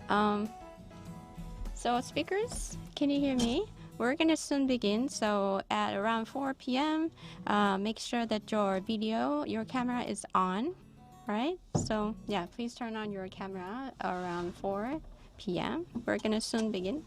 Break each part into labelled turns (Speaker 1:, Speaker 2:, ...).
Speaker 1: Um, so speakers, can you hear me? We're gonna soon begin, so at around 4 p.m., make sure that your camera is on, right? So yeah, please turn on your camera around 4 p.m. We're gonna soon begin.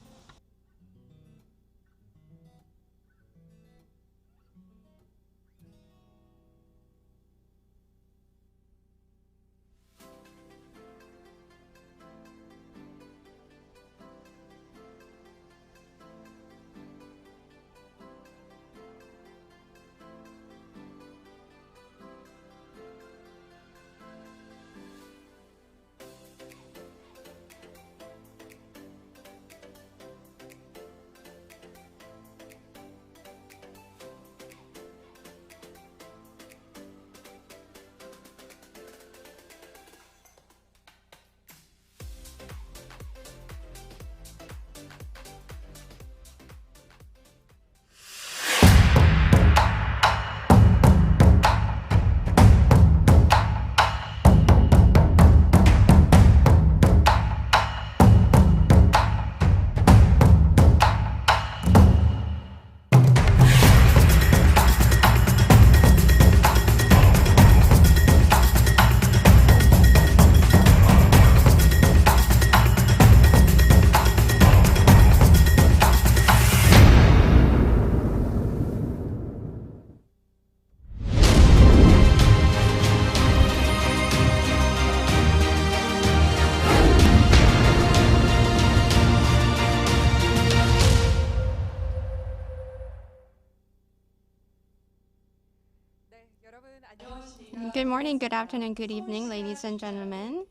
Speaker 1: Good morning, good afternoon, good evening, ladies and gentlemen.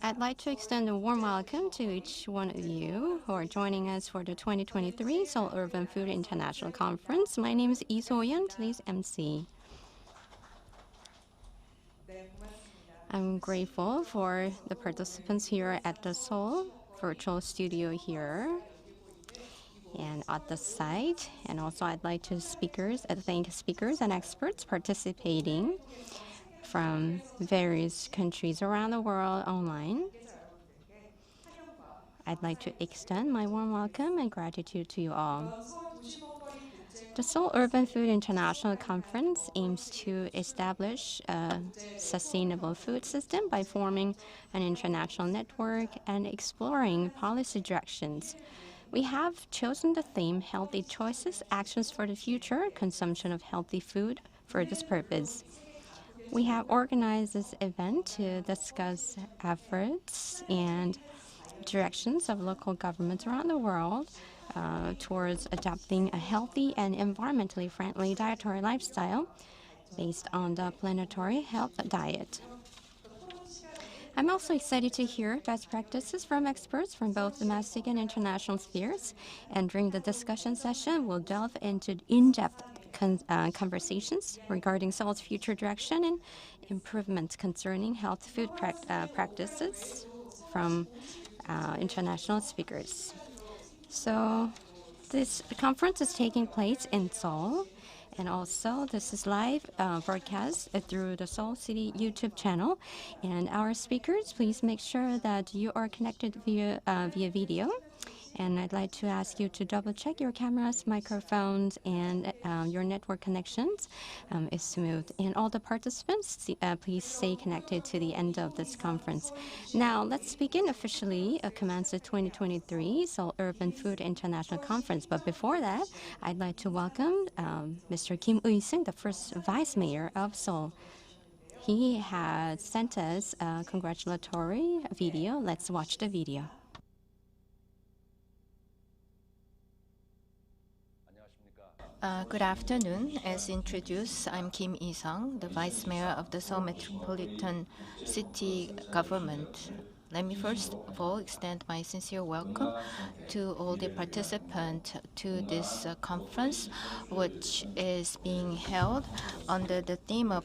Speaker 1: I'd like to extend a warm welcome to each one of you who are joining us for the 2023 Seoul Urban Food International Conference. My name is Lee So-yeon, today's MC. I'm grateful for the participants here at the Seoul virtual studio here and at the site. And also I'd like to thank speakers and experts participating from various countries around the world online. I'd like to extend my warm welcome and gratitude to you all. The Seoul Urban Food International Conference aims to establish a sustainable food system by forming an international network and exploring policy directions. We have chosen the theme Healthy Choices, Actions for the Future, Consumption of Healthy Food for this purpose. We have organized this event to discuss efforts and directions of local governments around the world towards adopting a healthy and environmentally friendly dietary lifestyle based on the planetary health diet. I'm also excited to hear best practices from experts from both domestic and international spheres. And during the discussion session, we'll delve into in-depth conversations regarding Seoul's future direction and improvements concerning health food practices from international speakers. So this conference is taking place in Seoul, and also this is live broadcast through the Seoul City YouTube channel. And our speakers, please make sure that you are connected via video. And I'd like to ask you to double check your cameras, microphones, and your network connections is smooth. And all the participants, please stay connected to the end of this conference. Now, let's begin officially commence the 2023 Seoul Urban Food International Conference. But before that, I'd like to welcome Mr. Kim Ui-seung, the first Vice Mayor of Seoul. He has sent us a congratulatory video. Let's watch the video.
Speaker 2: Good afternoon. As introduced, I'm Kim Ui-seung, the Vice Mayor of the Seoul Metropolitan City Government. Let me first of all extend my sincere welcome to all the participants to this conference, which is being held under the theme of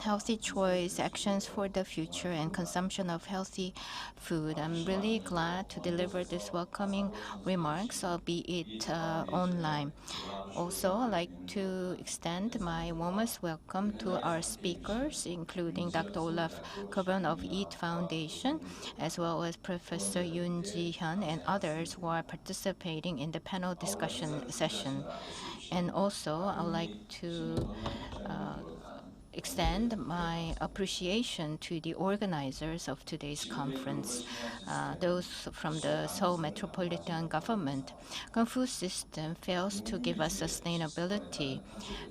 Speaker 2: healthy choice, actions for the future, and consumption of healthy food. I'm really glad to deliver this welcoming remarks, albeit online. Also, I'd like to extend my warmest welcome to our speakers, including Dr. Olaf Coburn of EAT Foundation, as well as Professor Yoon Ji-hyun and others who are participating in the panel discussion session. And also, I would like to extend my appreciation to the organizers of today's conference, those from the Seoul metropolitan government. Our food system fails to give us sustainability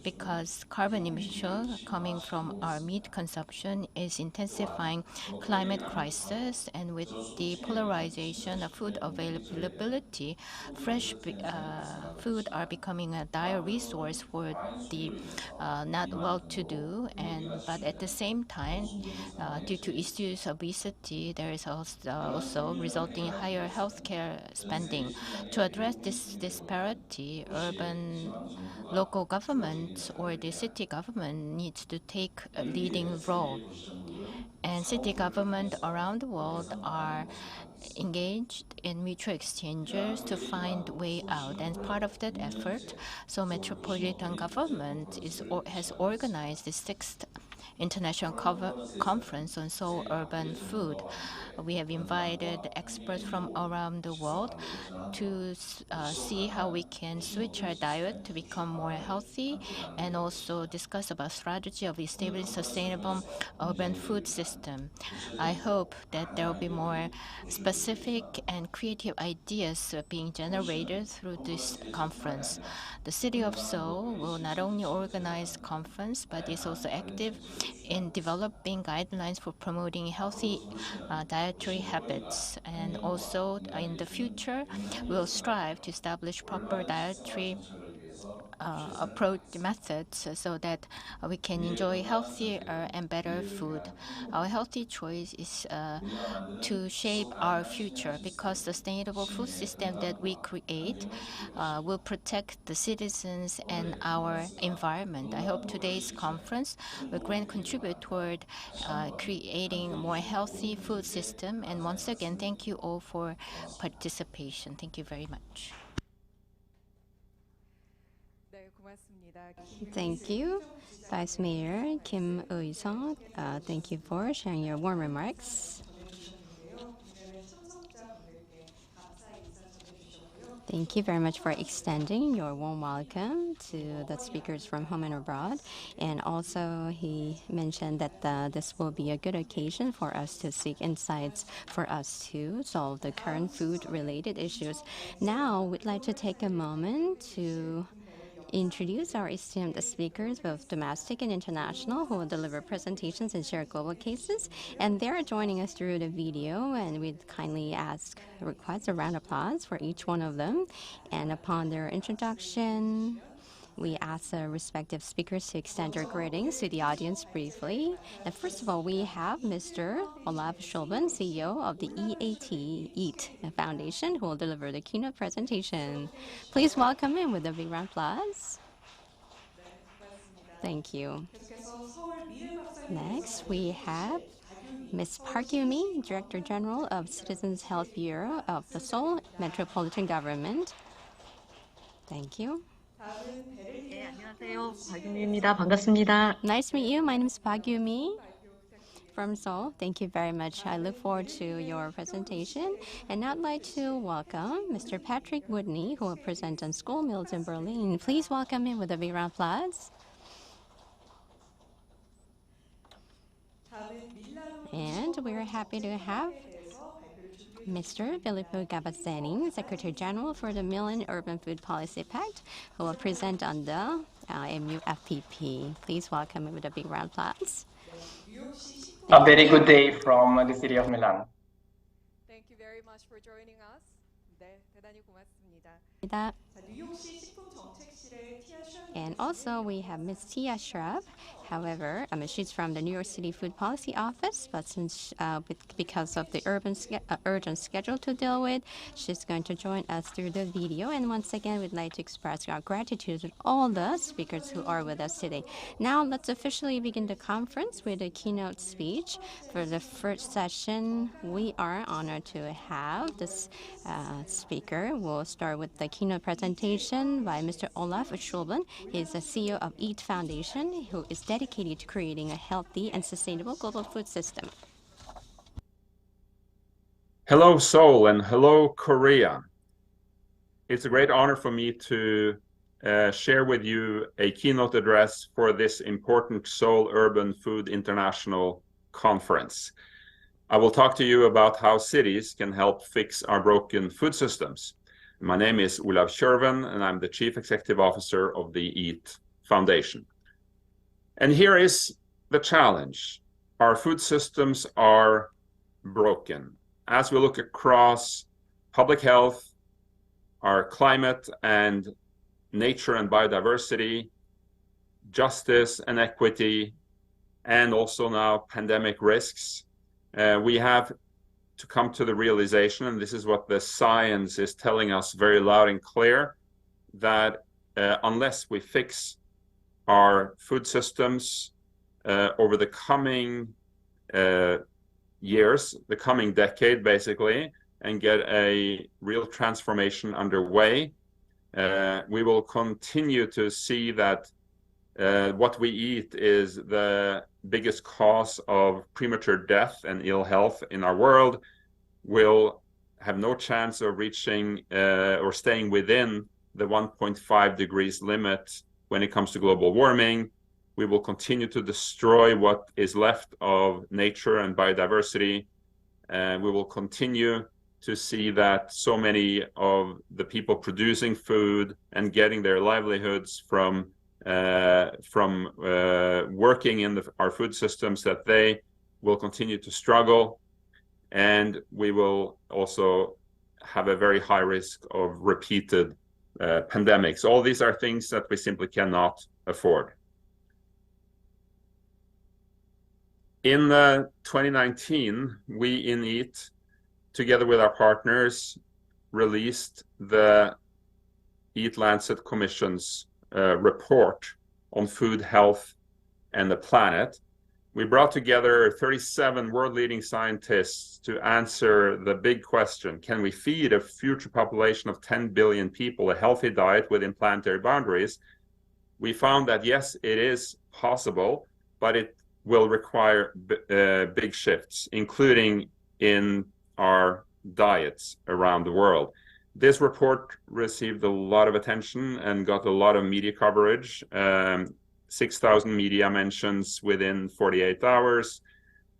Speaker 2: because carbon emission coming from our meat consumption is intensifying climate crisis, and with the polarization of food availability, fresh food are becoming a dire resource for the not well-to-do, but at the same time, due to issues of obesity, there is also resulting in higher healthcare spending. To address this disparity, urban local governments or the city government needs to take a leading role. And city government around the world are engaged in mutual exchanges to find way out. And part of that effort, so metropolitan government has organized the 6th International Conference on Seoul Urban Food. We have invited experts from around the world to see how we can switch our diet to become more healthy, and also discuss about strategy of establishing sustainable urban food system. I hope that there will be more specific and creative ideas being generated through this conference. The city of Seoul will not only organize conference, but is also active in developing guidelines for promoting healthy dietary habits. And also in the future, we'll strive to establish proper dietary approach methods so that we can enjoy healthier and better food. Our healthy choice is to shape our future, because sustainable food system that we create will protect the citizens and our environment. I hope today's conference will greatly contribute toward creating a more healthy food system. And once again, thank you all for participation. Thank you very much.
Speaker 1: Thank you, Vice Mayor Kim Eui-sung. Thank you for sharing your warm remarks. Thank you very much for extending your warm welcome to the speakers from home and abroad. And also, he mentioned that this will be a good occasion for us to seek insights for us to solve the current food-related issues. Now, we'd like to take a moment to introduce our esteemed speakers, both domestic and international, who will deliver presentations and share global cases. And they're joining us through the video, and we'd kindly request a round of applause for each one of them. And upon their introduction, we ask the respective speakers to extend your greetings to the audience briefly. And first of all, we have Mr. Olaf Scholben, CEO of the EAT Foundation, who will deliver the keynote presentation. Please welcome him with a big round of applause. Thank you. Next, we have Ms. Park Yoo-mi, Director General of Citizens Health Bureau of the Seoul Metropolitan Government. Thank you.
Speaker 3: 안녕하세요. 박유미입니다. 반갑습니다.
Speaker 1: Nice to meet you. My name is Park Yoo-mi from Seoul. Thank you very much. I look forward to your presentation. And now I'd like to welcome Mr. Patrick Woodney, who will present on school meals in Berlin. Please welcome him with a big round of applause. And we're happy to have Mr. Filippo Gabazzani, Secretary General for the Milan Urban Food Policy Pact, who will present on the MUFPP. Please welcome him with a big round of applause.
Speaker 4: A very good day from the city of Milan.
Speaker 5: Thank you very much for joining us. 네, 대단히 고맙습니다.
Speaker 1: And also we have Ms. Tia Shrub. However, she's from the New York City Food Policy Office, but since because of the urgent schedule to deal with, she's going to join us through the video. And once again, we'd like to express our gratitude to all the speakers who are with us today. Now, let's officially begin the conference with a keynote speech. For the first session, we are honored to have this speaker. We'll start with the keynote presentation by Mr. Olaf Scholben. He's the CEO of EAT Foundation, who is dedicated to creating a healthy and sustainable global food system.
Speaker 6: Hello, Seoul, and hello, Korea. It's a great honor for me to share with you a keynote address for this important Seoul Urban Food International Conference. I will talk to you about how cities can help fix our broken food systems. My name is Olav Kjørven, and I'm the Chief Executive Officer of the EAT Foundation. And here is the challenge. Our food systems are broken. As we look across public health, our climate and nature and biodiversity, justice and equity, and also now pandemic risks, we have to come to the realization, and this is what the science is telling us very loud and clear, that unless we fix our food systems over the coming years, the coming decade, basically, and get a real transformation underway, we will continue to see that what we eat is the biggest cause of premature death and ill health in our world. Will have no chance of reaching or staying within the 1.5 degrees limit when it comes to global warming. We will continue to destroy what is left of nature and biodiversity. And we will continue to see that so many of the people producing food and getting their livelihoods from working in our food systems, that they will continue to struggle. And we will also have a very high risk of repeated pandemics. All these are things that we simply cannot afford. In 2019, we in EAT, together with our partners, released the EAT Lancet Commission's report on food health and the planet. We brought together 37 world-leading scientists to answer the big question: can we feed a future population of 10 billion people a healthy diet within planetary boundaries? We found that yes, it is possible, but it will require big shifts, including in our diets around the world. This report received a lot of attention and got a lot of media coverage. 6,000 media mentions within 48 hours.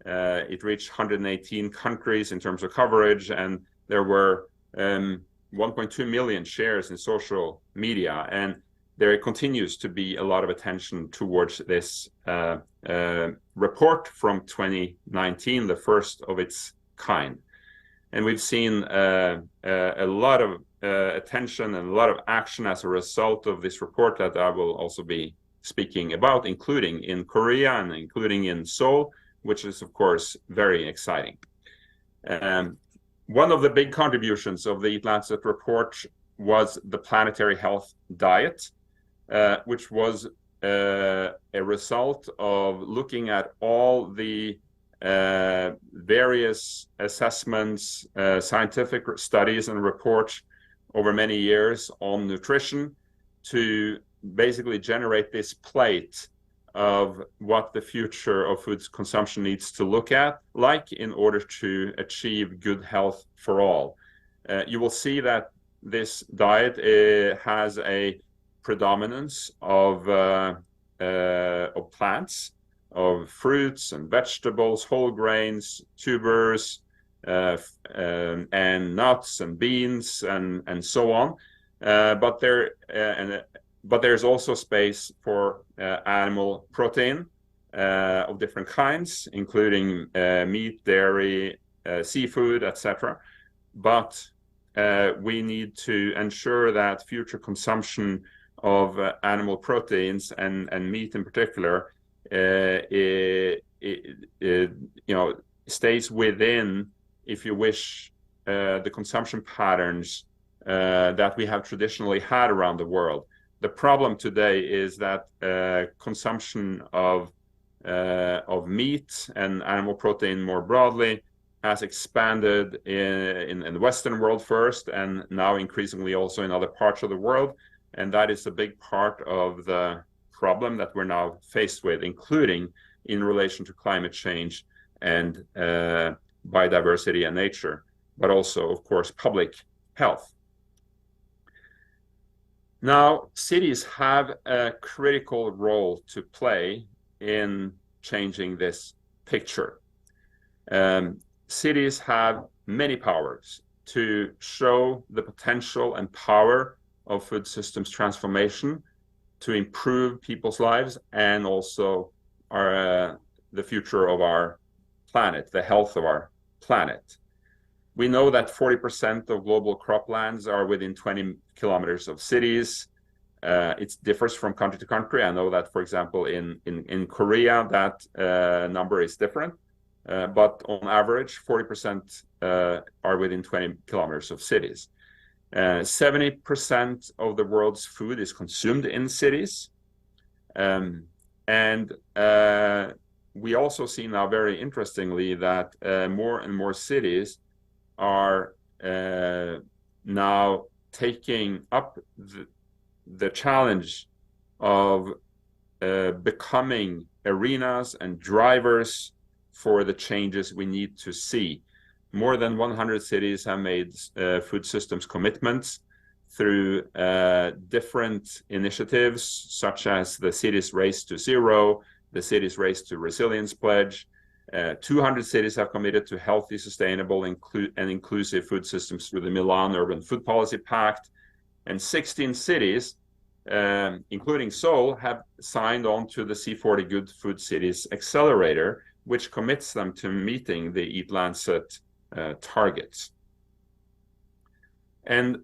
Speaker 6: It reached 118 countries in terms of coverage, and there were 1.2 million shares in social media. And there continues to be a lot of attention towards this report from 2019, the first of its kind. And we've seen a lot of attention and a lot of action as a result of this report that I will also be speaking about, including in Korea and including in Seoul, which is, of course, very exciting. One of the big contributions of the EAT Lancet report was the planetary health diet, which was a result of looking at all the various assessments, scientific studies and reports over many years on nutrition to basically generate this plate of what the future of food consumption needs to look like in order to achieve good health for all. You will see that this diet has a predominance of plants, of fruits and vegetables, whole grains, tubers, and nuts and beans and so on. But there's also space for animal protein of different kinds, including meat, dairy, seafood, etc. But we need to ensure that future consumption of animal proteins and meat in particular stays within, if you wish, the consumption patterns that we have traditionally had around the world. The problem today is that consumption of meat and animal protein more broadly has expanded in the Western world first, and now increasingly also in other parts of the world. And that is a big part of the problem that we're now faced with, including in relation to climate change and biodiversity and nature. but also, of course, public health. Now, cities have a critical role to play in changing this picture. Cities have many powers to show the potential and power of food systems transformation to improve people's lives and also the future of our planet, the health of our planet. We know that 40% of global croplands are within 20 kilometers of cities. It differs from country to country. I know that, for example, in Korea, that number is different. But on average, 40% are within 20 kilometers of cities. 70% of the world's food is consumed in cities. And we also see now, very interestingly, that more and more cities are now taking up the challenge of becoming arenas and drivers for the changes we need to see. More than 100 cities have made food systems commitments through different initiatives, such as the Cities Race to Zero, the Cities Race to Resilience Pledge. 200 cities have committed to healthy, sustainable, and inclusive food systems through the Milan Urban Food Policy Pact. And 16 cities, including Seoul, have signed on to the C40 Good Food Cities Accelerator, which commits them to meeting the Eat Lancet targets. And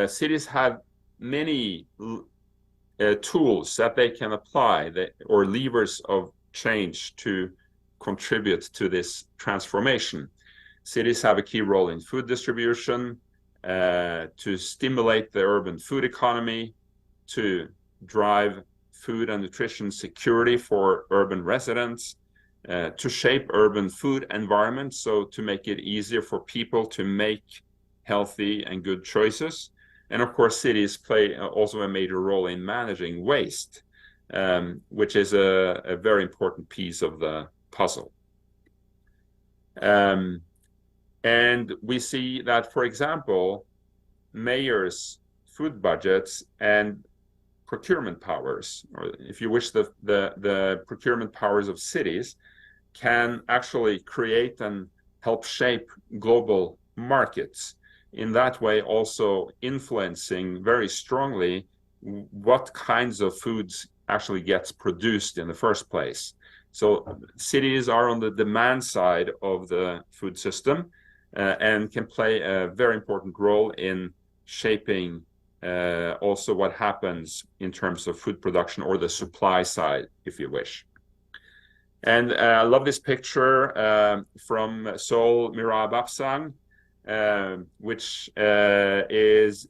Speaker 6: cities have many tools that they can apply, or levers of change to contribute to this transformation. Cities have a key role in food distribution, to stimulate the urban food economy, to drive food and nutrition security for urban residents, to shape urban food environments, so to make it easier for people to make healthy and good choices. And of course, cities play also a major role in managing waste, which is a very important piece of the puzzle. And we see that, for example, mayors' food budgets and procurement powers, or if you wish, the procurement powers of cities, can actually create and help shape global markets. In that way, also influencing very strongly what kinds of foods actually gets produced in the first place. So cities are on the demand side of the food system, and can play a very important role in shaping also what happens in terms of food production, or the supply side, if you wish. And I love this picture from Seoul Mira Bapsang, which is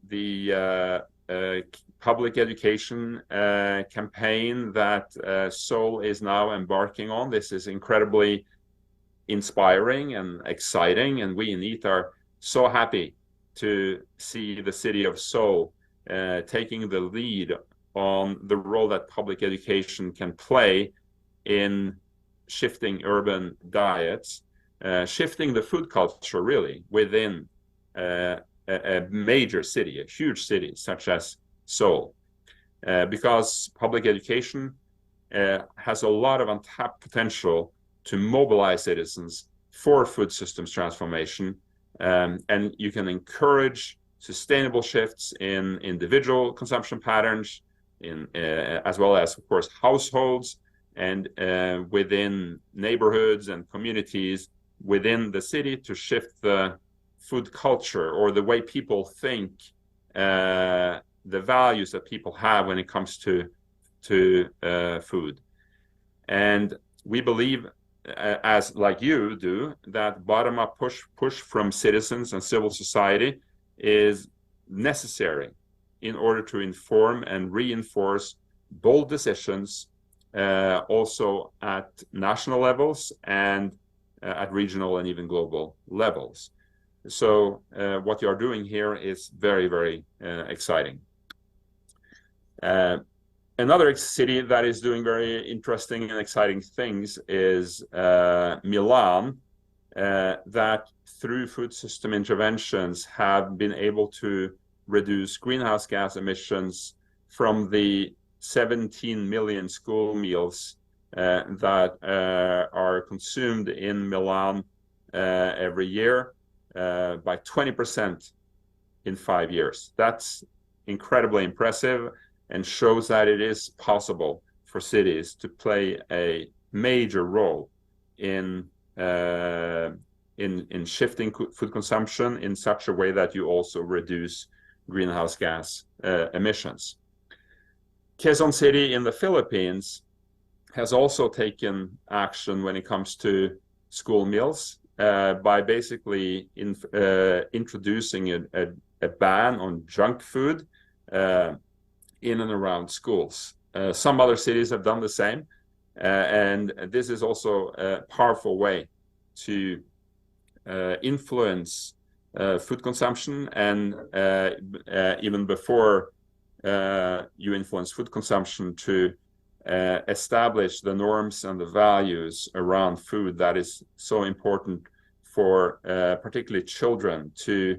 Speaker 6: the public education campaign that Seoul is now embarking on. This is incredibly inspiring and exciting, and we in EAT are so happy to see the city of Seoul taking the lead on the role that public education can play in shifting urban diets, shifting the food culture really within a major city, a huge city such as Seoul, because public education has a lot of untapped potential to mobilize citizens for food systems transformation, and you can encourage sustainable shifts in individual consumption patterns, as well as, of course, households, and within neighborhoods and communities within the city, to shift the food culture, or the way people think, the values that people have when it comes to food. And we believe, as like you do, that bottom-up push from citizens and civil society is necessary in order to inform and reinforce bold decisions, also at national levels and at regional and even global levels. So what you are doing here is very, very exciting. Another city that is doing very interesting and exciting things is Milan, that through food system interventions have been able to reduce greenhouse gas emissions from the 17 million school meals that are consumed in Milan every year by 20% in 5 years. That's incredibly impressive and shows that it is possible for cities to play a major role in shifting food consumption in such a way that you also reduce greenhouse gas emissions. Quezon City in the Philippines has also taken action when it comes to school meals by basically introducing a ban on junk food in and around schools. Some other cities have done the same, and this is also a powerful way to influence food consumption, and even before you influence food consumption, to establish the norms and the values around food that is so important for particularly children to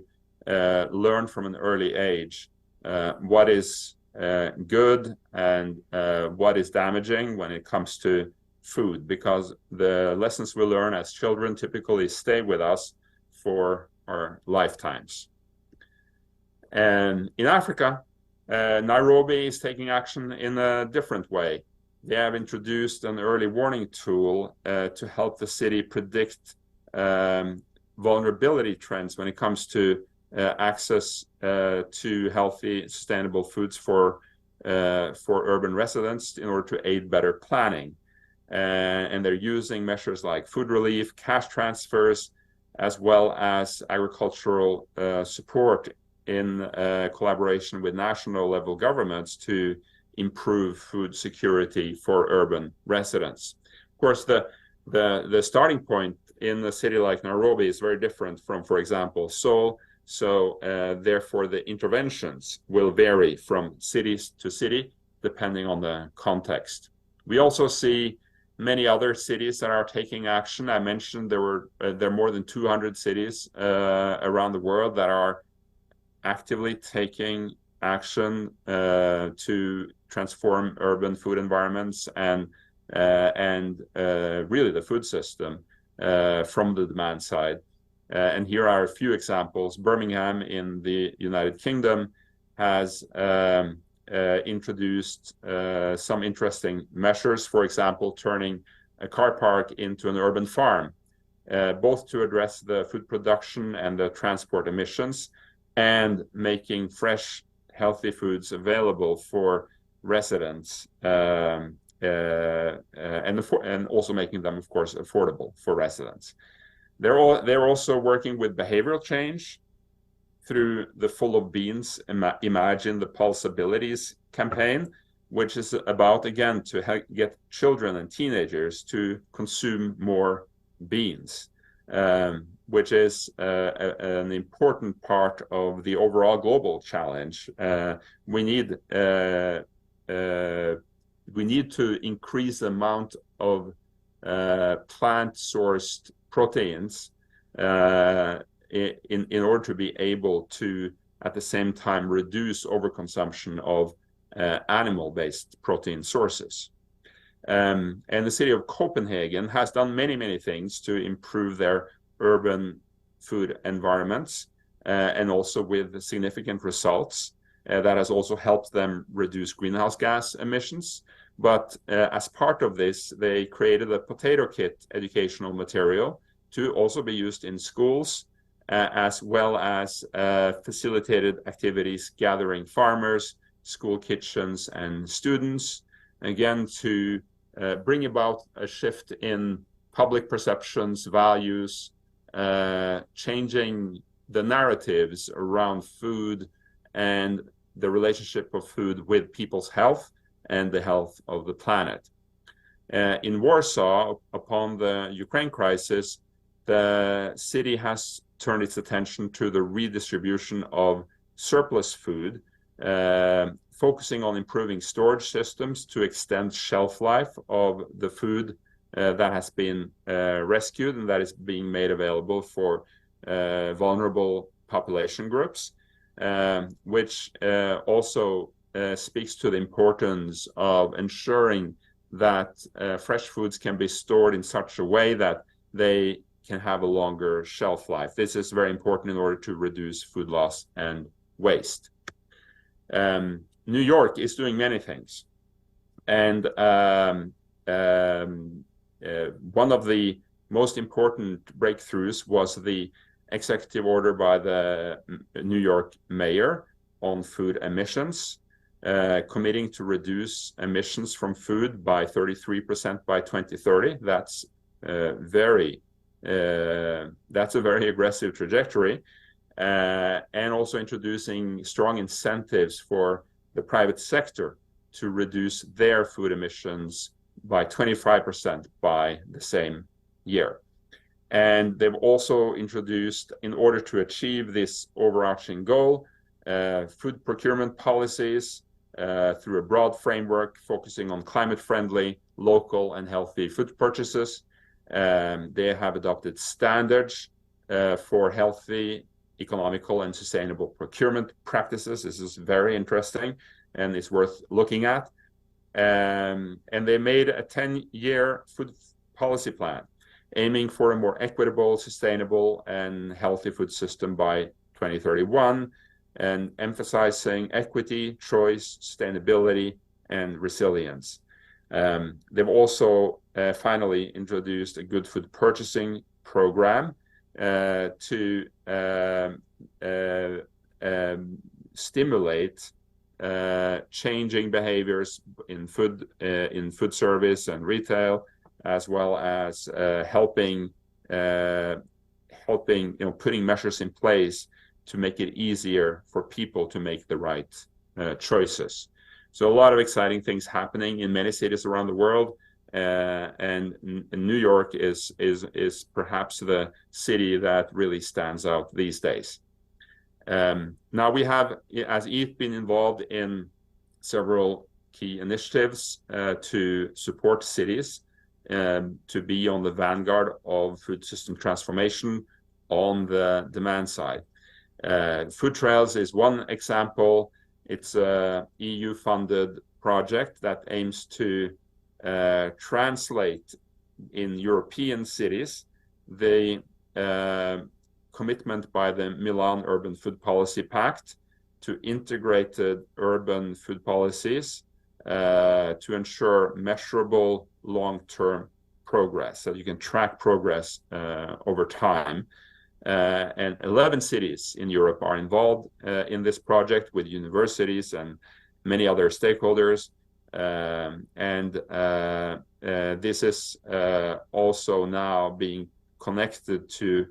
Speaker 6: learn from an early age what is good and what is damaging when it comes to food, because the lessons we learn as children typically stay with us for our lifetimes. And in Africa, Nairobi is taking action in a different way. They have introduced an early warning tool to help the city predict vulnerability trends when it comes to access to healthy, sustainable foods for urban residents in order to aid better planning. And they're using measures like food relief, cash transfers, as well as agricultural support in collaboration with national level governments to improve food security for urban residents. Of course, the starting point in a city like Nairobi is very different from, for example, Seoul. So therefore, the interventions will vary from cities to city, depending on the context. We also see many other cities that are taking action. I mentioned there are more than 200 cities around the world that are actively taking action to transform urban food environments and really the food system from the demand side. And here are a few examples. Birmingham in the United Kingdom has introduced some interesting measures, for example, turning a car park into an urban farm, both to address the food production and the transport emissions, and making fresh, healthy foods available for residents, and also making them, of course, affordable for residents. They're also working with behavioral change through the Full of Beans Imagine the Possibilities campaign, which is about, again, to get children and teenagers to consume more beans, which is an important part of the overall global challenge. We need to increase the amount of plant-sourced proteins in order to be able to, at the same time, reduce overconsumption of animal-based protein sources. And the city of Copenhagen has done many things to improve their urban food environments, and also with significant results. That has also helped them reduce greenhouse gas emissions. But as part of this, they created a potato kit educational material to also be used in schools, as well as facilitated activities gathering farmers, school kitchens, and students, again, to bring about a shift in public perceptions, values, changing the narratives around food and the relationship of food with people's health and the health of the planet. In Warsaw, upon the Ukraine crisis, the city has turned its attention to the redistribution of surplus food, focusing on improving storage systems to extend shelf life of the food that has been rescued and that is being made available for vulnerable population groups, which also speaks to the importance of ensuring that fresh foods can be stored in such a way that they can have a longer shelf life. This is very important in order to reduce food loss and waste. New York is doing many things. And one of the most important breakthroughs was the executive order by the New York mayor on food emissions, committing to reduce emissions from food by 33% by 2030. That's a very aggressive trajectory, and also introducing strong incentives for the private sector to reduce their food emissions by 25% by the same year. And they've also introduced, in order to achieve this overarching goal, food procurement policies through a broad framework focusing on climate-friendly, local, and healthy food purchases. They have adopted standards for healthy, economical, and sustainable procurement practices. This is very interesting and it's worth looking at. And they made a 10-year food policy plan aiming for a more equitable, sustainable, and healthy food system by 2031, and emphasizing equity, choice, sustainability, and resilience. They've also finally introduced a good food purchasing program to stimulate changing behaviors in food service and retail, as well as helping putting measures in place to make it easier for people to make the right choices. So a lot of exciting things happening in many cities around the world, and New York is perhaps the city that really stands out these days. Now we have, as EAT, been involved in several key initiatives to support cities to be on the vanguard of food system transformation on the demand side. Food Trails is one example. It's a EU-funded project that aims to translate in European cities the commitment by the Milan Urban Food Policy Pact to integrated urban food policies to ensure measurable long-term progress, so you can track progress over time. And 11 cities in Europe are involved in this project with universities and many other stakeholders. This is also now being connected to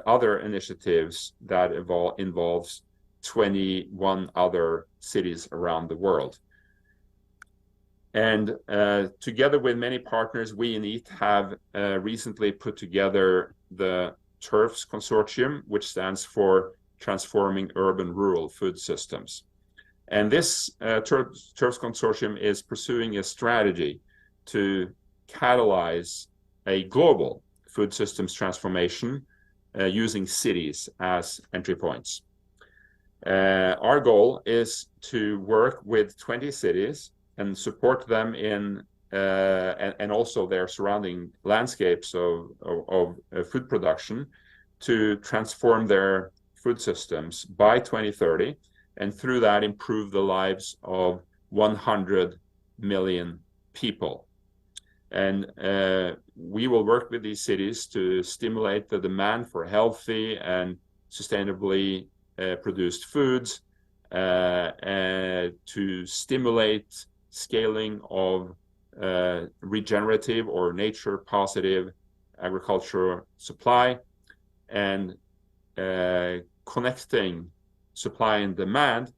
Speaker 6: other initiatives that involves 21 other cities around the world. And together with many partners, we in EAT have recently put together the TURFS Consortium, which stands for Transforming Urban Rural Food Systems. And this TURFS Consortium is pursuing a strategy to catalyze a global food systems transformation using cities as entry points. Our goal is to work with 20 cities and support them in and also their surrounding landscapes of food production to transform their food systems by 2030, and through that improve the lives of 100 million people. And we will work with these cities to stimulate the demand for healthy and sustainably produced foods, to stimulate scaling of regenerative or nature positive agricultural supply, and connecting supply and demand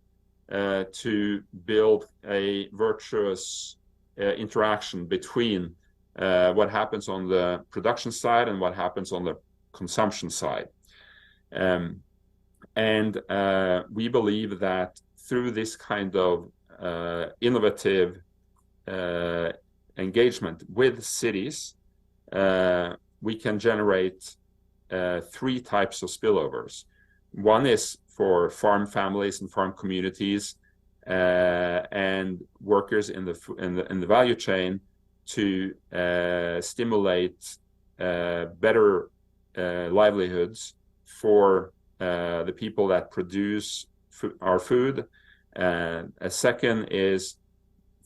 Speaker 6: to build a virtuous interaction between what happens on the production side and what happens on the consumption side. We believe that through this kind of innovative engagement with cities we can generate three types of spillovers. One is for farm families and farm communities and workers in the value chain to stimulate better livelihoods for the people that produce our food. A second is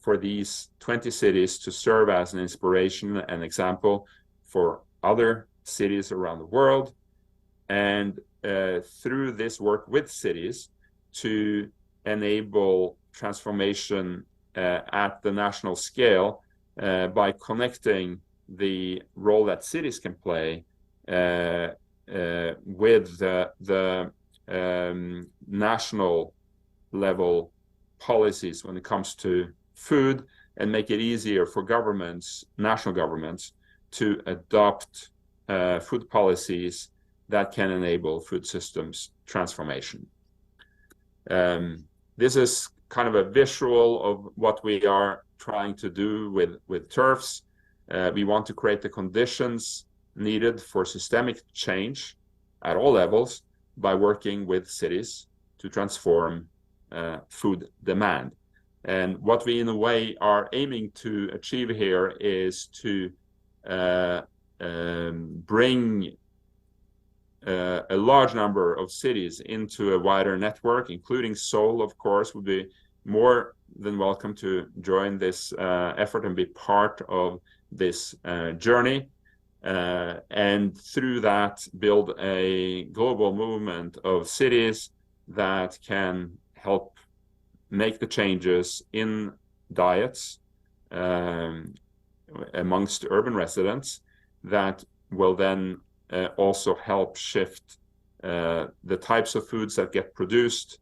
Speaker 6: for these 20 cities to serve as an inspiration and example for other cities around the world. And through this work with cities to enable transformation at the national scale by connecting the role that cities can play with the national level policies when it comes to food, and make it easier for governments, national governments, to adopt food policies that can enable food systems transformation. This is kind of a visual of what we are trying to do with TERFs. We want to create the conditions needed for systemic change at all levels by working with cities to transform food demand. And what we, in a way, are aiming to achieve here is to bring a large number of cities into a wider network, including Seoul, of course, would be more than welcome to join this effort and be part of this journey. And through that, build a global movement of cities that can help make the changes in diets amongst urban residents that will then also help shift the types of foods that get produced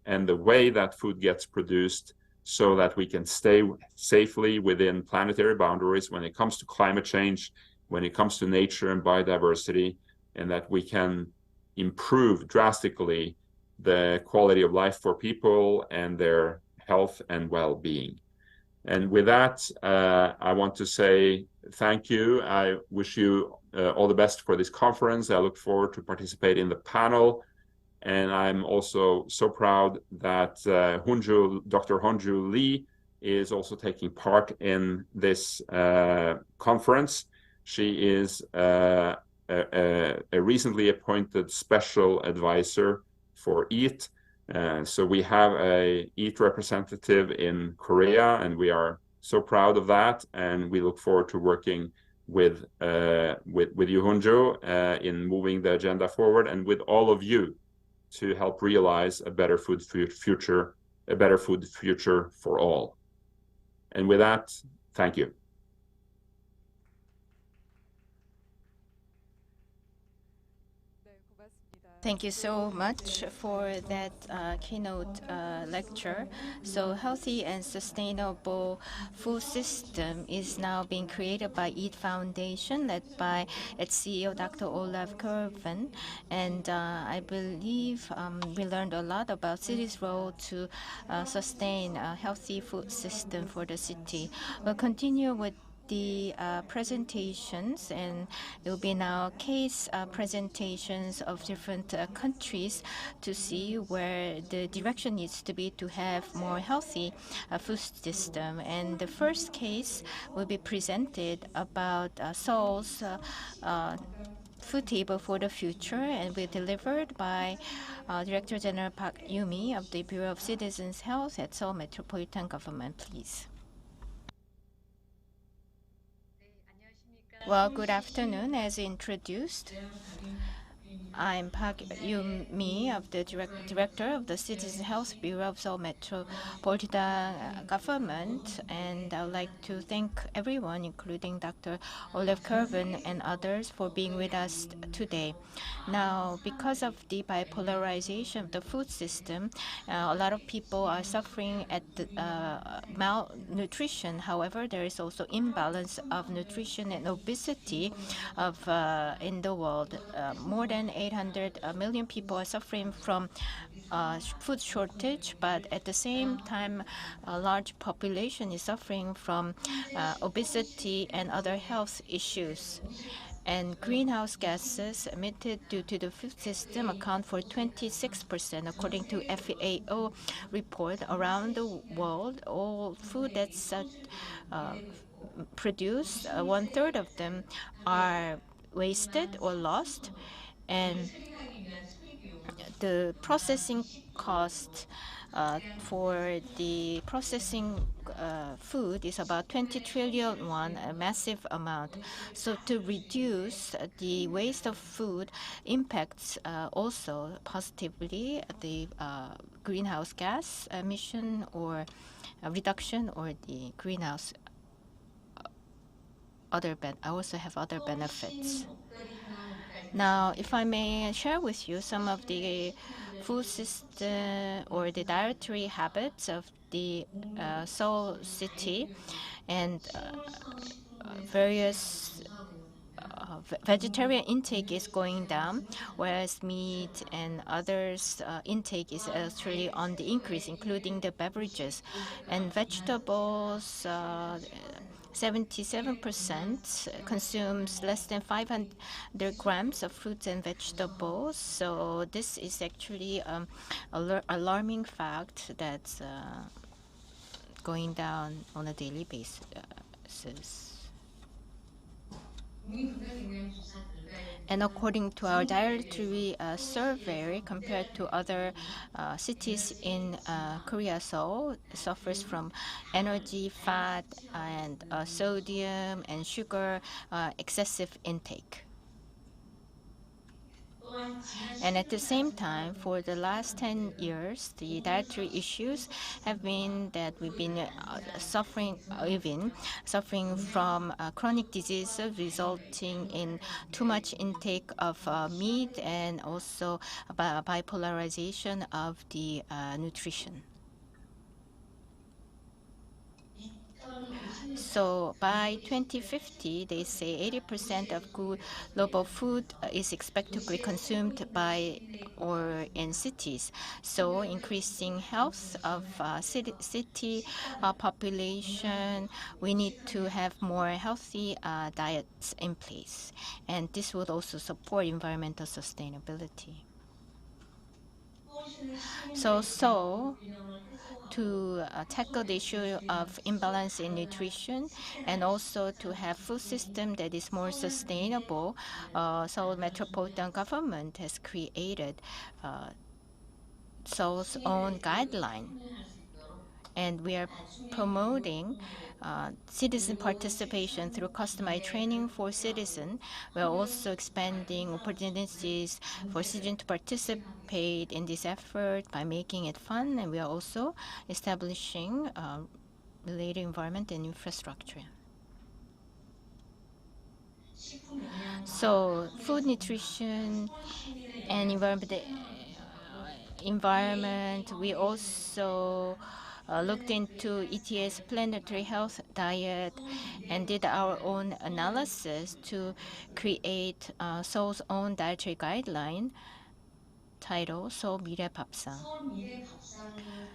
Speaker 6: and the way that food gets produced, so that we can stay safely within planetary boundaries when it comes to climate change, when it comes to nature and biodiversity, and that we can improve drastically the quality of life for people and their health and well-being. And with that, I want to say thank you. I wish you all the best for this conference. I look forward to participate in the panel. And I'm also so proud that Dr. Honju Lee is also taking part in this conference. She is a recently appointed special advisor for EAT. So we have a EAT representative in Korea, and we are so proud of that. And we look forward to working with you, Honjo, in moving the agenda forward, and with all of you to help realize a better food future for all. And with that, thank you.
Speaker 2: Thank you so much for that keynote lecture. So healthy and sustainable food system is now being created by EAT Foundation, led by its CEO, Dr. Olaf Kerven. And I believe we learned a lot about city's role to sustain a healthy food system for the city. We'll continue with the presentations, and it will be now case presentations of different countries to see where the direction needs to be to have more healthy food system. And the first case will be presented about Seoul's food table for the future, and will be delivered by Director General Park Yumi of the Bureau of Citizens Health at Seoul Metropolitan Government. Please. Well, good afternoon. As introduced, I'm Park Yumi of the Director of the Citizens Health Bureau of Seoul Metropolitan Government, and I would like to thank everyone, including Dr. Olaf Kerven and others, for being with us today. Now, because of the bipolarization of the food system, a lot of people are suffering at the, malnutrition. However, there is also imbalance of nutrition and obesity in the world. More than 800 million people are suffering from food shortage, but at the same time, a large population is suffering from obesity and other health issues. And greenhouse gases emitted due to the food system account for 26%, according to FAO report. Around the world, all food that's produced, 1/3 of them are wasted or lost, and the processing cost for the processing food is about 20 trillion won, a massive amount. So to reduce the waste of food impacts also positively the greenhouse gas emission or reduction, or the greenhouse also have other benefits. Now, if I may share with you some of the food system or the dietary habits of the Seoul city, and various vegetarian intake is going down, whereas meat and others intake is actually on the increase, including the beverages. And vegetables, 77% consumes less than 500 grams of fruits and vegetables. So this is actually an alarming fact that's going down on a daily basis. And according to our dietary survey, compared to other cities in Korea, Seoul suffers from energy, fat, and sodium and sugar excessive intake. And at the same time, for the last 10 years, the dietary issues have been that we've been suffering from chronic diseases resulting in too much intake of meat, and also bipolarization of the nutrition. So by 2050, they say 80% of global food is expected to be consumed by or in cities. So increasing health of city population, we need to have more healthy diets in place. And this would also support environmental sustainability. So to tackle the issue of imbalance in nutrition, and also to have food system that is more sustainable, Seoul Metropolitan Government has created Seoul's own guideline. And we are promoting citizen participation through customized training for citizens. We are also expanding opportunities for citizens to participate in this effort by making it fun, and we are also establishing related environment and infrastructure. So food, nutrition, and environment, we also looked into ETA's planetary health diet and did our own analysis to create Seoul's own dietary guideline titled Seoul 미래 밥상.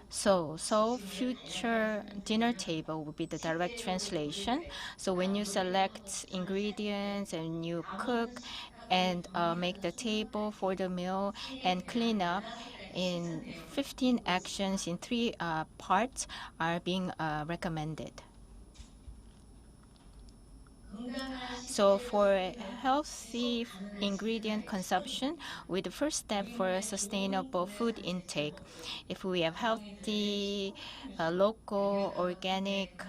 Speaker 2: So future dinner table will be the direct translation. So when you select ingredients and you cook and make the table for the meal and clean up, in 15 actions in 3 parts are being recommended. So for healthy ingredient consumption, with the first step for sustainable food intake, if we have healthy, local, organic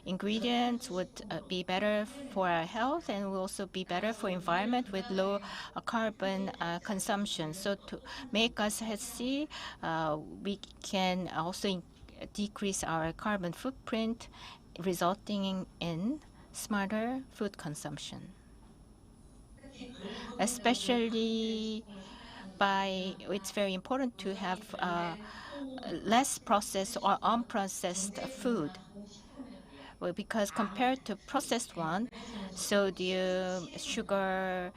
Speaker 2: ingredients, would be better for our health, and will also be better for environment with low carbon consumption. So to make us healthy, we can also decrease our carbon footprint, resulting in smarter food consumption. Especially it's very important to have less processed or unprocessed food. Well, because compared to processed one, sodium, sugar,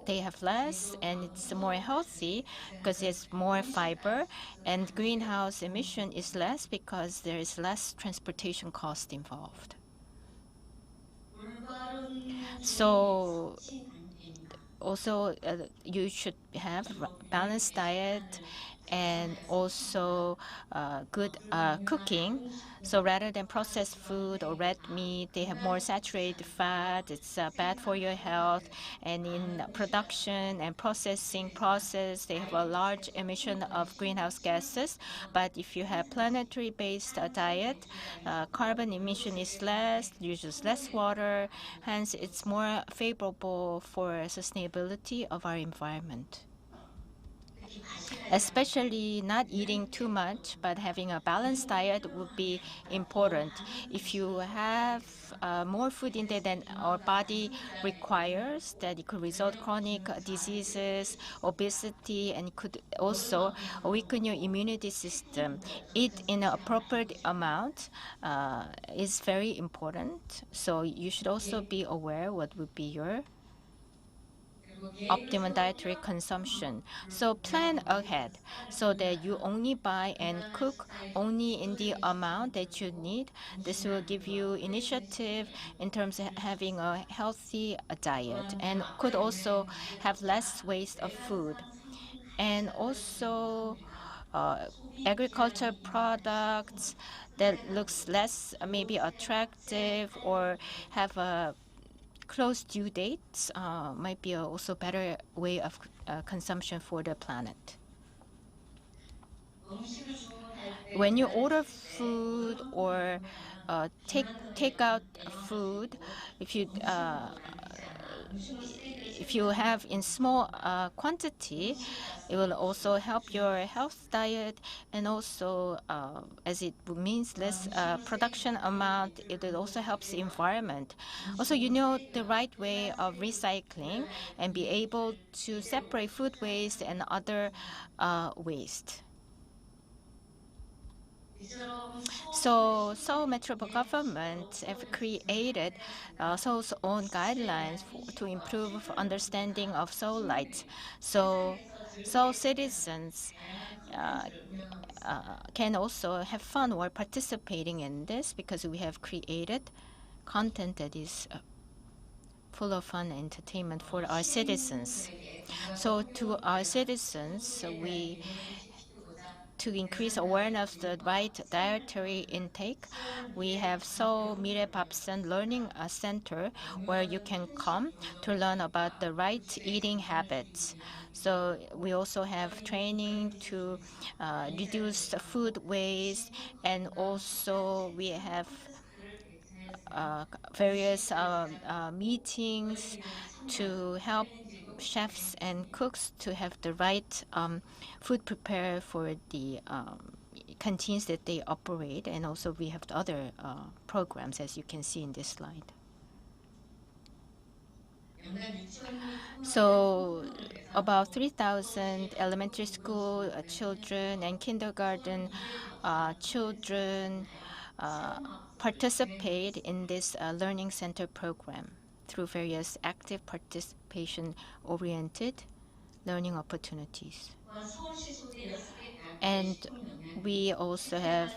Speaker 2: they have less, and it's more healthy because it's more fiber, and greenhouse emission is less because there is less transportation cost involved. So also you should have balanced diet and also good cooking. So rather than processed food or red meat, they have more saturated fat. It's bad for your health. And in production and processing process, they have a large emission of greenhouse gases. But if you have planetary-based diet, carbon emission is less, uses less water. Hence, it's more favorable for sustainability of our environment. Especially not eating too much, but having a balanced diet would be important. If you have more food intake than our body requires, that it could result chronic diseases, obesity, and could also weaken your immunity system. Eat in an appropriate amount is very important. So you should also be aware what would be your optimum dietary consumption. So plan ahead so that you only buy and cook only in the amount that you need. This will give you initiative in terms of having a healthy diet and could also have less waste of food. And also agriculture products that looks less maybe attractive or have a close due dates might be also better way of consumption for the planet. When you order food or take out food, if you have in small quantity, it will also help your health diet, and also as it means less production amount, it will also helps the environment. Also, you know the right way of recycling and be able to separate food waste and other waste. So Seoul Metropolitan Government have created Seoul's own guidelines to improve understanding of Seoul lights. So Seoul citizens can also have fun while participating in this because we have created content that is full of fun and entertainment for our citizens. So to our citizens, to increase awareness of the right dietary intake, we have Seoul Mirebapsan Learning Center where you can come to learn about the right eating habits. So we also have training to reduce food waste, and also we have various meetings to help chefs and cooks to have the right food prepared for the canteens that they operate. And also we have the other programs, as you can see in this slide. So about 3,000 elementary school children and kindergarten children participate in this learning center program through various active participation-oriented learning opportunities. And we also have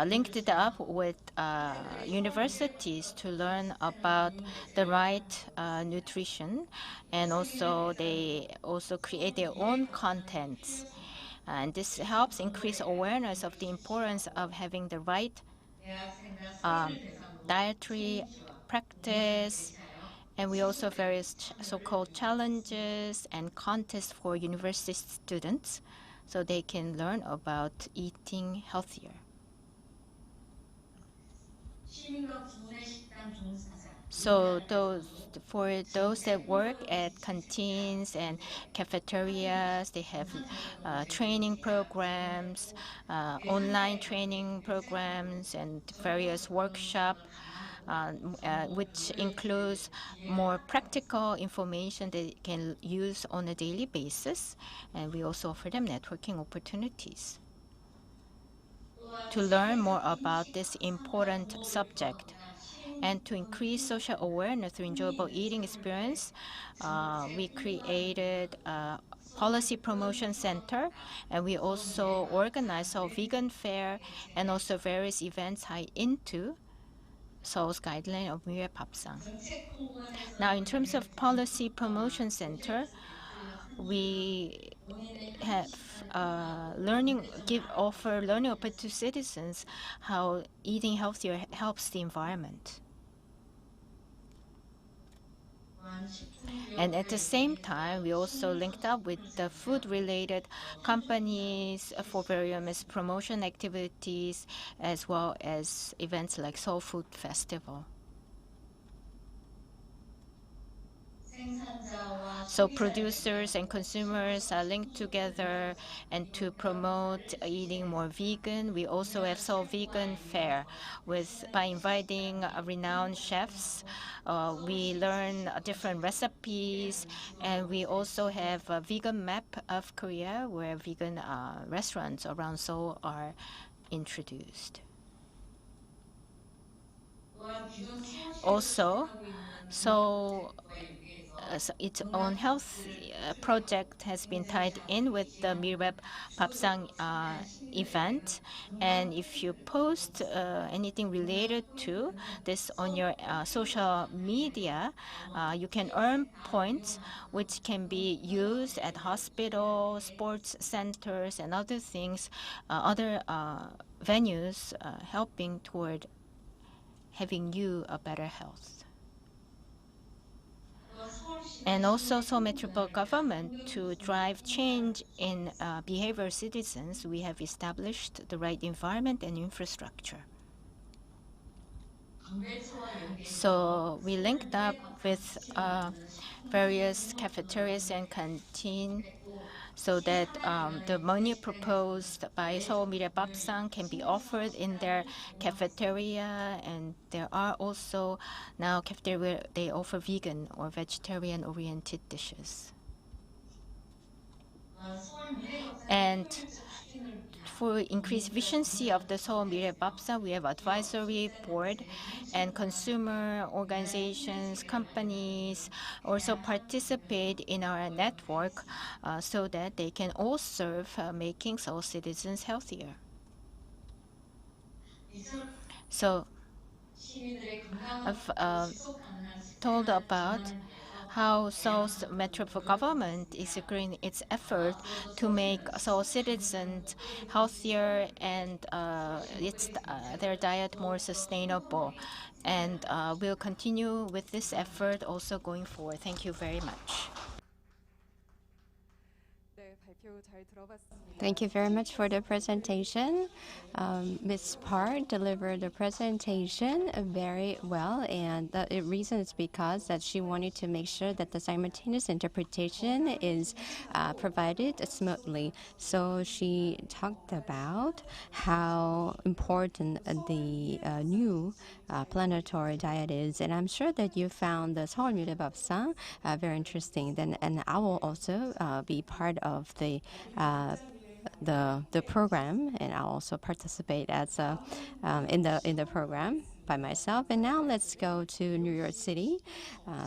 Speaker 2: linked it up with universities to learn about the right nutrition, and also they also create their own contents. And this helps increase awareness of the importance of having the right dietary practice. And we also have various so-called challenges and contests for university students so they can learn about eating healthier. So for those that work at canteens and cafeterias, they have training programs, online training programs, and various workshops, which includes more practical information they can use on a daily basis. And we also offer them networking opportunities. to learn more about this important subject. And to increase social awareness through enjoyable eating experience, we created a policy promotion center, and we also organized a vegan fair and also various events tied into Seoul's guideline of Mure Papsang. Now, in terms of policy promotion center, we have offer learning opportunities to citizens how eating healthier helps the environment. And at the same time, we also linked up with the food-related companies for various promotion activities, as well as events like Seoul Food Festival. So producers and consumers are linked together, and to promote eating more vegan, we also have Seoul Vegan Fair. By inviting renowned chefs, we learn different recipes, and we also have a vegan map of Korea where vegan restaurants around Seoul are introduced. Also, its own health project has been tied in with the Mirweb Papsang event. And if you post anything related to this on your social media, you can earn points which can be used at hospitals, sports centers, and other things, other venues helping toward having you a better health. And also Seoul Metropolitan Government, to drive change in behavior of citizens, we have established the right environment and infrastructure. So we linked up with various cafeterias and canteen, so that the menu proposed by Seoul Mire Papsang can be offered in their cafeteria. And there are also now cafeteria where they offer vegan or vegetarian-oriented dishes. And for increased efficiency of the Seoul Mire Papsang, we have advisory board, and consumer organizations, companies also participate in our network so that they can all serve making Seoul citizens healthier. So I've told about how Seoul's metropolitan government is agreeing its effort to make Seoul citizens healthier and their diet more sustainable. And we'll continue with this effort also going forward. Thank you very much.
Speaker 5: 네, 발표 잘 들어봤습니다.
Speaker 1: Thank you very much for the presentation. Ms. Park delivered the presentation very well, and the reason is because that she wanted to make sure that the simultaneous interpretation is provided smoothly. So she talked about how important the new planetary diet is, and I'm sure that you found the Seoul Mure Papsang very interesting. And I will also be part of the program, and I'll also participate as in the program by myself. And now let's go to New York City.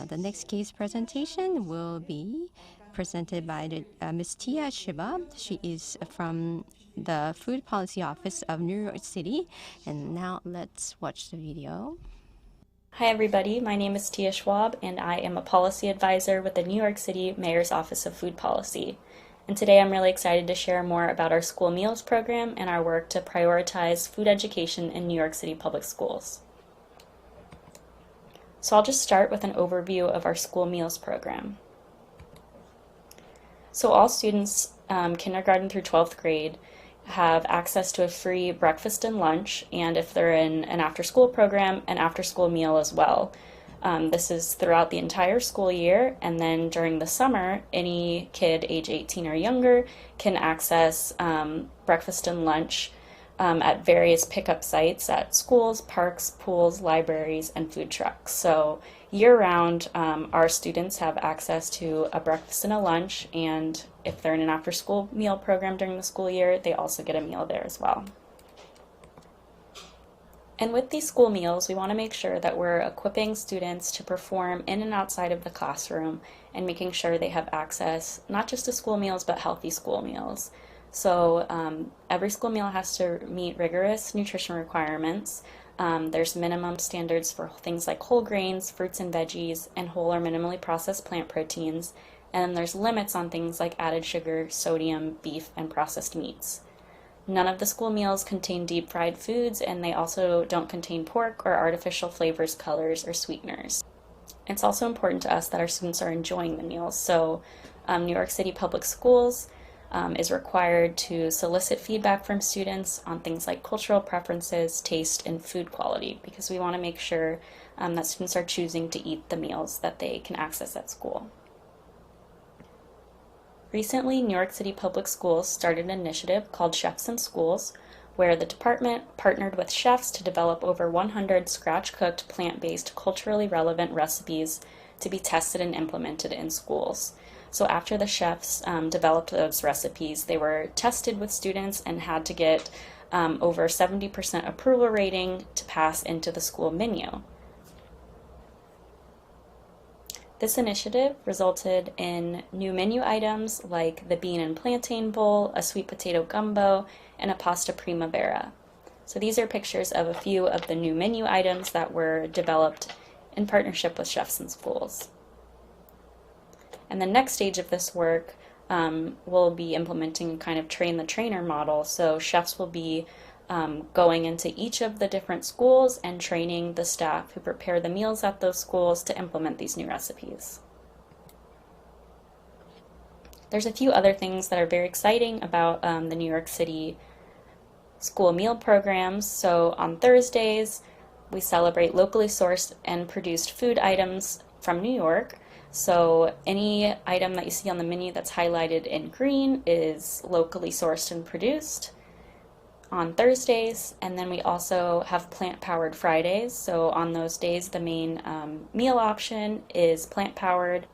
Speaker 1: The next case presentation will be presented by Ms. Tia Shiba. She is from the Food Policy Office of New York City. And now let's watch the video.
Speaker 7: Hi everybody, my name is Tia Schwab, and I am a policy advisor with the New York City Mayor's Office of Food Policy. And today I'm really excited to share more about our school meals program and our work to prioritize food education in New York City public schools. So I'll just start with an overview of our school meals program. So all students, kindergarten through 12th grade, have access to a free breakfast and lunch, and if they're in an after-school program, an after-school meal as well. This is throughout the entire school year, and then during the summer, any kid age 18 or younger can access breakfast and lunch at various pickup sites at schools, parks, pools, libraries, and food trucks. So year-round, our students have access to a breakfast and a lunch, and if they're in an after-school meal program during the school year, they also get a meal there as well. And with these school meals, we want to make sure that we're equipping students to perform in and outside of the classroom and making sure they have access not just to school meals, but healthy school meals. So every school meal has to meet rigorous nutrition requirements. There's minimum standards for things like whole grains, fruits and veggies, and whole or minimally processed plant proteins. And then there's limits on things like added sugar, sodium, beef, and processed meats. None of the school meals contain deep fried foods, and they also don't contain pork or artificial flavors, colors, or sweeteners. It's also important to us that our students are enjoying the meals. So New York City Public Schools is required to solicit feedback from students on things like cultural preferences, taste, and food quality, because we want to make sure that students are choosing to eat the meals that they can access at school. Recently, New York City Public Schools started an initiative called Chefs in Schools, where the department partnered with chefs to develop over 100 scratch-cooked, plant-based, culturally relevant recipes to be tested and implemented in schools. So after the chefs developed those recipes, they were tested with students and had to get over 70% approval rating to pass into the school menu. This initiative resulted in new menu items like the bean and plantain bowl, a sweet potato gumbo, and a pasta primavera. So these are pictures of a few of the new menu items that were developed in partnership with Chefs in Schools. And the next stage of this work will be implementing a kind of train the trainer model. So chefs will be going into each of the different schools and training the staff who prepare the meals at those schools to implement these new recipes. There's a few other things that are very exciting about the New York City school meal programs. So on Thursdays, we celebrate locally sourced and produced food items from New York. So any item that you see on the menu that's highlighted in green is locally sourced and produced on Thursdays. And then we also have plant-powered Fridays. So on those days, the main meal option is plant-powered.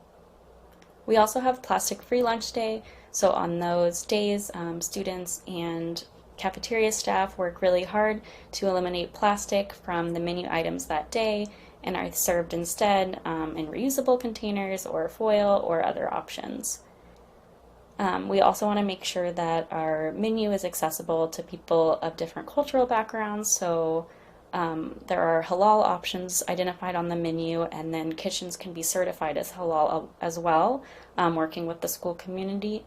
Speaker 7: We also have plastic-free lunch day. So on those days, students and cafeteria staff work really hard to eliminate plastic from the menu items that day and are served instead in reusable containers or foil or other options. We also want to make sure that our menu is accessible to people of different cultural backgrounds. So there are halal options identified on the menu, and then kitchens can be certified as halal as well, working with the school community.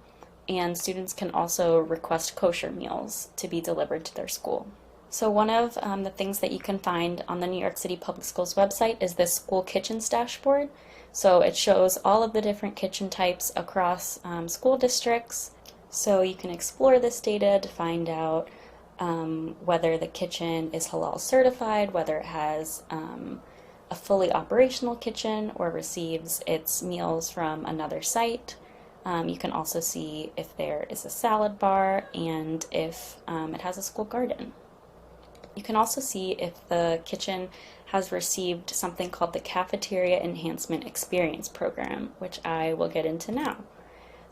Speaker 7: And students can also request kosher meals to be delivered to their school. So one of the things that you can find on the New York City Public Schools website is this school kitchens dashboard. So it shows all of the different kitchen types across school districts. So you can explore this data to find out whether the kitchen is halal certified, whether it has a fully operational kitchen or receives its meals from another site. You can also see if there is a salad bar and if it has a school garden. You can also see if the kitchen has received something called the Cafeteria Enhancement Experience Program, which I will get into now.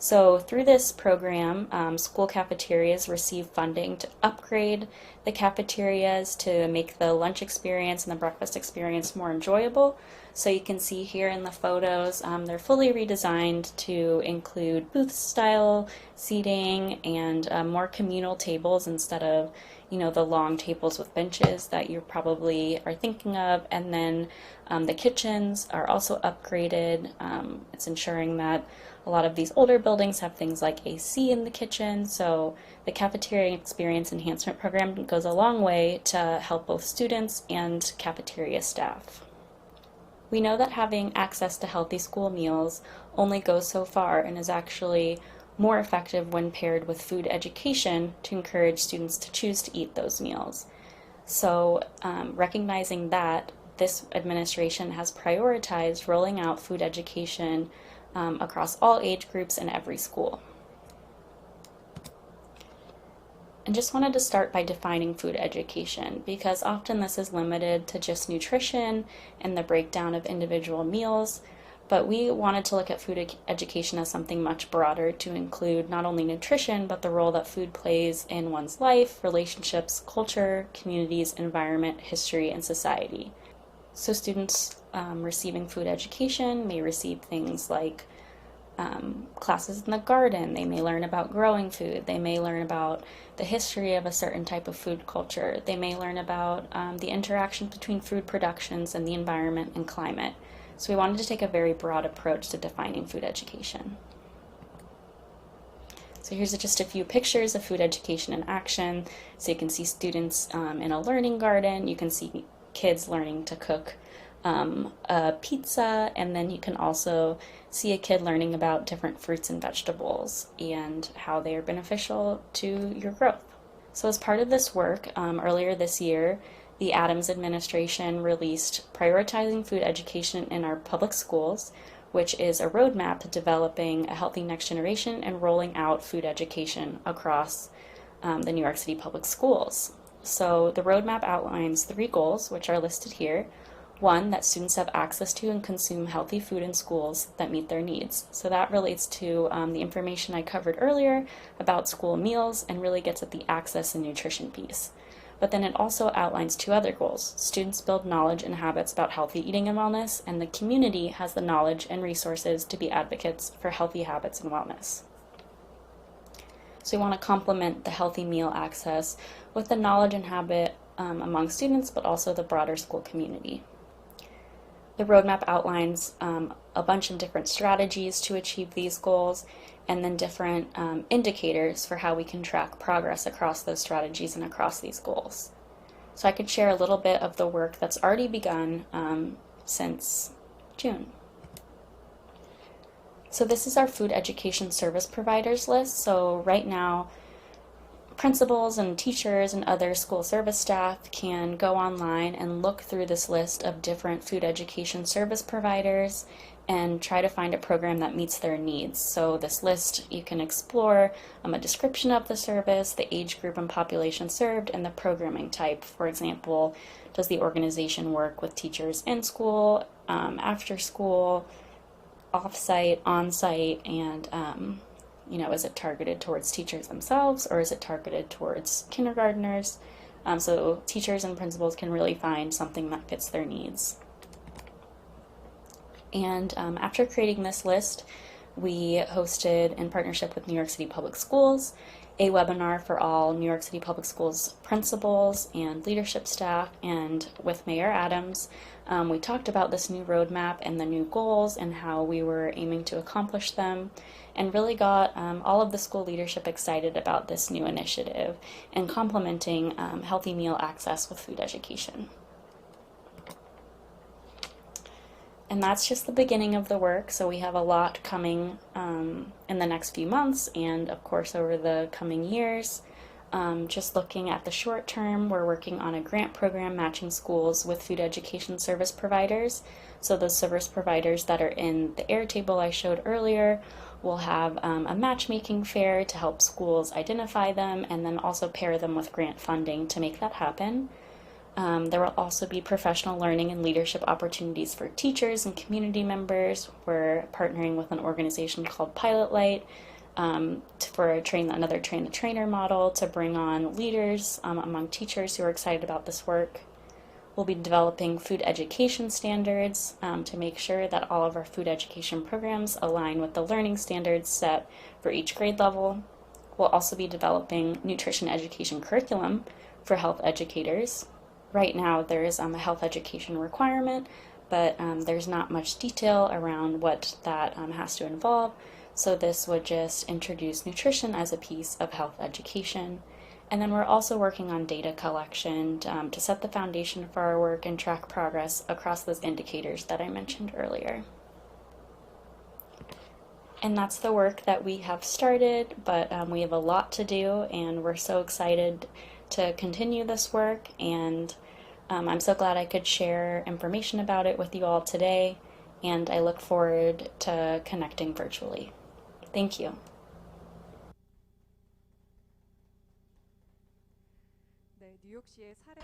Speaker 7: So through this program, school cafeterias receive funding to upgrade the cafeterias to make the lunch experience and the breakfast experience more enjoyable. So you can see here in the photos, they're fully redesigned to include booth-style seating and more communal tables instead of, the long tables with benches that you probably are thinking of. And then the kitchens are also upgraded. It's ensuring that a lot of these older buildings have things like AC in the kitchen, so the Cafeteria Experience Enhancement Program goes a long way to help both students and cafeteria staff. We know that having access to healthy school meals only goes so far and is actually more effective when paired with food education to encourage students to choose to eat those meals. So recognizing that, this administration has prioritized rolling out food education across all age groups in every school. And just wanted to start by defining food education, because often this is limited to just nutrition and the breakdown of individual meals, But we wanted to look at food education as something much broader to include not only nutrition, but the role that food plays in one's life, relationships, culture, communities, environment, history, and society. So students receiving food education may receive things like classes in the garden. They may learn about growing food. They may learn about the history of a certain type of food culture. They may learn about the interaction between food productions and the environment and climate. So we wanted to take a very broad approach to defining food education. So here's just a few pictures of food education in action. So you can see students in a learning garden. You can see kids learning to cook a pizza, and then you can also see a kid learning about different fruits and vegetables and how they are beneficial to your growth. So as part of this work, earlier this year, the Adams administration released Prioritizing Food Education in Our Public Schools, which is a roadmap to developing a healthy next generation and rolling out food education across the New York City public schools. So the roadmap outlines 3 goals, which are listed here. 1, that students have access to and consume healthy food in schools that meet their needs. So that relates to the information I covered earlier about school meals and really gets at the access and nutrition piece. But then it also outlines 2 other goals. Students build knowledge and habits about healthy eating and wellness, and the community has the knowledge and resources to be advocates for healthy habits and wellness. So we want to complement the healthy meal access with the knowledge and habit among students, but also the broader school community. The roadmap outlines a bunch of different strategies to achieve these goals, and then different indicators for how we can track progress across those strategies and across these goals. So I could share a little bit of the work that's already begun since June. So this is our food education service providers list. So right now, principals and teachers and other school service staff can go online and look through this list of different food education service providers and try to find a program that meets their needs. So this list, you can explore a description of the service, the age group and population served, and the programming type. For example, does the organization work with teachers in school, after school, off-site, on-site, and is it targeted towards teachers themselves, or is it targeted towards kindergartners? So teachers and principals can really find something that fits their needs. And after creating this list, we hosted, in partnership with New York City Public Schools, a webinar for all New York City Public Schools principals and leadership staff, and with Mayor Adams, we talked about this new roadmap and the new goals and how we were aiming to accomplish them, and really got all of the school leadership excited about this new initiative and complementing healthy meal access with food education. And that's just the beginning of the work, so we have a lot coming in the next few months and of course over the coming years. Just looking at the short term, we're working on a grant program matching schools with food education service providers. So those service providers that are in the air table I showed earlier will have a matchmaking fair to help schools identify them and then also pair them with grant funding to make that happen. There will also be professional learning and leadership opportunities for teachers and community members. We're partnering with an organization called Pilot Light for another train-the-trainer model to bring on leaders among teachers who are excited about this work. We'll be developing food education standards to make sure that all of our food education programs align with the learning standards set for each grade level. We'll also be developing nutrition education curriculum for health educators. Right now there is a health education requirement, but there's not much detail around what that has to involve. So this would just introduce nutrition as a piece of health education. And then we're also working on data collection to set the foundation for our work and track progress across those indicators that I mentioned earlier. And that's the work that we have started, but we have a lot to do, and we're so excited to continue this work, and I'm so glad I could share information about it with you all today, and I look forward to connecting virtually. Thank you.
Speaker 5: 네, 뉴욕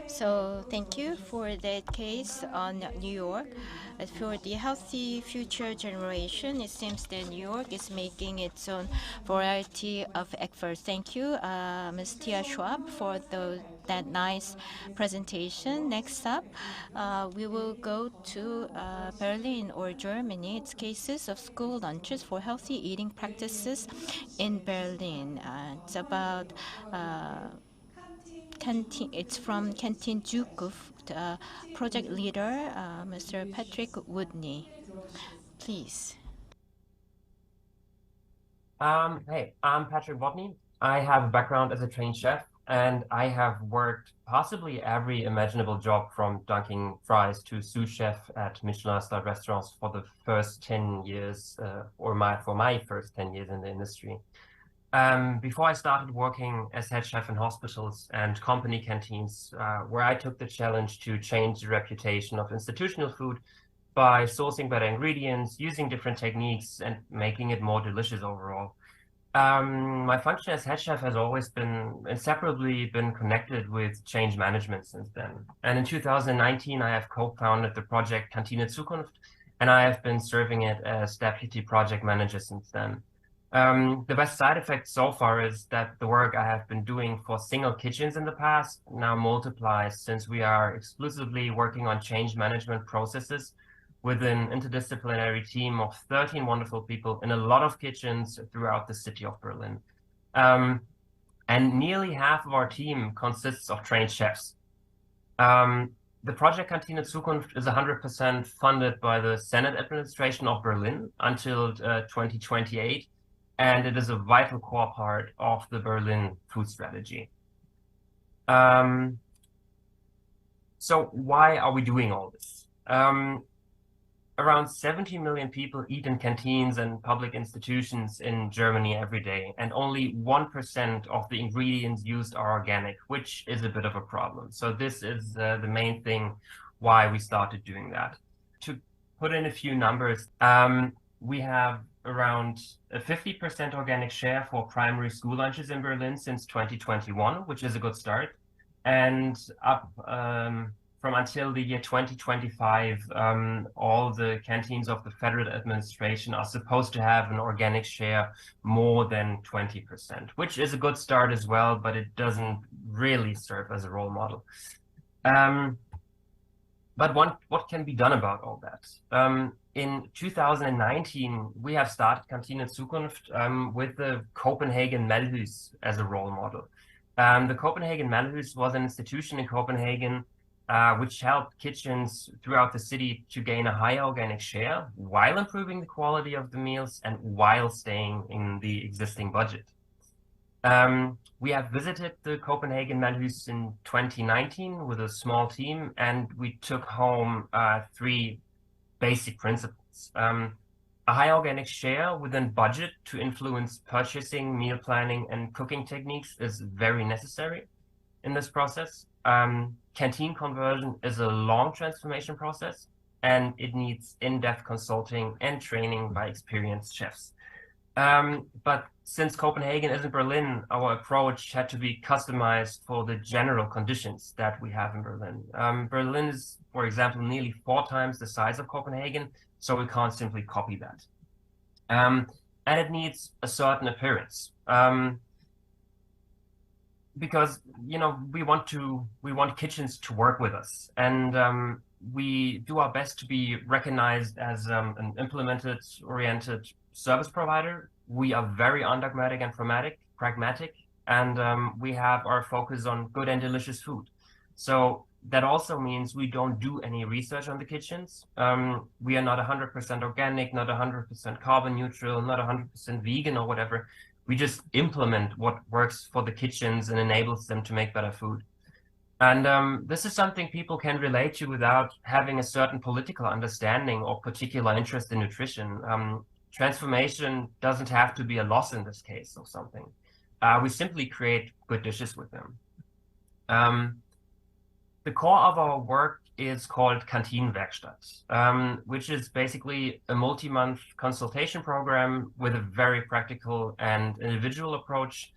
Speaker 2: So thank you for that case on New York. For the healthy future generation, it seems that New York is making its own variety of efforts. Thank you, Ms. Tia Schwab, for that nice presentation. Next up, we will go to Berlin or Germany. It's cases of school lunches for healthy eating practices in Berlin. It's about canteen. It's from Canteen Zukov, project leader, Mr. Patrick Woodney. Please.
Speaker 8: Hey, I'm Patrick Watney. I have a background as a trained chef, and I have worked possibly every imaginable job from dunking fries to sous chef at Michelin-star restaurants for the first 10 years, for my first 10 years in the industry. Before I started working as head chef in hospitals and company canteens, where I took the challenge to change the reputation of institutional food by sourcing better ingredients, using different techniques, and making it more delicious overall. My function as head chef has always been inseparably been connected with change management since then. And in 2019, I have co-founded the project Kantine Zukunft, and I have been serving it as deputy project manager since then. The best side effect so far is that the work I have been doing for single kitchens in the past now multiplies, since we are exclusively working on change management processes with an interdisciplinary team of 13 wonderful people in a lot of kitchens throughout the city of Berlin. And nearly half of our team consists of trained chefs. The project Kantine Zukunft is 100% funded by the Senate administration of Berlin until 2028, and it is a vital core part of the Berlin food strategy. So why are we doing all this? Around 70 million people eat in canteens and public institutions in Germany every day, and only 1% of the ingredients used are organic, which is a bit of a problem. So this is the main thing why we started doing that. To put in a few numbers, we have around a 50% organic share for primary school lunches in Berlin since 2021, which is a good start. And up from until the year 2025, all the canteens of the federal administration are supposed to have an organic share more than 20%, which is a good start as well, but it doesn't really serve as a role model. But what can be done about all that? In 2019, we have started Kantine Zukunft with the Copenhagen Melhus as a role model. The Copenhagen Melhus was an institution in Copenhagen which helped kitchens throughout the city to gain a higher organic share while improving the quality of the meals and while staying in the existing budget. We have visited the Copenhagen Melhus in 2019 with a small team, and we took home 3 basic principles. A high organic share within budget to influence purchasing, meal planning, and cooking techniques is very necessary in this process. Canteen conversion is a long transformation process, and it needs in-depth consulting and training by experienced chefs. But since Copenhagen isn't Berlin, our approach had to be customized for the general conditions that we have in Berlin. Berlin is, for example, nearly 4 times the size of Copenhagen, so we can't simply copy that. And it needs a certain appearance. Because, you know, we want kitchens to work with us, and we do our best to be recognized as an implemented oriented service provider. We are very undogmatic and pragmatic, and we have our focus on good and delicious food. So that also means we don't do any research on the kitchens. We are not 100% organic, not 100% carbon neutral, not 100% vegan or whatever. We just implement what works for the kitchens and enables them to make better food. And this is something people can relate to without having a certain political understanding or particular interest in nutrition. Transformation doesn't have to be a loss in this case or something. We simply create good dishes with them. The core of our work is called Kantinenwerkstatt, which is basically a multi-month consultation program with a very practical and individual approach.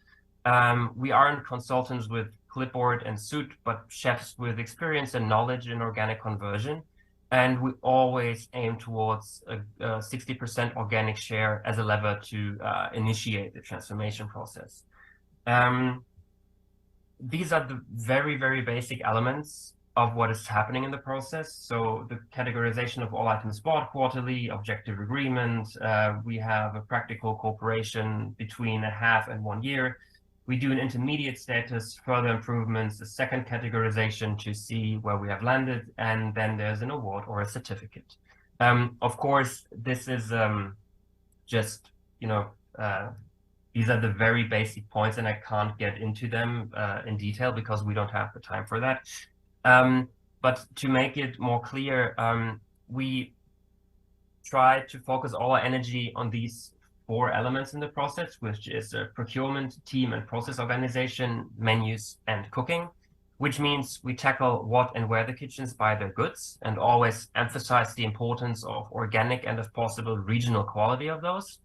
Speaker 8: We aren't consultants with clipboard and suit, but chefs with experience and knowledge in organic conversion. And we always aim towards a 60% organic share as a lever to initiate the transformation process. These are the very, very basic elements of what is happening in the process. So the categorization of all items bought quarterly, objective agreement, we have a practical cooperation between a half and 1 year. We do an intermediate status, further improvements, a second categorization to see where we have landed, and then there's an award or a certificate. Of course, this is just, these are the very basic points, and I can't get into them in detail because we don't have the time for that. But to make it more clear, we try to focus all our energy on these 4 elements in the process, which is procurement, team and process organization, menus, and cooking, which means we tackle what and where the kitchens buy their goods and always emphasize the importance of organic and, if possible, regional quality of those.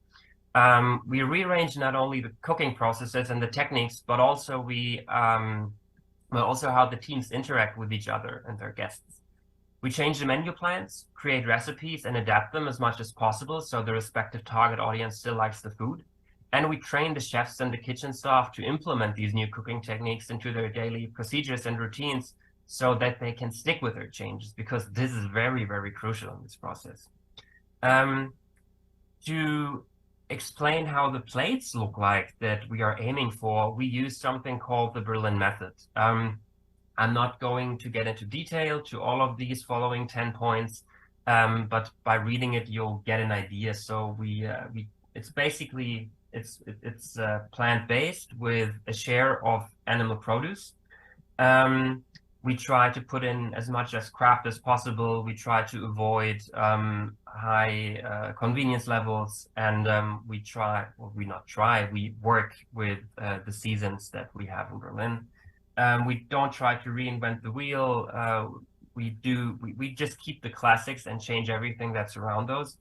Speaker 8: We rearrange not only the cooking processes and the techniques, but also how the teams interact with each other and their guests. We change the menu plans, create recipes, and adapt them as much as possible so the respective target audience still likes the food. And we train the chefs and the kitchen staff to implement these new cooking techniques into their daily procedures and routines so that they can stick with their changes, because this is very, very crucial in this process. To explain how the plates look like that we are aiming for, we use something called the Berlin method. I'm not going to get into detail to all of these following 10 points, but by reading it, you'll get an idea. So it's basically, it's plant-based with a share of animal produce. We try to put in as much as craft as possible. We try to avoid high convenience levels, and we work with the seasons that we have in Berlin. We don't try to reinvent the wheel. We just keep the classics and change everything that's around those.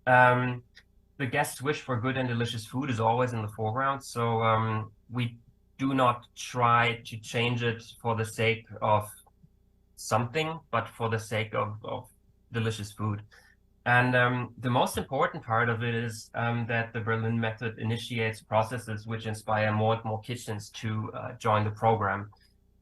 Speaker 8: The guest's wish for good and delicious food is always in the foreground. So we do not try to change it for the sake of something, but for the sake of delicious food. And the most important part of it is that the Berlin method initiates processes which inspire more and more kitchens to join the program,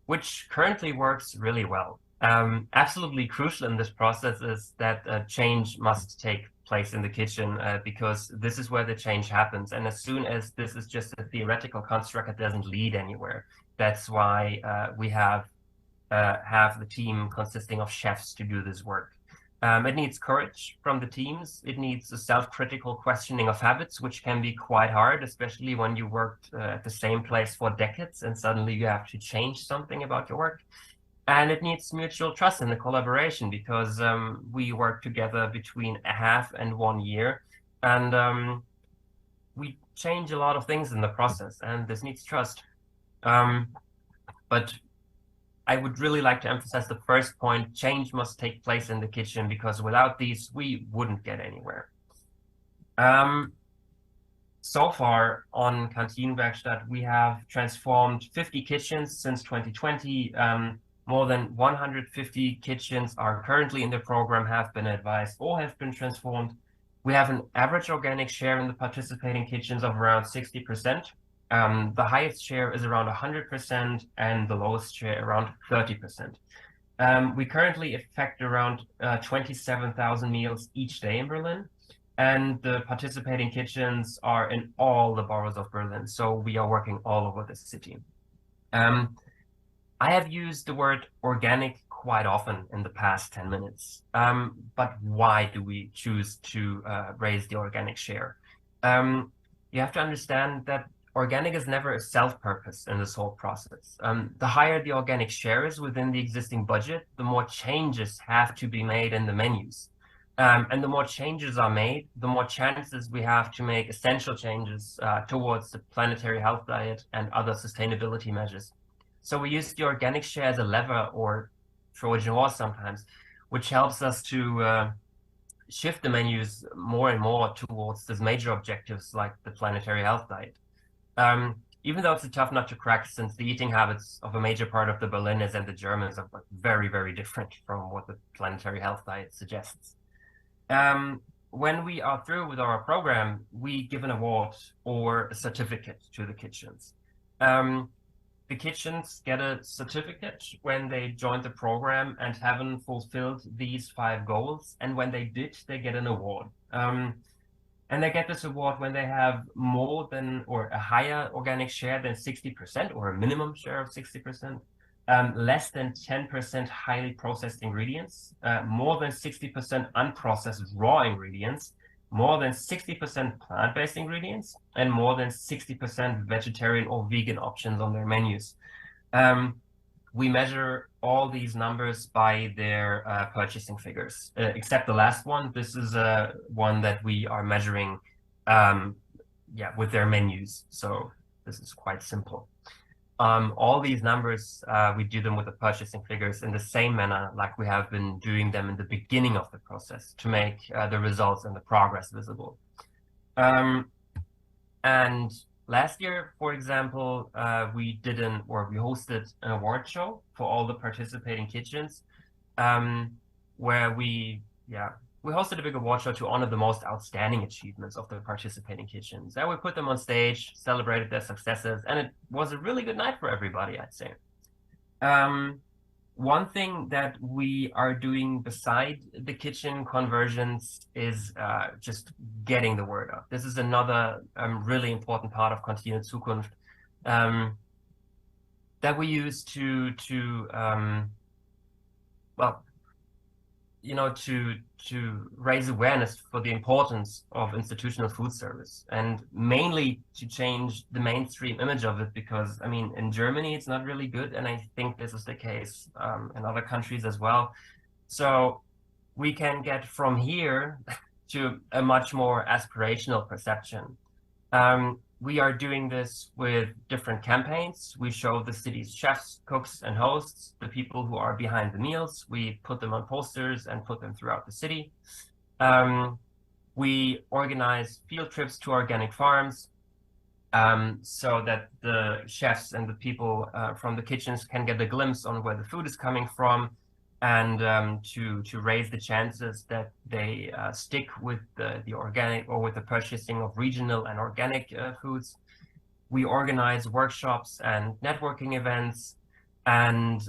Speaker 8: which currently works really well. Absolutely crucial in this process is that change must take place in the kitchen because this is where the change happens. And as soon as this is just a theoretical construct, it doesn't lead anywhere. That's why we have the team consisting of chefs to do this work. It needs courage from the teams. It needs a self-critical questioning of habits, which can be quite hard, especially when you worked at the same place for decades and suddenly you have to change something about your work. And it needs mutual trust and the collaboration because we work together between a half and 1 year. And we change a lot of things in the process, and this needs trust. But I would really like to emphasize the first point: change must take place in the kitchen, because without these, we wouldn't get anywhere. So far on Kantinenwerkstatt, we have transformed 50 kitchens since 2020. More than 150 kitchens are currently in the program, have been advised, or have been transformed. We have an average organic share in the participating kitchens of around 60%. The highest share is around 100%, and the lowest share around 30%. We currently effect around 27,000 meals each day in Berlin, and the participating kitchens are in all the boroughs of Berlin, so we are working all over the city. I have used the word organic quite often in the past 10 minutes, but why do we choose to raise the organic share? You have to understand that organic is never a self-purpose in this whole process. The higher the organic share is within the existing budget, the more changes have to be made in the menus. And the more changes are made, the more chances we have to make essential changes towards the planetary health diet and other sustainability measures. So we use the organic share as a lever, or Trojan horse sometimes, which helps us to shift the menus more and more towards these major objectives like the planetary health diet. even though it's a tough nut to crack, since the eating habits of a major part of the Berliners and the Germans are very, very different from what the planetary health diet suggests. When we are through with our program, we give an award or a certificate to the kitchens. The kitchens get a certificate when they joined the program and haven't fulfilled these 5 goals. And when they did, they get an award. And they get this award when they have more than or a higher organic share than 60% or a minimum share of 60%, less than 10% highly processed ingredients, more than 60% unprocessed raw ingredients, more than 60% plant-based ingredients, and more than 60% vegetarian or vegan options on their menus. We measure all these numbers by their purchasing figures, except the last one. This is one that we are measuring with their menus. So this is quite simple. All these numbers, we do them with the purchasing figures in the same manner like we have been doing them in the beginning of the process to make the results and the progress visible. And last year, for example, we hosted an award show for all the participating kitchens, where we hosted a big award show to honor the most outstanding achievements of the participating kitchens. And we put them on stage, celebrated their successes, and it was a really good night for everybody, I'd say. One thing that we are doing beside the kitchen conversions is just getting the word out. This is another really important part of Continued Zukunft that we use to raise awareness for the importance of institutional food service, and mainly to change the mainstream image of it, because I mean, in Germany it's not really good, and I think this is the case in other countries as well. So we can get from here to a much more aspirational perception. We are doing this with different campaigns. We show the city's chefs, cooks, and hosts, the people who are behind the meals. We put them on posters and put them throughout the city. We organize field trips to organic farms so that the chefs and the people from the kitchens can get a glimpse on where the food is coming from, and to raise the chances that they stick with the organic or with the purchasing of regional and organic foods. We organize workshops and networking events, and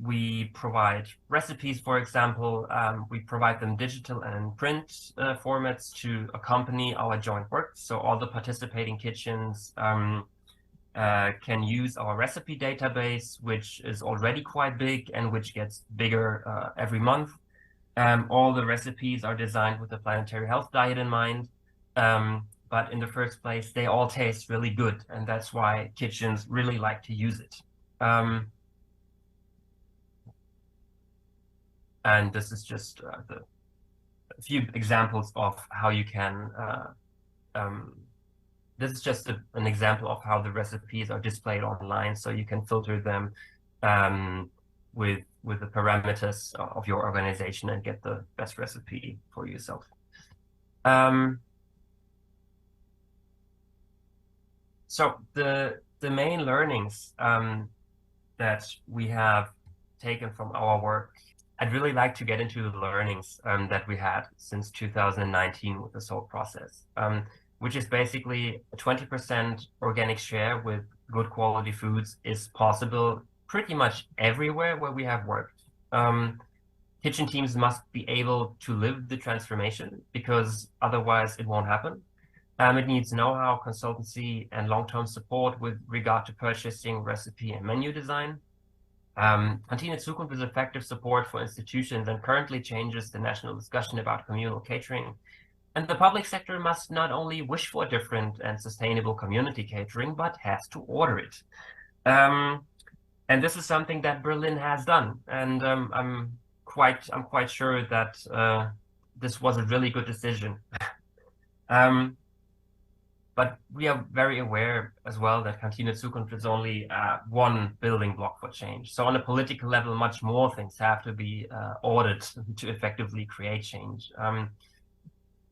Speaker 8: we provide recipes, for example. We provide them digital and print formats to accompany our joint work. So all the participating kitchens can use our recipe database, which is already quite big and which gets bigger every month. All the recipes are designed with the planetary health diet in mind. But in the first place, they all taste really good, and that's why kitchens really like to use it. And this is just a few examples of how you can this is just an example of how the recipes are displayed online, so you can filter them with the parameters of your organization and get the best recipe for yourself. So the main learnings that we have taken from our work, I'd really like to get into the learnings that we had since 2019 with this whole process. Which is basically a 20% organic share with good quality foods is possible pretty much everywhere where we have worked. Kitchen teams must be able to live the transformation, because otherwise it won't happen. It needs know-how, consultancy, and long-term support with regard to purchasing, recipe, and menu design. Continued Zukunft is effective support for institutions and currently changes the national discussion about communal catering. And the public sector must not only wish for different and sustainable community catering, but has to order it. And this is something that Berlin has done. And I'm quite sure that this was a really good decision. But we are very aware as well that Continued Zukunft is only one building block for change. So on a political level, much more things have to be ordered to effectively create change.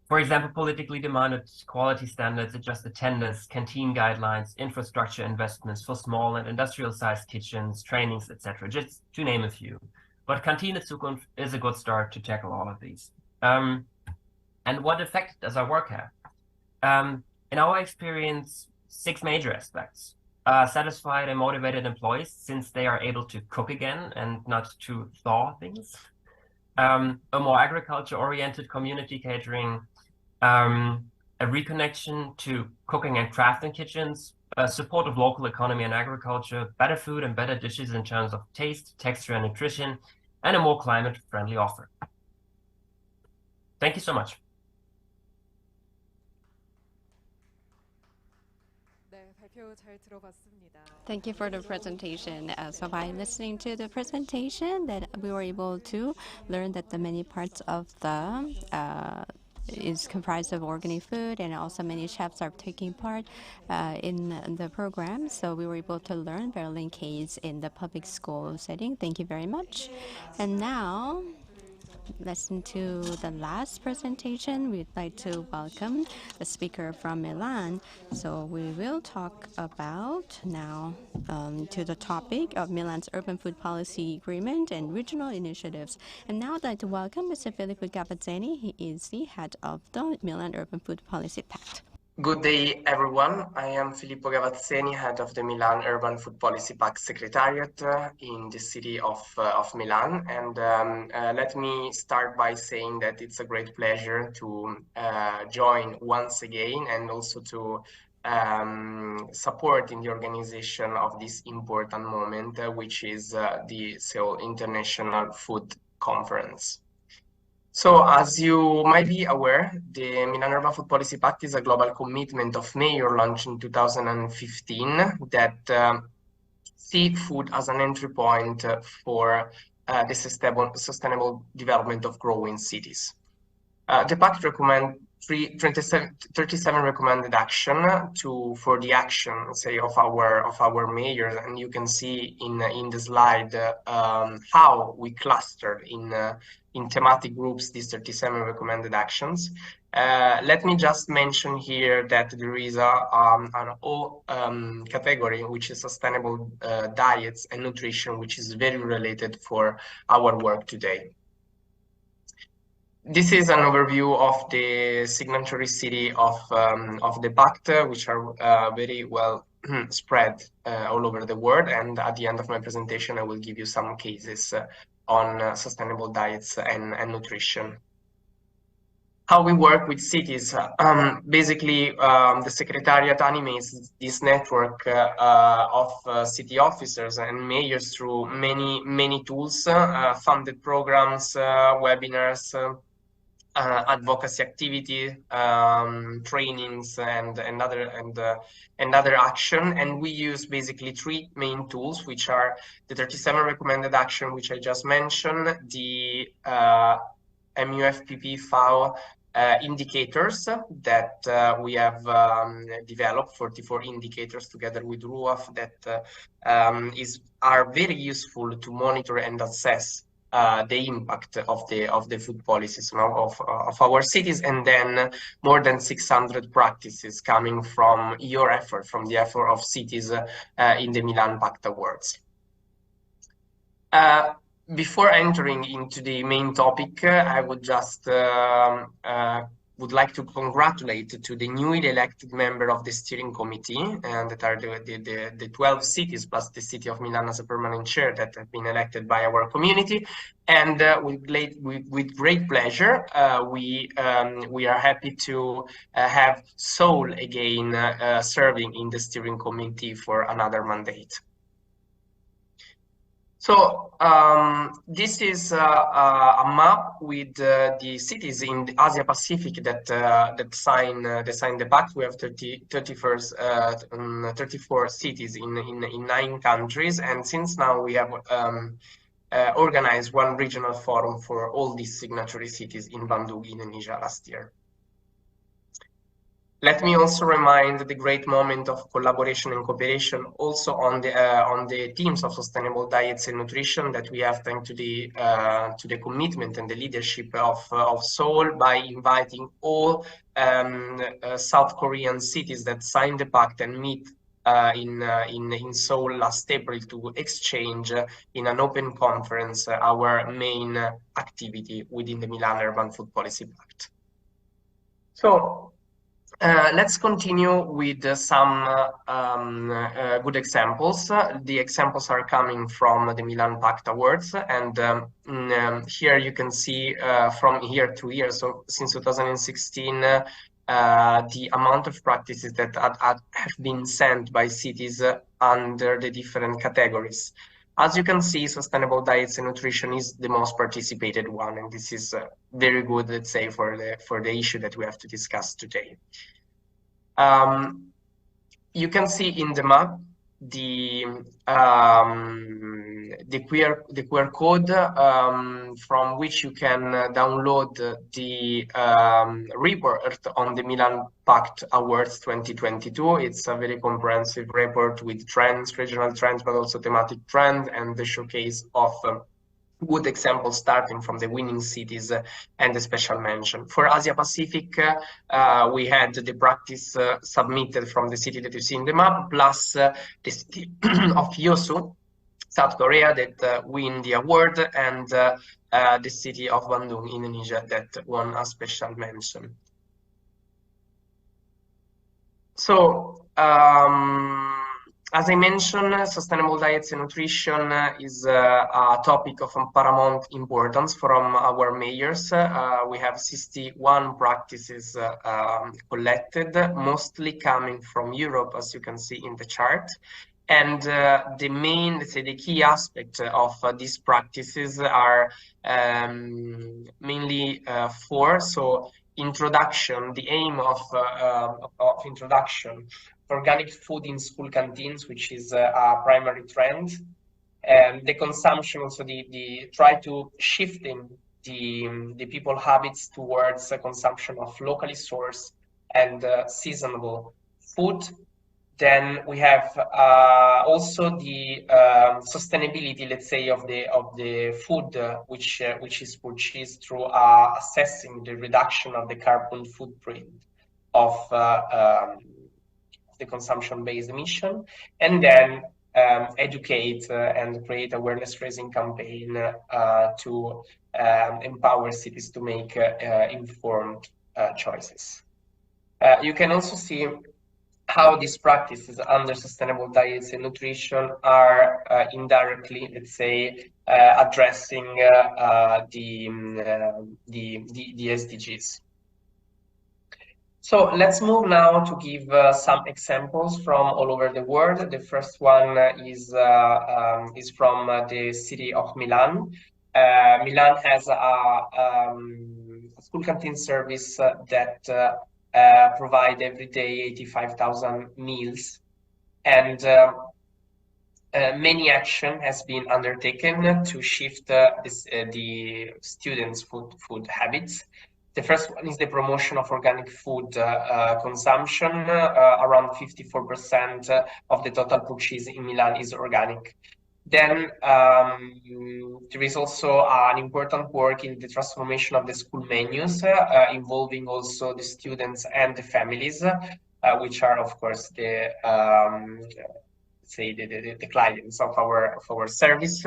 Speaker 8: For example, politically demanded quality standards, adjust attendance, canteen guidelines, infrastructure investments for small and industrial-sized kitchens, trainings, etc., just to name a few. But Kantine Zukunft is a good start to tackle all of these. And what effect does our work have? In our experience, 6 major aspects. Satisfied and motivated employees, since they are able to cook again and not to thaw things. A more agriculture-oriented community catering, a reconnection to cooking and crafting kitchens, support of local economy and agriculture, better food and better dishes in terms of taste, texture, and nutrition, and a more climate-friendly offer. Thank you so much.
Speaker 5: 네, 발표 잘 들어봤습니다.
Speaker 1: Thank you for the presentation. So by listening to the presentation, that we were able to learn that the many parts of the is comprised of organic food, and also many chefs are taking part in the program. So we were able to learn Berlin case in the public school setting. Thank you very much. And now, listen to the last presentation. We'd like to welcome the speaker from Milan. So we will talk about now to the topic of Milan's urban food policy agreement and regional initiatives. And now I'd like to welcome Mr. Filippo Gavazzeni. He is the head of the Milan Urban Food Policy Pact.
Speaker 4: Good day, everyone. I am Filippo Gavazzeni, head of the Milan Urban Food Policy Pact Secretariat in the city of Milan. And let me start by saying that it's a great pleasure to join once again, and also to support in the organization of this important moment, which is the Seoul International Food Conference. So, as you might be aware, the Milan Urban Food Policy Pact is a global commitment of mayor launched in 2015 that see food as an entry point for the sustainable development of growing cities. The pact recommends 37 recommended action for the action, say, of our mayors, and you can see in the slide how we clustered in thematic groups these 37 recommended actions. Let me just mention here that there is an O category, which is sustainable diets and nutrition, which is very related for our work today. This is an overview of the signatory city of the pact, which are very well spread all over the world. And at the end of my presentation, I will give you some cases on sustainable diets and nutrition. How we work with cities. Basically, the Secretariat animates this network of city officers and mayors through many tools, funded programs, webinars, advocacy activity, trainings, and other action. And we use basically 3 main tools, which are the 37 recommended action, which I just mentioned, the MUFPP FAO indicators that we have developed, 44 indicators together with RUAF that are very useful to monitor and assess the impact of the food policies of our cities, and then more than 600 practices coming from your effort, from the effort of cities in the Milan Pact Awards. Before entering into the main topic, I would just would like to congratulate to the newly elected member of the steering committee, and that are the 12 cities plus the city of Milan as a permanent chair that have been elected by our community. And with great pleasure, we are happy to have Seoul again serving in the steering committee for another mandate. So this is a map with the cities in the Asia Pacific that sign the pact. We have 34 cities in 9 countries, and since now we have organized one regional forum for all these signatory cities in Bandung, Indonesia last year. Let me also remind the great moment of collaboration and cooperation also on the themes of sustainable diets and nutrition that we have thanks to the commitment and the leadership of Seoul by inviting all South Korean cities that signed the pact and meet in Seoul last April to exchange in an open conference our main activity within the Milan Urban Food Policy Pact. So let's continue with some good examples. The examples are coming from the Milan Pact Awards, and here you can see from year to year, so since 2016, the amount of practices that have been sent by cities under the different categories. As you can see, sustainable diets and nutrition is the most participated one, and this is very good, let's say, for the issue that we have to discuss today. You can see in the map the QR code from which you can download the report on the Milan Pact Awards 2022. It's a very comprehensive report with trends, regional trends, but also thematic trends, and the showcase of good examples starting from the winning cities and the special mention. For Asia Pacific, we had the practice submitted from the city that you see in the map, plus the city of Yeosu, South Korea, that win the award, and the city of Bandung, Indonesia, that won a special mention. So, as I mentioned, sustainable diets and nutrition is a topic of paramount importance from our mayors. We have 61 practices collected, mostly coming from Europe, as you can see in the chart. And the main, let's say, the key aspect of these practices are mainly four. So, introduction, the aim of introduction, organic food in school canteens, which is a primary trend, and the consumption, also the try to shifting the people habits towards the consumption of locally sourced and seasonable food. Then we have also the sustainability, let's say, of the food which is purchased through assessing the reduction of the carbon footprint of the consumption-based emission, and then educate and create awareness-raising campaign to empower cities to make informed choices. You can also see how these practices under sustainable diets and nutrition are indirectly, let's say, addressing the SDGs. So let's move now to give some examples from all over the world. The first one is from the city of Milan. Milan has a school canteen service that provide every day 85,000 meals, and many action has been undertaken to shift the students' food habits. The first one is the promotion of organic food consumption. Around 54% of the total purchase in Milan is organic. Then there is also an important work in the transformation of the school menus, involving also the students and the families, which are, of course, the say the clients of our service.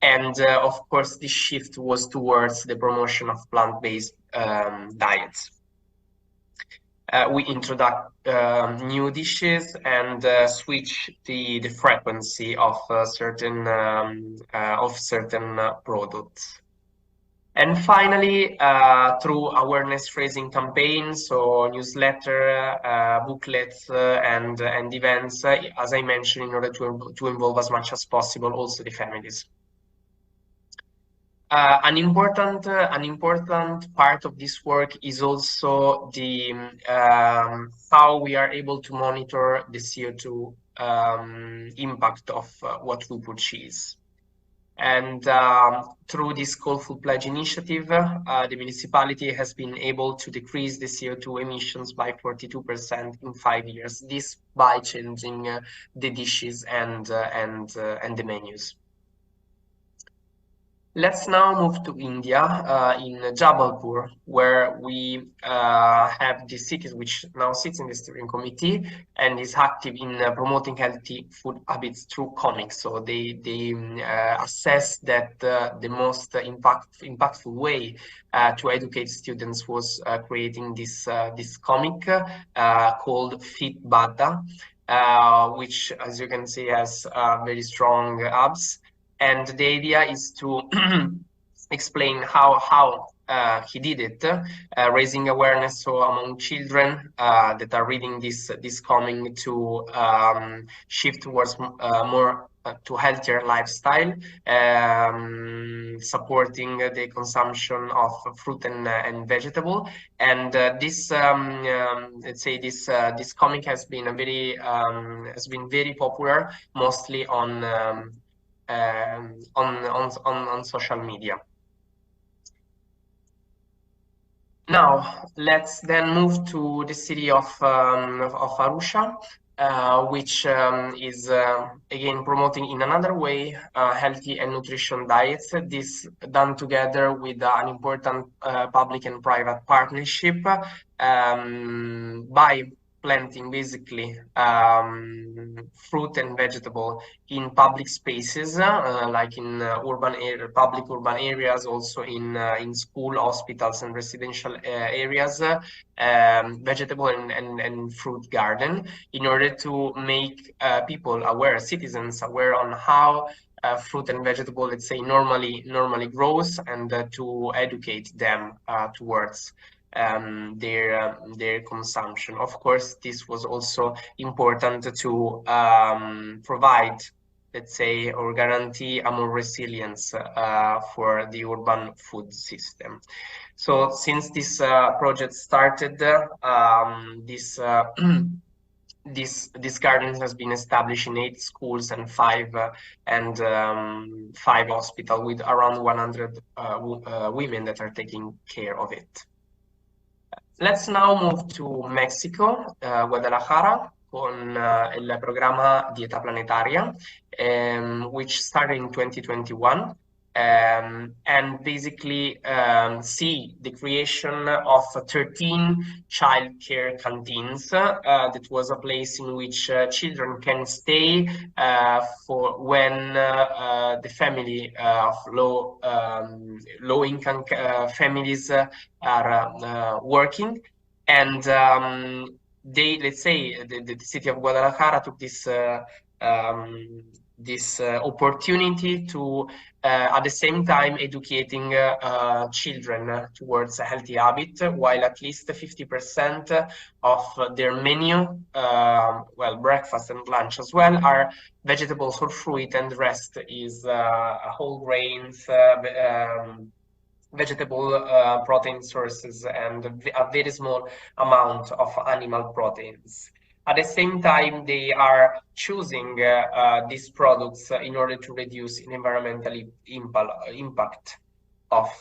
Speaker 4: And of course, this shift was towards the promotion of plant-based diets. We introduce new dishes and switch the frequency of certain products. And finally, through awareness-raising campaigns, so newsletter, booklets, and events, as I mentioned, in order to involve as much as possible also the families. An important part of this work is also the how we are able to monitor the CO2 impact of what we purchase. And through this Cold Food Pledge initiative, the municipality has been able to decrease the CO2 emissions by 42% in 5 years. This by changing the dishes and the menus. Let's now move to India, in Jabalpur, where we have the city which now sits in the steering committee and is active in promoting healthy food habits through comics. So they assess that the most impactful way to educate students was creating this comic called Fit Bada, which, as you can see, has very strong abs. And the idea is to explain how he did it, raising awareness so among children that are reading this coming to shift towards more to healthier lifestyle, supporting the consumption of fruit and vegetable. And this let's say this comic has been very popular, mostly on social media. Now, let's then move to the city of Arusha, which is again promoting in another way healthy and nutrition diets. This done together with an important public and private partnership by planting basically fruit and vegetable in public spaces, like in public urban areas, also in school, hospitals, and residential areas, vegetable and fruit garden, in order to make people aware, citizens aware on how fruit and vegetable, let's say, normally grows, and to educate them towards their consumption. Of course, this was also important to provide, let's say, or guarantee a more resilience for the urban food system. So since this project started, this garden has been established in 8 schools and 5 hospitals, with around 100 women that are taking care of it. Let's now move to Mexico, Guadalajara, con il programma Dieta Planetaria, which started in 2021. And basically see the creation of 13 childcare canteens. That was a place in which children can stay for when the family of low income families are working. And let's say the city of Guadalajara took this opportunity to at the same time educating children towards a healthy habit, while at least 50% of their menu, well, breakfast and lunch as well, are vegetables or fruit, and the rest is whole grains, vegetable protein sources, and a very small amount of animal proteins. At the same time, they are choosing these products in order to reduce environmental impact of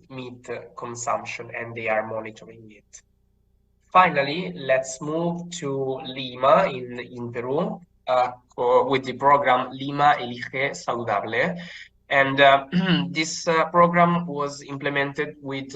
Speaker 4: meat consumption, and they are monitoring it. Finally, let's move to Lima in Peru with the program Lima Elige Saludable. And this program was implemented with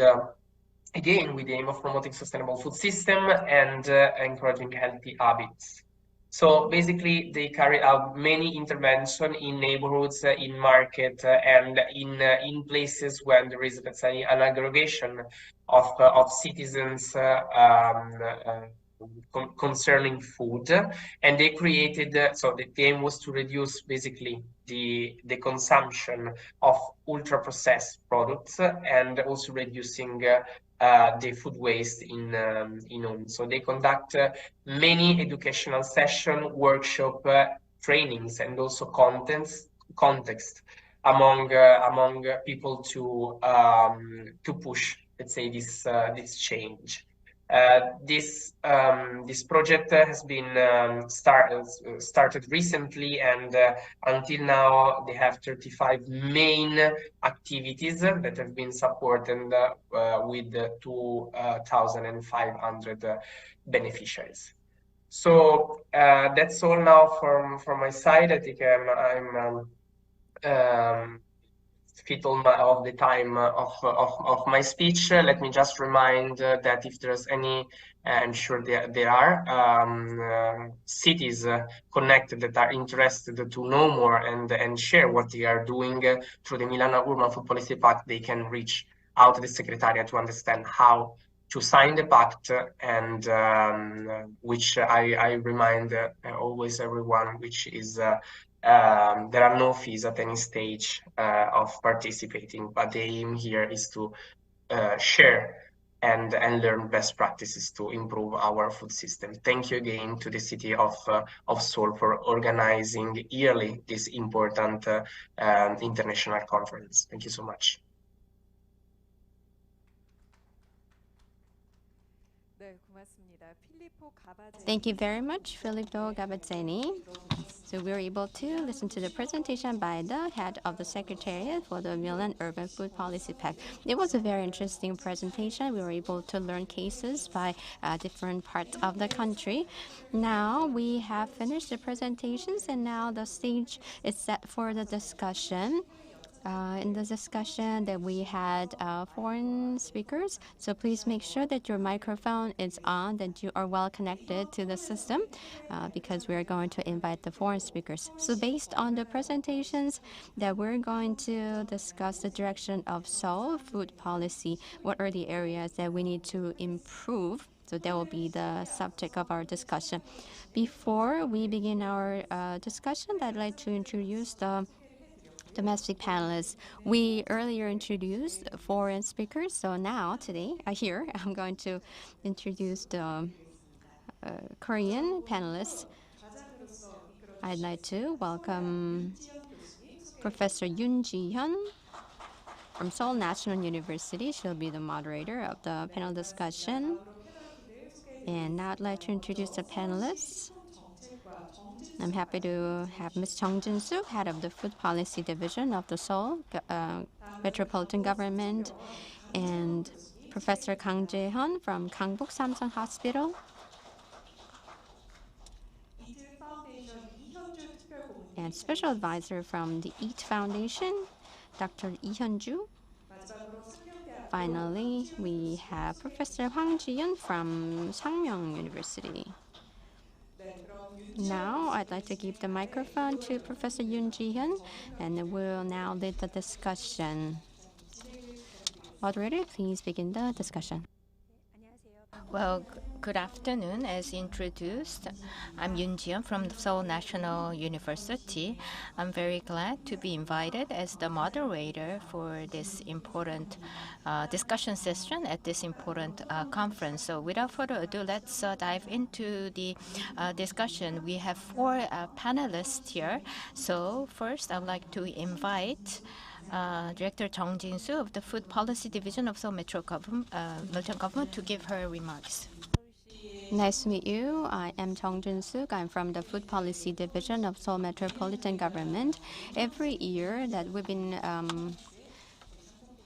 Speaker 4: again, with the aim of promoting sustainable food system and encouraging healthy habits. So basically, they carry out many interventions in neighborhoods, in market, and in places where there is, let's say, an aggregation of citizens concerning food. And they created, so the aim was to reduce basically the consumption of ultra processed products, and also reducing the food waste in homes. So they conduct many educational session, workshop, trainings, and also context among people to push, let's say, this change. This project has been started recently, and until now they have 35 main activities that have been supported with 2,500 beneficiaries. So that's all now from my side. I think I'm fit all of the time of my speech. Let me just remind that if there's any, I'm sure there are cities connected that are interested to know more and share what they are doing through the Milan Urban Food Policy Pact, they can reach out to the Secretariat to understand how to sign the pact, and which I remind always everyone, which is there are no fees at any stage of participating, but the aim here is to share and learn best practices to improve our food system. Thank you again to the city of Seoul for organizing yearly this important international conference. Thank you so much.
Speaker 5: 네, 고맙습니다. 필리포 가바제니.
Speaker 1: Thank you very much, Filippo Gavazzeni. So we were able to listen to the presentation by the head of the Secretariat for the Milan Urban Food Policy Pact. It was a very interesting presentation. We were able to learn cases by different parts of the country. Now we have finished the presentations, and now the stage is set for the discussion. In the discussion that we had foreign speakers, so please make sure that your microphone is on, that you are well connected to the system, because we are going to invite the foreign speakers. So based on the presentations that we're going to discuss the direction of Seoul food policy, what are the areas that we need to improve? So that will be the subject of our discussion. Before we begin our discussion, I'd like to introduce the domestic panelists. We earlier introduced foreign speakers, so now today, here, I'm going to introduce the Korean panelists. I'd like to welcome Professor Yoon Ji-hyun from Seoul National University. She'll be the moderator of the panel discussion. And now I'd like to introduce the panelists. I'm happy to have Ms. Chung Jin-soo, head of the Food Policy Division of the Seoul Metropolitan Government, and Professor Kang Jae-hyun from Gangbuk Samsung Hospital, and Special Advisor from the EAT Foundation, Dr. Lee Hyun-ju. Finally, we have Professor Hwang Ji-yoon from Sangmyeong University. Now, I'd like to give the microphone to Professor Yoon Ji-hyun, and we'll now lead the discussion. Moderator, please begin the discussion.
Speaker 2: Well, good afternoon. As introduced, I'm Yoon Ji-hyun from Seoul National University. I'm very glad to be invited as the moderator for this important discussion session at this important conference. So without further ado, let's dive into the discussion. We have four panelists here. So first, I'd like to invite Director Chung Jin-soo of the Food Policy Division of Seoul Metropolitan Government to give her remarks.
Speaker 1: Nice to meet you. I am Chung Jin-suk. I'm from the Food Policy Division of Seoul Metropolitan Government. Every year that we've been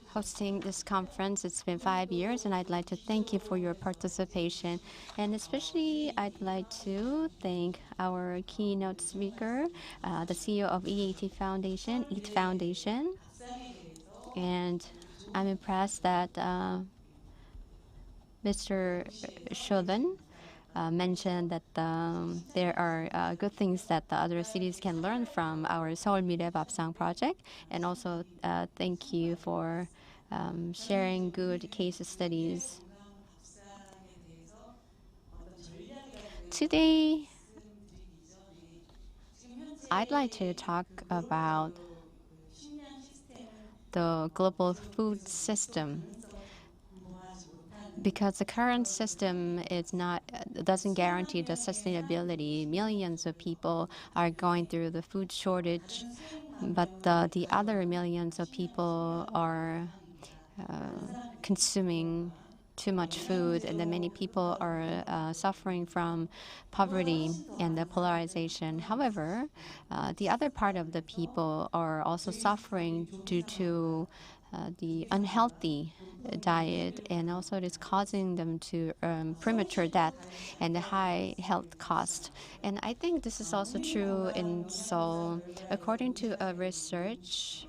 Speaker 1: hosting this conference, it's been 5 years, and I'd like to thank you for your participation. And especially, I'd like to thank our keynote speaker, the CEO of EAT Foundation, EAT Foundation. And I'm impressed that Mr. Shodan mentioned that there are good things that the other cities can learn from our Seoul Mire Babsang project. And also thank you for sharing good case studies. Today, I'd like to talk about the global food system, because the current system doesn't guarantee the sustainability. Millions of people are going through the food shortage, but the other millions of people are consuming too much food, and then many people are suffering from poverty and the polarization. However, the other part of the people are also suffering due to the unhealthy diet, and also it is causing them to premature death and the high health cost. And I think this is also true in Seoul. According to a research,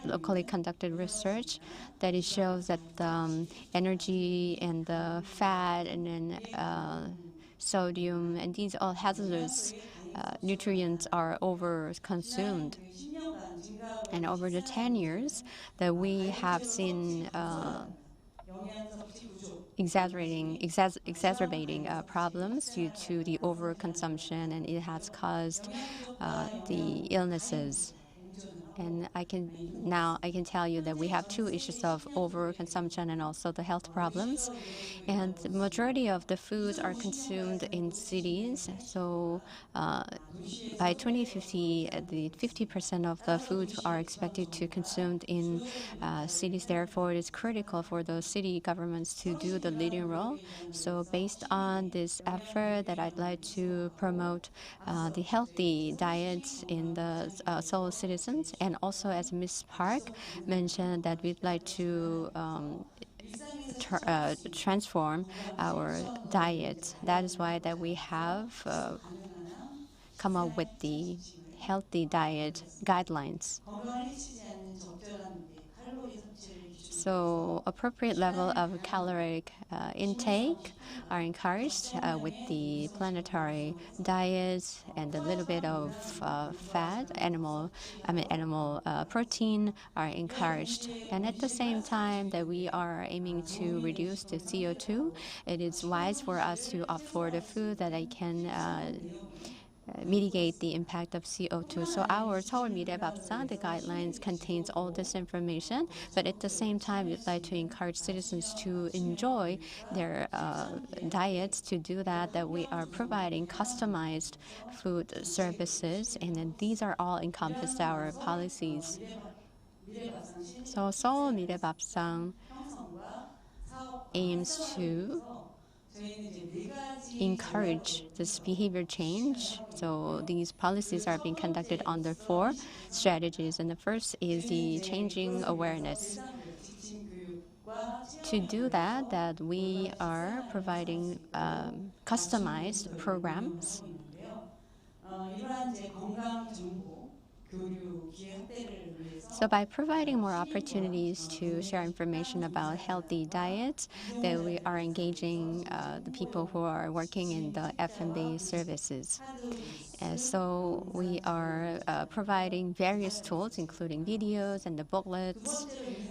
Speaker 1: locally conducted research, that it shows that the energy and the fat and then sodium and these all hazardous nutrients are over consumed. And over the 10 years that we have seen exacerbating problems due to the overconsumption, and it has caused the illnesses. And I can tell you that we have two issues of overconsumption and also the health problems. And the majority of the foods are consumed in cities. So by 2050, the 50% of the foods are expected to consumed in cities. Therefore, it is critical for the city governments to do the leading role. So based on this effort, that I'd like to promote the healthy diets in the Seoul citizens, and also as Ms. Park mentioned, that we'd like to transform our diet. That is why that we have come up with the healthy diet guidelines. So appropriate level of caloric intake are encouraged with the planetary diets, and a little bit of animal protein are encouraged. And at the same time that we are aiming to reduce the CO2, it is wise for us to opt for the food that I can mitigate the impact of CO2. So our Seoul Mirebapsan, the guidelines contains all this information, but at the same time, we'd like to encourage citizens to enjoy their diets. To do that, that we are providing customized food services, and then these are all encompassed our policies. So Seoul Mirebapsan aims to encourage this behavior change. So these policies are being conducted under 4 strategies, and the first is the changing awareness. To do that, we are providing customized programs. So by providing more opportunities to share information about healthy diets, that we are engaging the people who are working in the F&B services. So we are providing various tools, including videos and the booklets.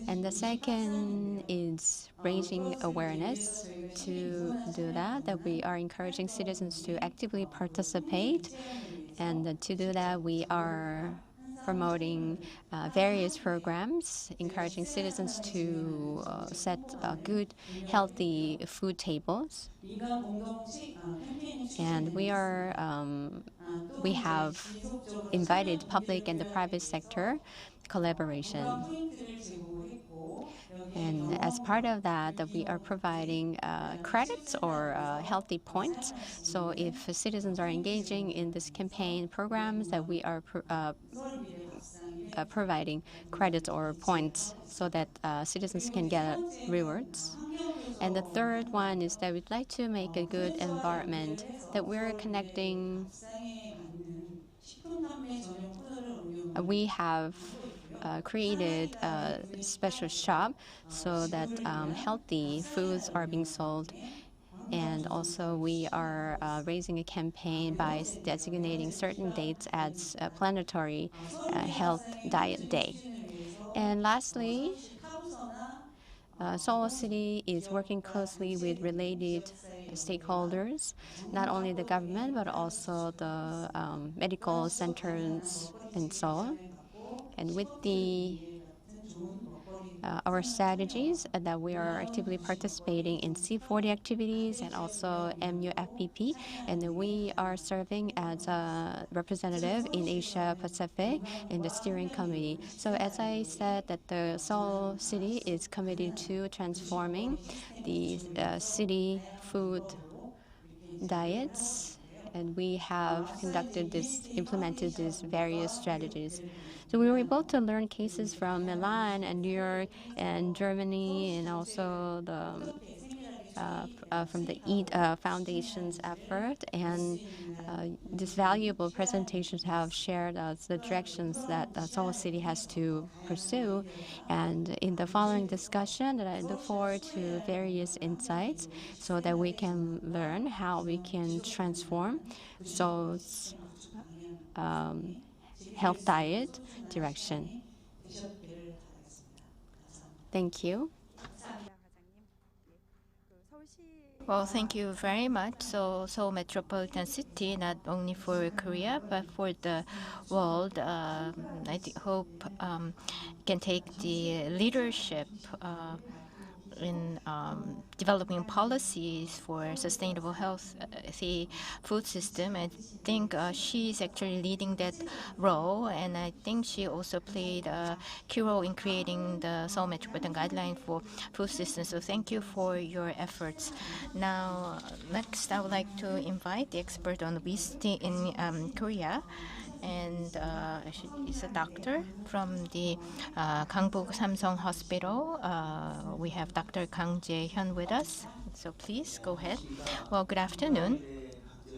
Speaker 1: And the second is raising awareness. To do that we are encouraging citizens to actively participate. And to do that, we are promoting various programs, encouraging citizens to set good, healthy food tables. And we have invited public and the private sector collaboration. And as part of that, we are providing credits or healthy points. So if citizens are engaging in this campaign programs, that we are providing credits or points so that citizens can get rewards. And the third one is that we'd like to make a good environment, that we're connecting. We have created a special shop so that healthy foods are being sold. And also we are raising a campaign by designating certain dates as a planetary health diet day. And lastly, Seoul City is working closely with related stakeholders, not only the government, but also the medical centers and so on. And with the our strategies that we are actively participating in C40 activities and also MUFPP, and we are serving as a representative in Asia Pacific in the steering committee. So as I said, that the Seoul city is committed to transforming the city food diets, and we have implemented these various strategies. So we were able to learn cases from Milan and New York and Germany, and also from the EAT Foundation's effort. And these valuable presentations have shared us the directions that Seoul City has to pursue. And in the following discussion, that I look forward to various insights so that we can learn how we can transform Seoul's health diet direction. Thank you.
Speaker 5: 감사합니다, 과장님. 예, 서울시
Speaker 2: Well, thank you very much. So, Seoul Metropolitan City, not only for Korea but for the world, hope can take the leadership in developing policies for sustainable healthy food system. I think she's actually leading that role, and I think she also played a key role in creating the Seoul Metropolitan Guideline for food systems. So thank you for your efforts. Now, next, I would like to invite the expert on obesity in Korea. And she's a doctor from the Gangbuk Samsung Hospital. We have Dr. Kang Jae-hyun with us. So please go ahead. Well, good afternoon.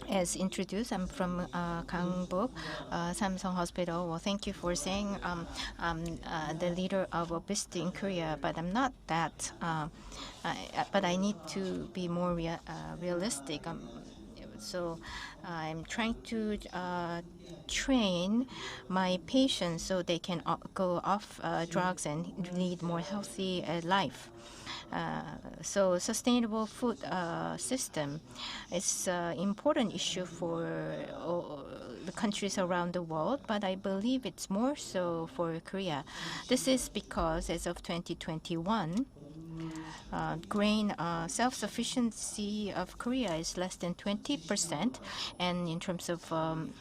Speaker 2: As introduced, I'm from Gangbuk Samsung Hospital. Well, thank you for saying the leader of obesity in Korea, but I'm not that. But I need to be more realistic. So I'm trying to train my patients so they can go off drugs and lead more healthy life. So sustainable food system is an important issue for the countries around the world, but I believe it's more so for Korea. This is because as of 2021, grain self-sufficiency of Korea is less than 20%, and in terms of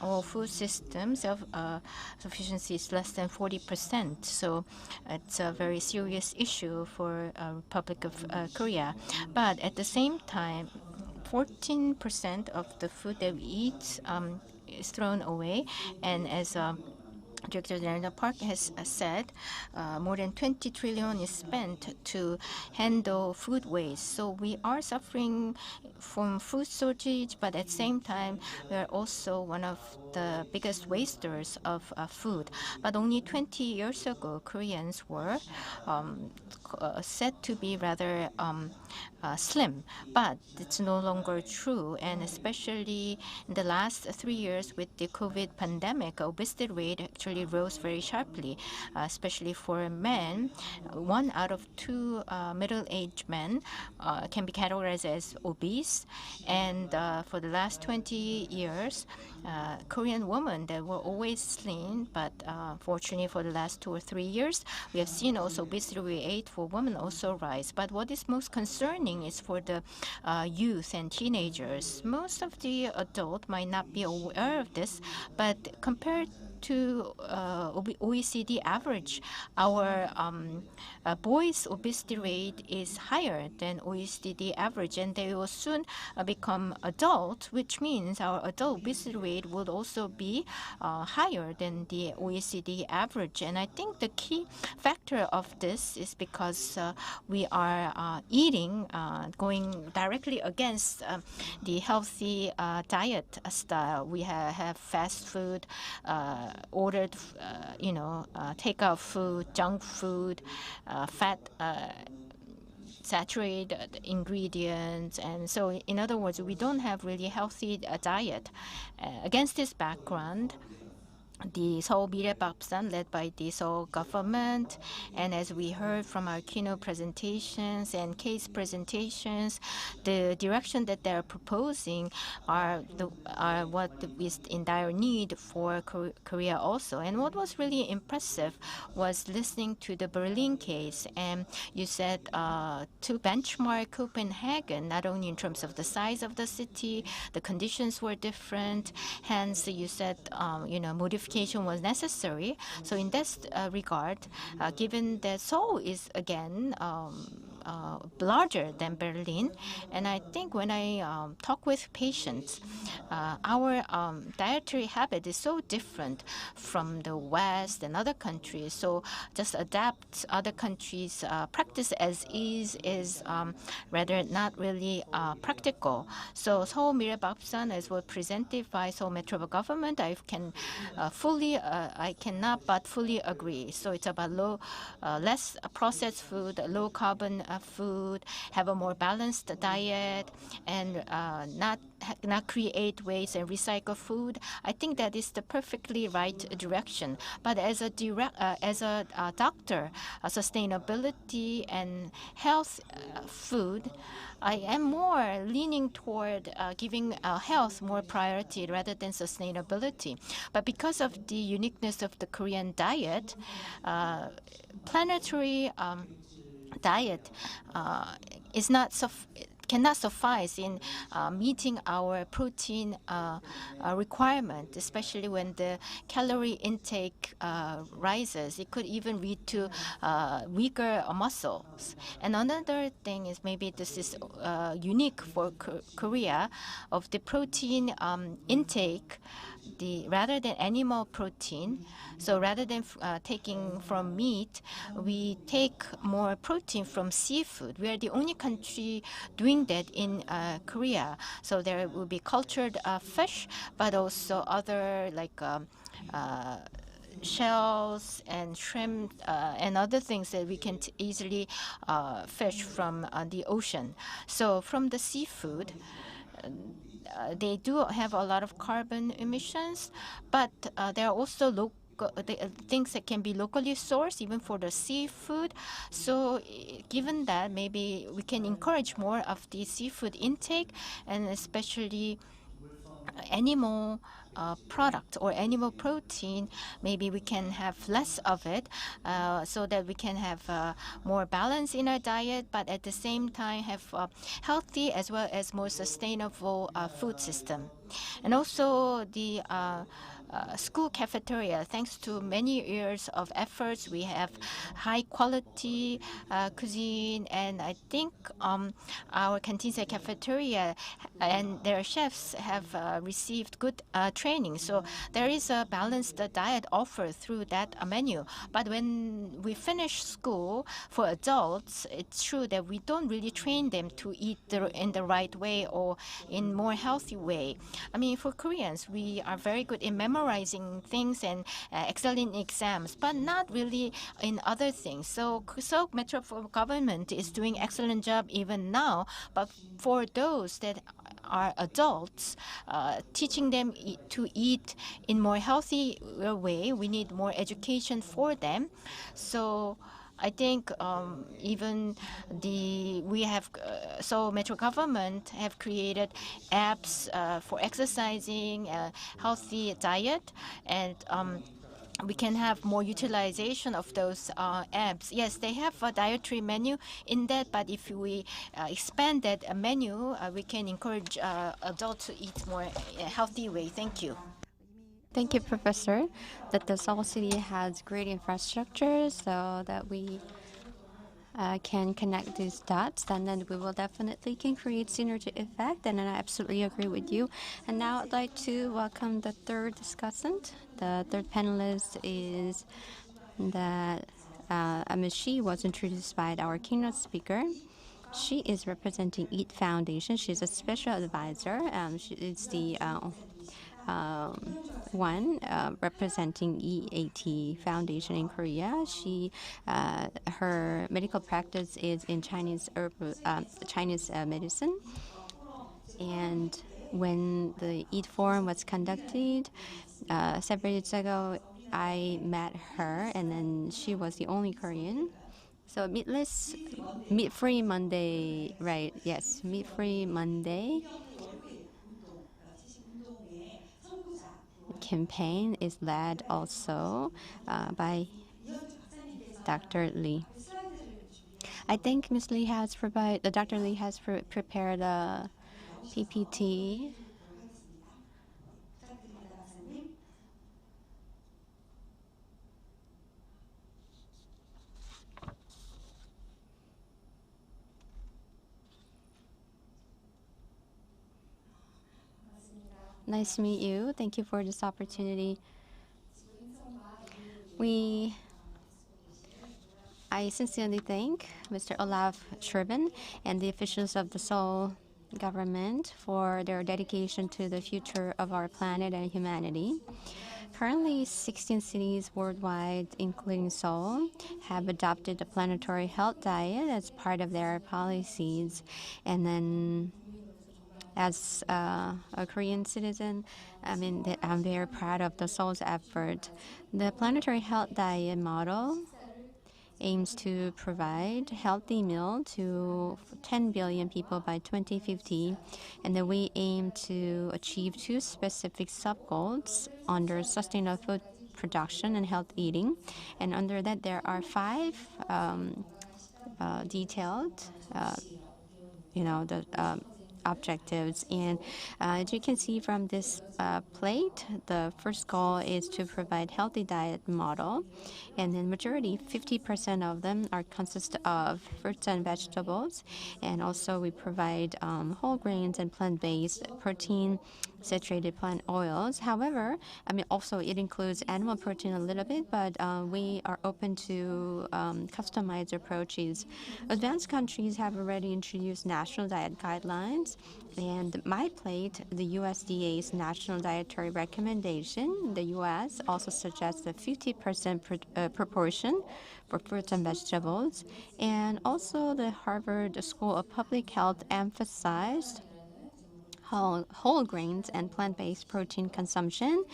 Speaker 2: all food systems, self-sufficiency is less than 40%. So it's a very serious issue for Republic of Korea. But at the same time, 14% of the food that we eat is thrown away, and as Director Narendra Park has said, more than 20 trillion is spent to handle food waste. So we are suffering from food shortage, but at the same time, we are also one of the biggest wasters of food. But only 20 years ago, Koreans were said to be rather slim, but it's no longer true. And especially in the last 3 years with the COVID pandemic, obesity rate actually rose very sharply, especially for men. 1 out of 2 middle-aged men can be categorized as obese. And for the last 20 years, Korean women that were always slim, but fortunately for the last 2 or 3 years, we have seen also obesity rate for women also rise. But what is most concerning is for the youth and teenagers. Most of the adults might not be aware of this, but compared to OECD average, our boys' obesity rate is higher than OECD average, and they will soon become adult, which means our adult obesity rate would also be higher than the OECD average. And I think the key factor of this is because we are eating, going directly against the healthy diet style. We have fast food, ordered, takeout food, junk food, fat, saturated ingredients. And so, in other words, we don't have really healthy diet. Against this background, the Seoul Mirebapsan led by the Seoul government. And as we heard from our keynote presentations and case presentations, the direction that they're proposing are what is in dire need for Korea also. And what was really impressive was listening to the Berlin case. And you said to benchmark Copenhagen, not only in terms of the size of the city, the conditions were different. Hence, you said modification was necessary. So in this regard, given that Seoul is again larger than Berlin, and I think when I talk with patients, our dietary habit is so different from the West and other countries. So just adapt other countries' practice as is rather not really practical. So Seoul Mirebapsan, as was presented by Seoul Metro government, I cannot but fully agree. So it's about less processed food, low carbon food, have a more balanced diet, and not create waste and recycle food. I think that is the perfectly right direction. But as a doctor, sustainability and health food, I am more leaning toward giving health more priority rather than sustainability. But because of the uniqueness of the Korean diet, planetary diet cannot suffice in meeting our protein requirement, especially when the calorie intake rises. It could even lead to weaker muscles. And another thing is maybe this is unique for Korea of the protein intake. Rather than animal protein, so rather than taking from meat, we take more protein from seafood. We are the only country doing that in Korea. So there will be cultured fish, but also other like shells and shrimp and other things that we can easily fish from the ocean. So from the seafood, they do have a lot of carbon emissions, but there are also things that can be locally sourced even for the seafood. So given that, maybe we can encourage more of the seafood intake, and especially animal product or animal protein, maybe we can have less of it so that we can have more balance in our diet, but at the same time have healthy as well as more sustainable food system. And also the school cafeteria, thanks to many years of efforts, we have high quality cuisine, and I think our canteens and cafeteria and their chefs have received good training. So there is a balanced diet offered through that menu. But when we finish school for adults, it's true that we don't really train them to eat in the right way or in more healthy way. I mean, for Koreans, we are very good in memorizing things and excel in exams, but not really in other things. So Metro government is doing excellent job even now. But for those that are adults, teaching them to eat in more healthy way, we need more education for them. So I think even so Metro government have created apps for exercising, healthy diet, and we can have more utilization of those apps. Yes, they have a dietary menu in that, but if we expand that menu, we can encourage adults to eat more healthy way. Thank you.
Speaker 1: Thank you, Professor. That the Seoul City has great infrastructure so that we can connect these dots, and then we will definitely can create synergy effect, and I absolutely agree with you. And now I'd like to welcome the third discussant. The third panelist is she was introduced by our keynote speaker. She is representing EAT Foundation. She's a special advisor. She is the one representing EAT Foundation in Korea. Her medical practice is in Chinese medicine, and when the Eat Forum was conducted several years ago, I met her, and then she was the only Korean. So meat-free Monday, right? Yes, meat-free Monday campaign is led also by Dr. Lee. I think Ms. Lee has Dr. Lee has prepared a PPT. Nice to meet you. Thank you for this opportunity. I sincerely thank Mr. Olaf Scherben and the officials of the Seoul government for their dedication to the future of our planet and humanity. Currently, 16 cities worldwide, including Seoul, have adopted a planetary health diet as part of their policies. And then, as a Korean citizen, I'm very proud of the Seoul's effort. The planetary health diet model aims to provide healthy meal to 10 billion people by 2050, and then we aim to achieve two specific sub-goals under sustainable food production and health eating. And under that, there are five detailed, objectives. And as you can see from this plate, the first goal is to provide healthy diet model, and then majority, 50% of them consist of fruits and vegetables, and also we provide whole grains and plant-based protein, saturated plant oils. However, also it includes animal protein a little bit, but we are open to customized approaches. Advanced countries have already introduced national diet guidelines, and my plate, the USDA's national dietary recommendation, the US also suggests a 50% proportion for fruits and vegetables, and also the Harvard School of Public Health emphasized whole grains and plant-based protein consumption,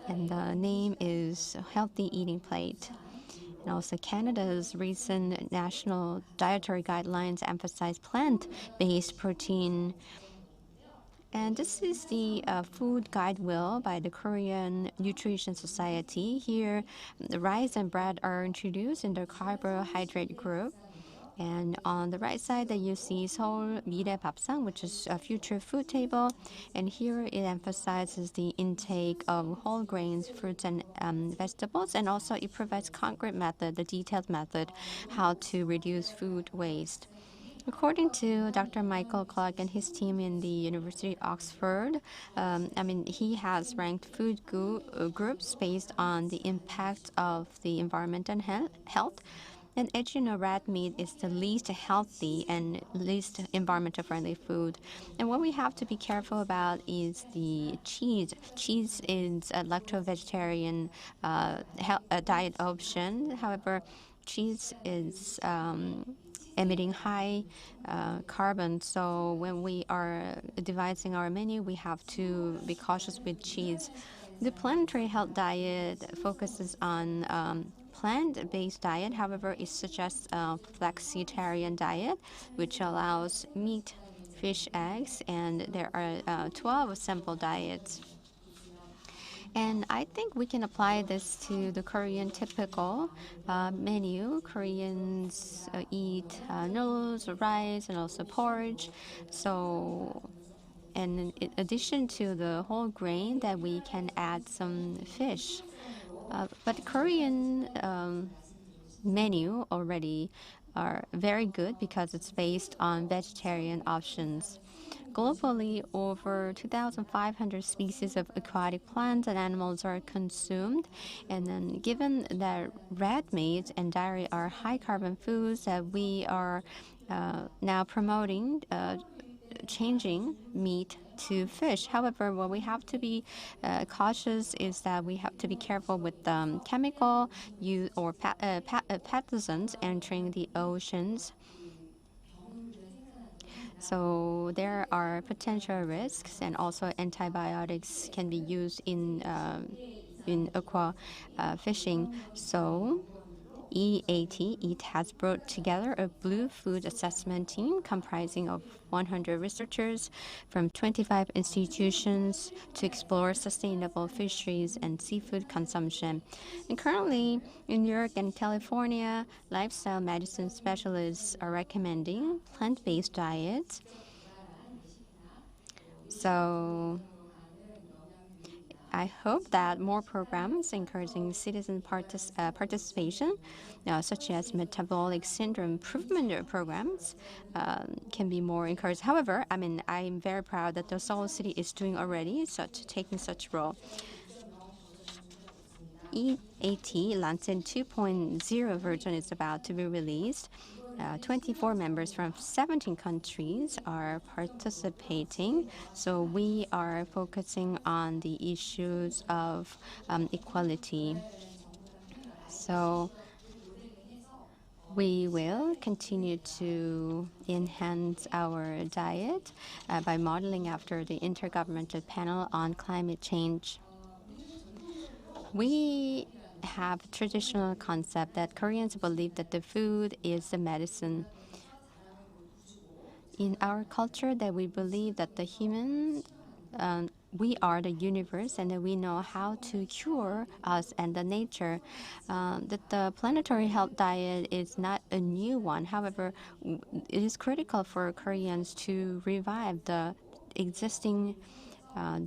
Speaker 1: and the name is Healthy Eating Plate. And also Canada's recent national dietary guidelines emphasize plant-based protein. And this is the food guide wheel by the Korean Nutrition Society. Here, the rice and bread are introduced in the carbohydrate group. And on the right side that you see Seoul 미래 밥상, which is a future food table. And here it emphasizes the intake of whole grains, fruits, and vegetables. And also it provides concrete method, the detailed method, how to reduce food waste. According to Dr. Michael Clark and his team in the University of Oxford, he has ranked food groups based on the impact of the environment and health. And as you know, red meat is the least healthy and least environmental friendly food. And what we have to be careful about is the cheese. Cheese is a lacto-vegetarian diet option. However, cheese is emitting high carbon. So when we are devising our menu, we have to be cautious with cheese. The planetary health diet focuses on plant-based diet. However, it suggests a flexitarian diet, which allows meat, fish, eggs, and there are 12 simple diets. And I think we can apply this to the Korean typical menu. Koreans eat noodles, rice, and also porridge. So, and in addition to the whole grain, that we can add some fish. But Korean menu already are very good because it's based on vegetarian options. Globally, over 2,500 species of aquatic plants and animals are consumed. And then given that red meat and dairy are high carbon foods, that we are now promoting changing meat to fish. However, what we have to be cautious is that we have to be careful with chemical or pathogens entering the oceans. So there are potential risks, and also antibiotics can be used in aqua fishing. So EAT has brought together a blue food assessment team comprising of 100 researchers from 25 institutions to explore sustainable fisheries and seafood consumption. And currently, in New York and California, lifestyle medicine specialists are recommending plant-based diets. So I hope that more programs encouraging citizen participation, such as metabolic syndrome improvement programs, can be more encouraged. However, I'm very proud that the Seoul City is doing already taking such role. EAT Lancet 2.0 version is about to be released. 24 members from 17 countries are participating. So we are focusing on the issues of equality. So we will continue to enhance our diet by modeling after the Intergovernmental Panel on Climate Change. We have a traditional concept that Koreans believe that the food is the medicine. In our culture, that we believe that the human, we are the universe, and that we know how to cure us and the nature. That the planetary health diet is not a new one. However, it is critical for Koreans to revive the existing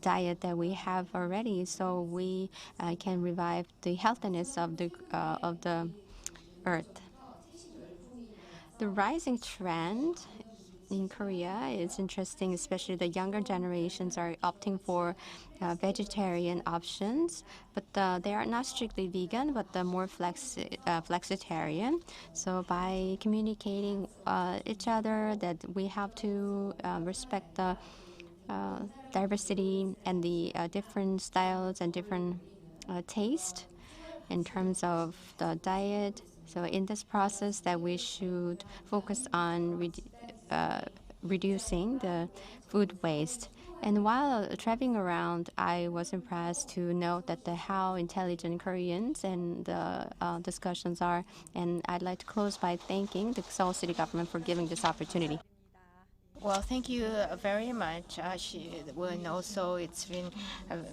Speaker 1: diet that we have already, so we can revive the healthiness of the earth. The rising trend in Korea is interesting, especially the younger generations are opting for vegetarian options, but they are not strictly vegan, but more flexitarian. So by communicating each other that we have to respect the diversity and the different styles and different taste in terms of the diet. So in this process, that we should focus on reducing the food waste. And while traveling around, I was impressed to note that how intelligent Koreans and the discussions are. And I'd like to close by thanking the Seoul City government for giving this opportunity.
Speaker 2: Well, thank you very much. And also, it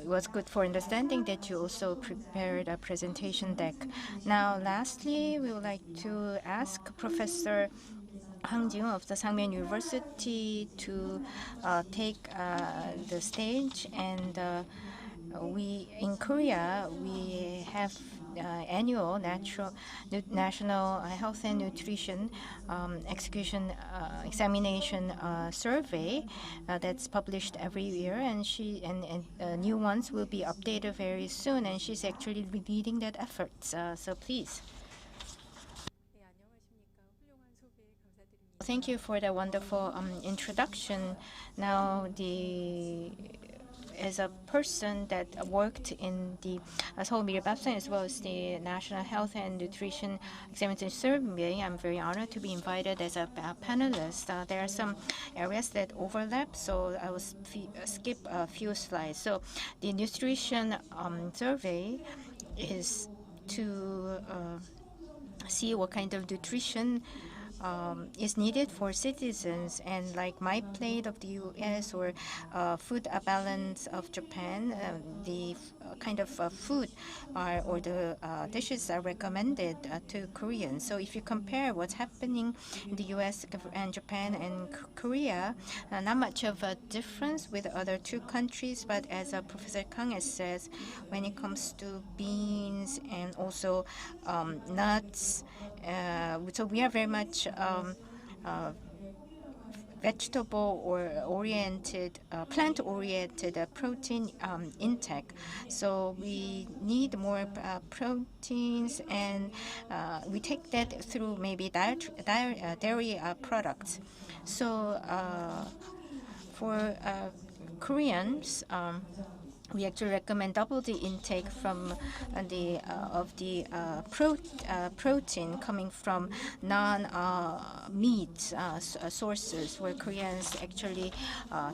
Speaker 2: was good for understanding that you also prepared a presentation deck. Now, lastly, we would like to ask Professor Hang Jung of the Sangmyeon University to take the stage. And in Korea, we have annual National Health and Nutrition Examination Survey that's published every year, and new ones will be updated very soon. And she's actually leading that effort. So please. Thank you for the wonderful introduction. Now, as a person that worked in the Seoul Mirababsan as well as the National Health and Nutrition Examination Survey, I'm very honored to be invited as a panelist. There are some areas that overlap, so I will skip a few slides. So the nutrition survey is to see what kind of nutrition is needed for citizens, and like My Plate of the U.S. or Food Balance of Japan, the kind of food or the dishes are recommended to Koreans. So if you compare what's happening in the U.S. and Japan and Korea, not much of a difference with other two countries, but as Professor Kang has said, when it comes to beans and also nuts, so we are very much vegetable or oriented, plant-oriented protein intake. So we need more proteins, and we take that through maybe dairy products. So for Koreans, we actually recommend double the intake from the protein coming from non-meat sources, where Koreans actually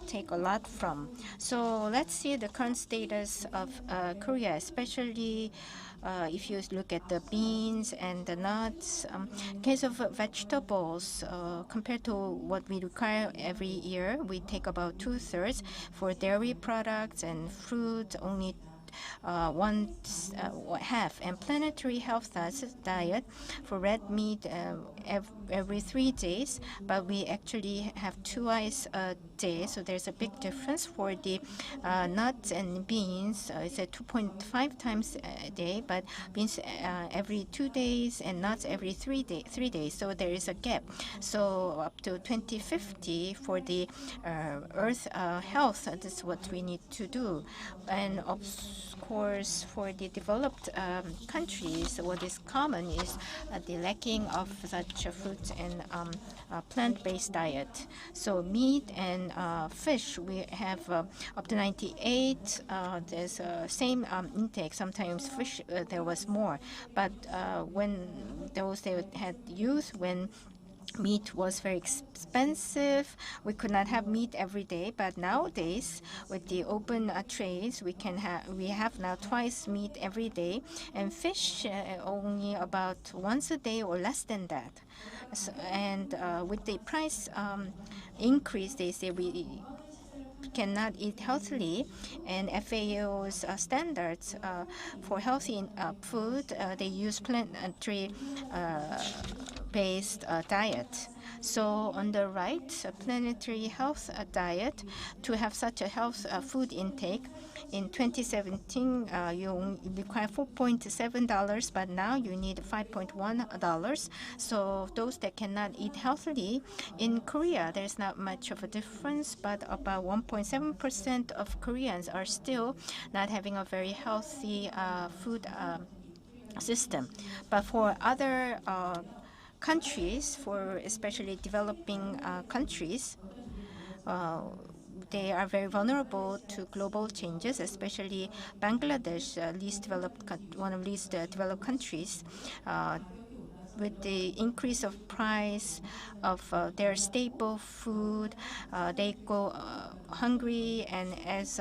Speaker 2: take a lot from. So let's see the current status of Korea, especially if you look at the beans and the nuts. In case of vegetables, compared to what we require every year, we take about 2/3. For dairy products and fruit, only one half. And planetary health diet for red meat every 3 days, but we actually have twice a day, so there's a big difference. For the nuts and beans, it's at 2.5 times a day, but beans every 2 days and nuts every 3 days, so there is a gap. So up to 2050 for the earth health, that's what we need to do. And of course, for the developed countries, what is common is the lacking of such a fruit and plant-based diet. So meat and fish, we have up to 98. There's same intake. Sometimes fish there was more, but when those they had youth, when meat was very expensive, we could not have meat every day. But nowadays, with the open trays, we have now twice meat every day, and fish only about once a day or less than that. So, and with the price increase, they say we cannot eat healthily, and FAO's standards for healthy food, they use planetary based diet. So on the right, a planetary health diet, to have such a health food intake, in 2017, you require $4.7, but now you need $5.1. So those that cannot eat healthily, in Korea, there's not much of a difference, but about 1.7% of Koreans are still not having a very healthy food system. But for other countries, for especially developing countries, they are very vulnerable to global changes, especially Bangladesh, one of least developed countries. With the increase of price of their staple food, they go hungry, and as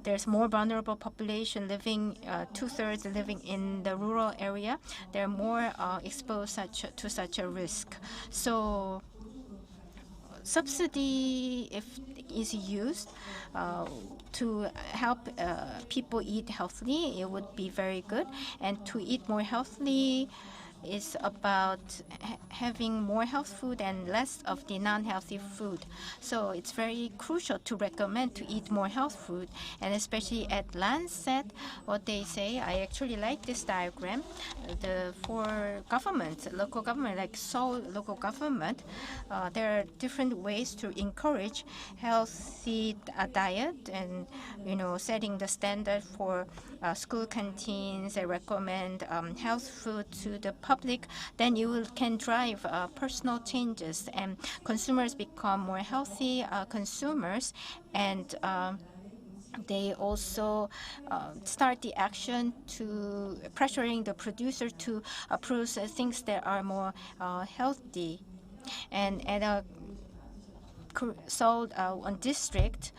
Speaker 2: there's more vulnerable population living, 2/3 living in the rural area, they're more exposed to such a risk. So subsidy, if is used to help people eat healthily, it would be very good. And to eat more healthily is about having more health food and less of the non-healthy food. So it's very crucial to recommend to eat more health food, and especially at Lancet, what they say, I actually like this diagram. For government, local government, like Seoul local government, there are different ways to encourage healthy diet, and setting the standard for school canteens. They recommend health food to the public. Then you can drive personal changes, and consumers become more healthy consumers, and they also start the action to pressuring the producer to process things that are more healthy. And at a Seoul one district,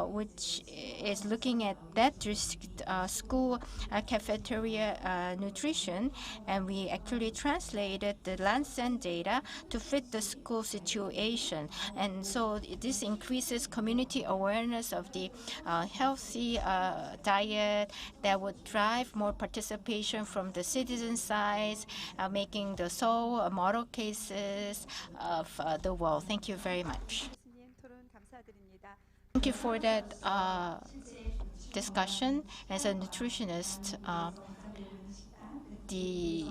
Speaker 2: which is looking at that district school cafeteria nutrition, and we actually translated the Lancet data to fit the school situation. And so this increases community awareness of the healthy diet that would drive more participation from the citizen side, making the Seoul model cases of the world. Thank you very much. Thank you for that discussion. As a nutritionist, the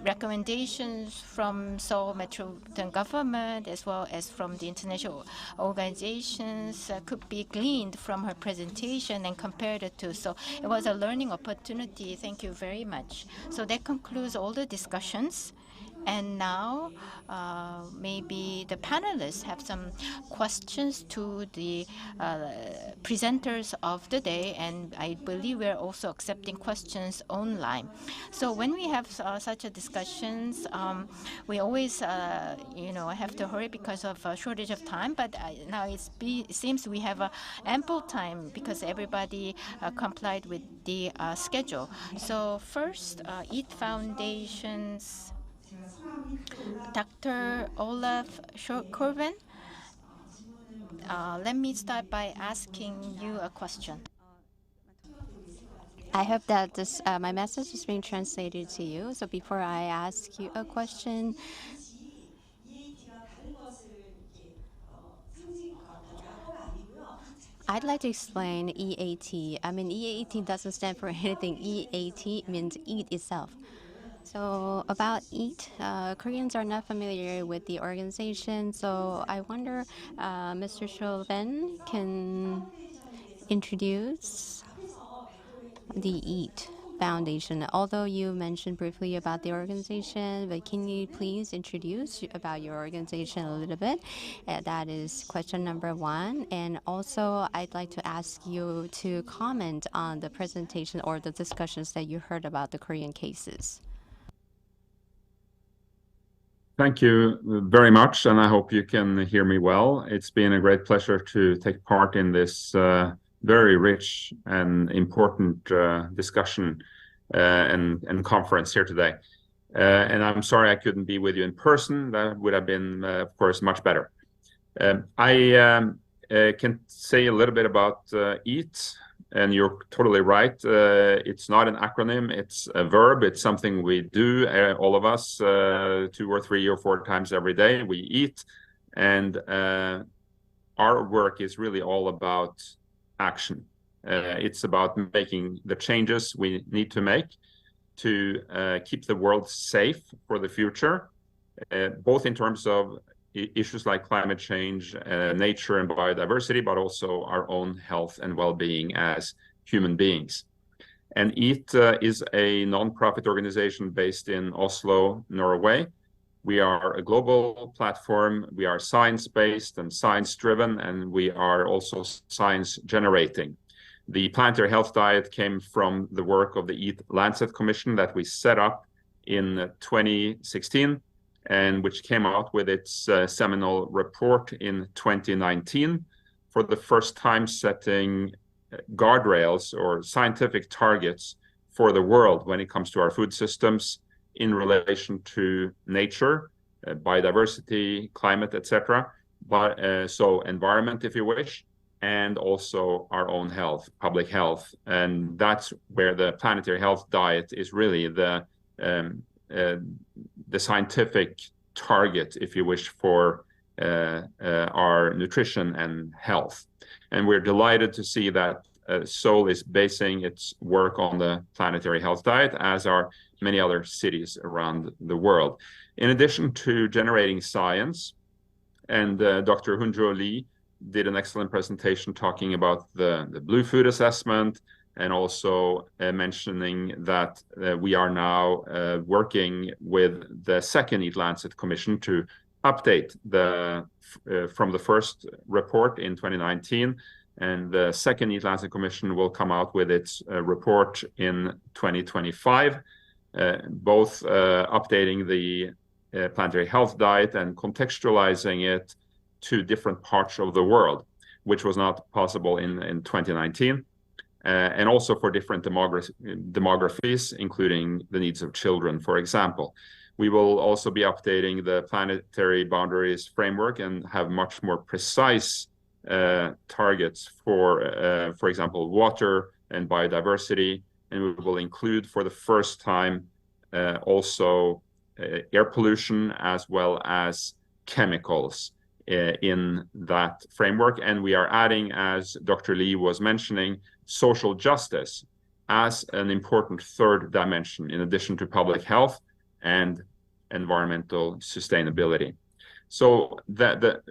Speaker 2: recommendations from Seoul Metropolitan Government as well as from the international organizations could be gleaned from her presentation and compared it to. So it was a learning opportunity. Thank you very much. So that concludes all the discussions. And now maybe the panelists have some questions to the presenters of the day, and I believe we're also accepting questions online. So when we have such a discussions, we always have to hurry because of a shortage of time, but now it seems we have ample time because everybody complied with the schedule. So first, EAT Foundation's Dr. Olaf Corvin, let me start by asking you a question.
Speaker 1: I hope that this my message is being translated to you. So before I ask you a question, I'd like to explain EAT. I mean, EAT doesn't stand for anything. EAT means eat itself. So about EAT, Koreans are not familiar with the organization. So I wonder, Mr. Chauvin can introduce the EAT Foundation. Although you mentioned briefly about the organization, but can you please introduce about your organization a little bit? That is question number one. And also, I'd like to ask you to comment on the presentation or the discussions that you heard about the Korean cases.
Speaker 6: Thank you very much, and I hope you can hear me well. It's been a great pleasure to take part in this very rich and important discussion and conference here today. And I'm sorry I couldn't be with you in person. That would have been, of course, much better. I can say a little bit about EAT. And you're totally right. It's not an acronym. It's a verb. It's something we do, all of us, 2 or 3 or 4 times every day. We eat. And our work is really all about action. It's about making the changes we need to make to keep the world safe for the future, both in terms of issues like climate change, nature and biodiversity, but also our own health and well-being as human beings. And EAT is a non-profit organization based in Oslo, Norway. We are a global platform. We are science-based and science-driven, and we are also science-generating. The planetary health diet came from the work of the EAT Lancet Commission that we set up in 2016, and which came out with its seminal report in 2019, for the first time setting guardrails or scientific targets for the world when it comes to our food systems in relation to nature, biodiversity, climate, etc. But so environment, if you wish, and also our own health, public health. And that's where the planetary health diet is really the scientific target, if you wish, for our nutrition and health. And we're delighted to see that Seoul is basing its work on the planetary health diet, as are many other cities around the world. In addition to generating science, and Dr. Hunjo Lee did an excellent presentation talking about the Blue Food Assessment, and also mentioning that we are now working with the second EAT Lancet Commission to update from the first report in 2019, and the second EAT Lancet Commission will come out with its report in 2025, both updating the planetary health diet and contextualizing it to different parts of the world, which was not possible in 2019. And also for different demographies, including the needs of children, for example. We will also be updating the planetary boundaries framework and have much more precise targets for example, water and biodiversity. And we will include for the first time also air pollution as well as chemicals in that framework. And we are adding, as Dr. Lee was mentioning, social justice as an important third dimension, in addition to public health and environmental sustainability. So the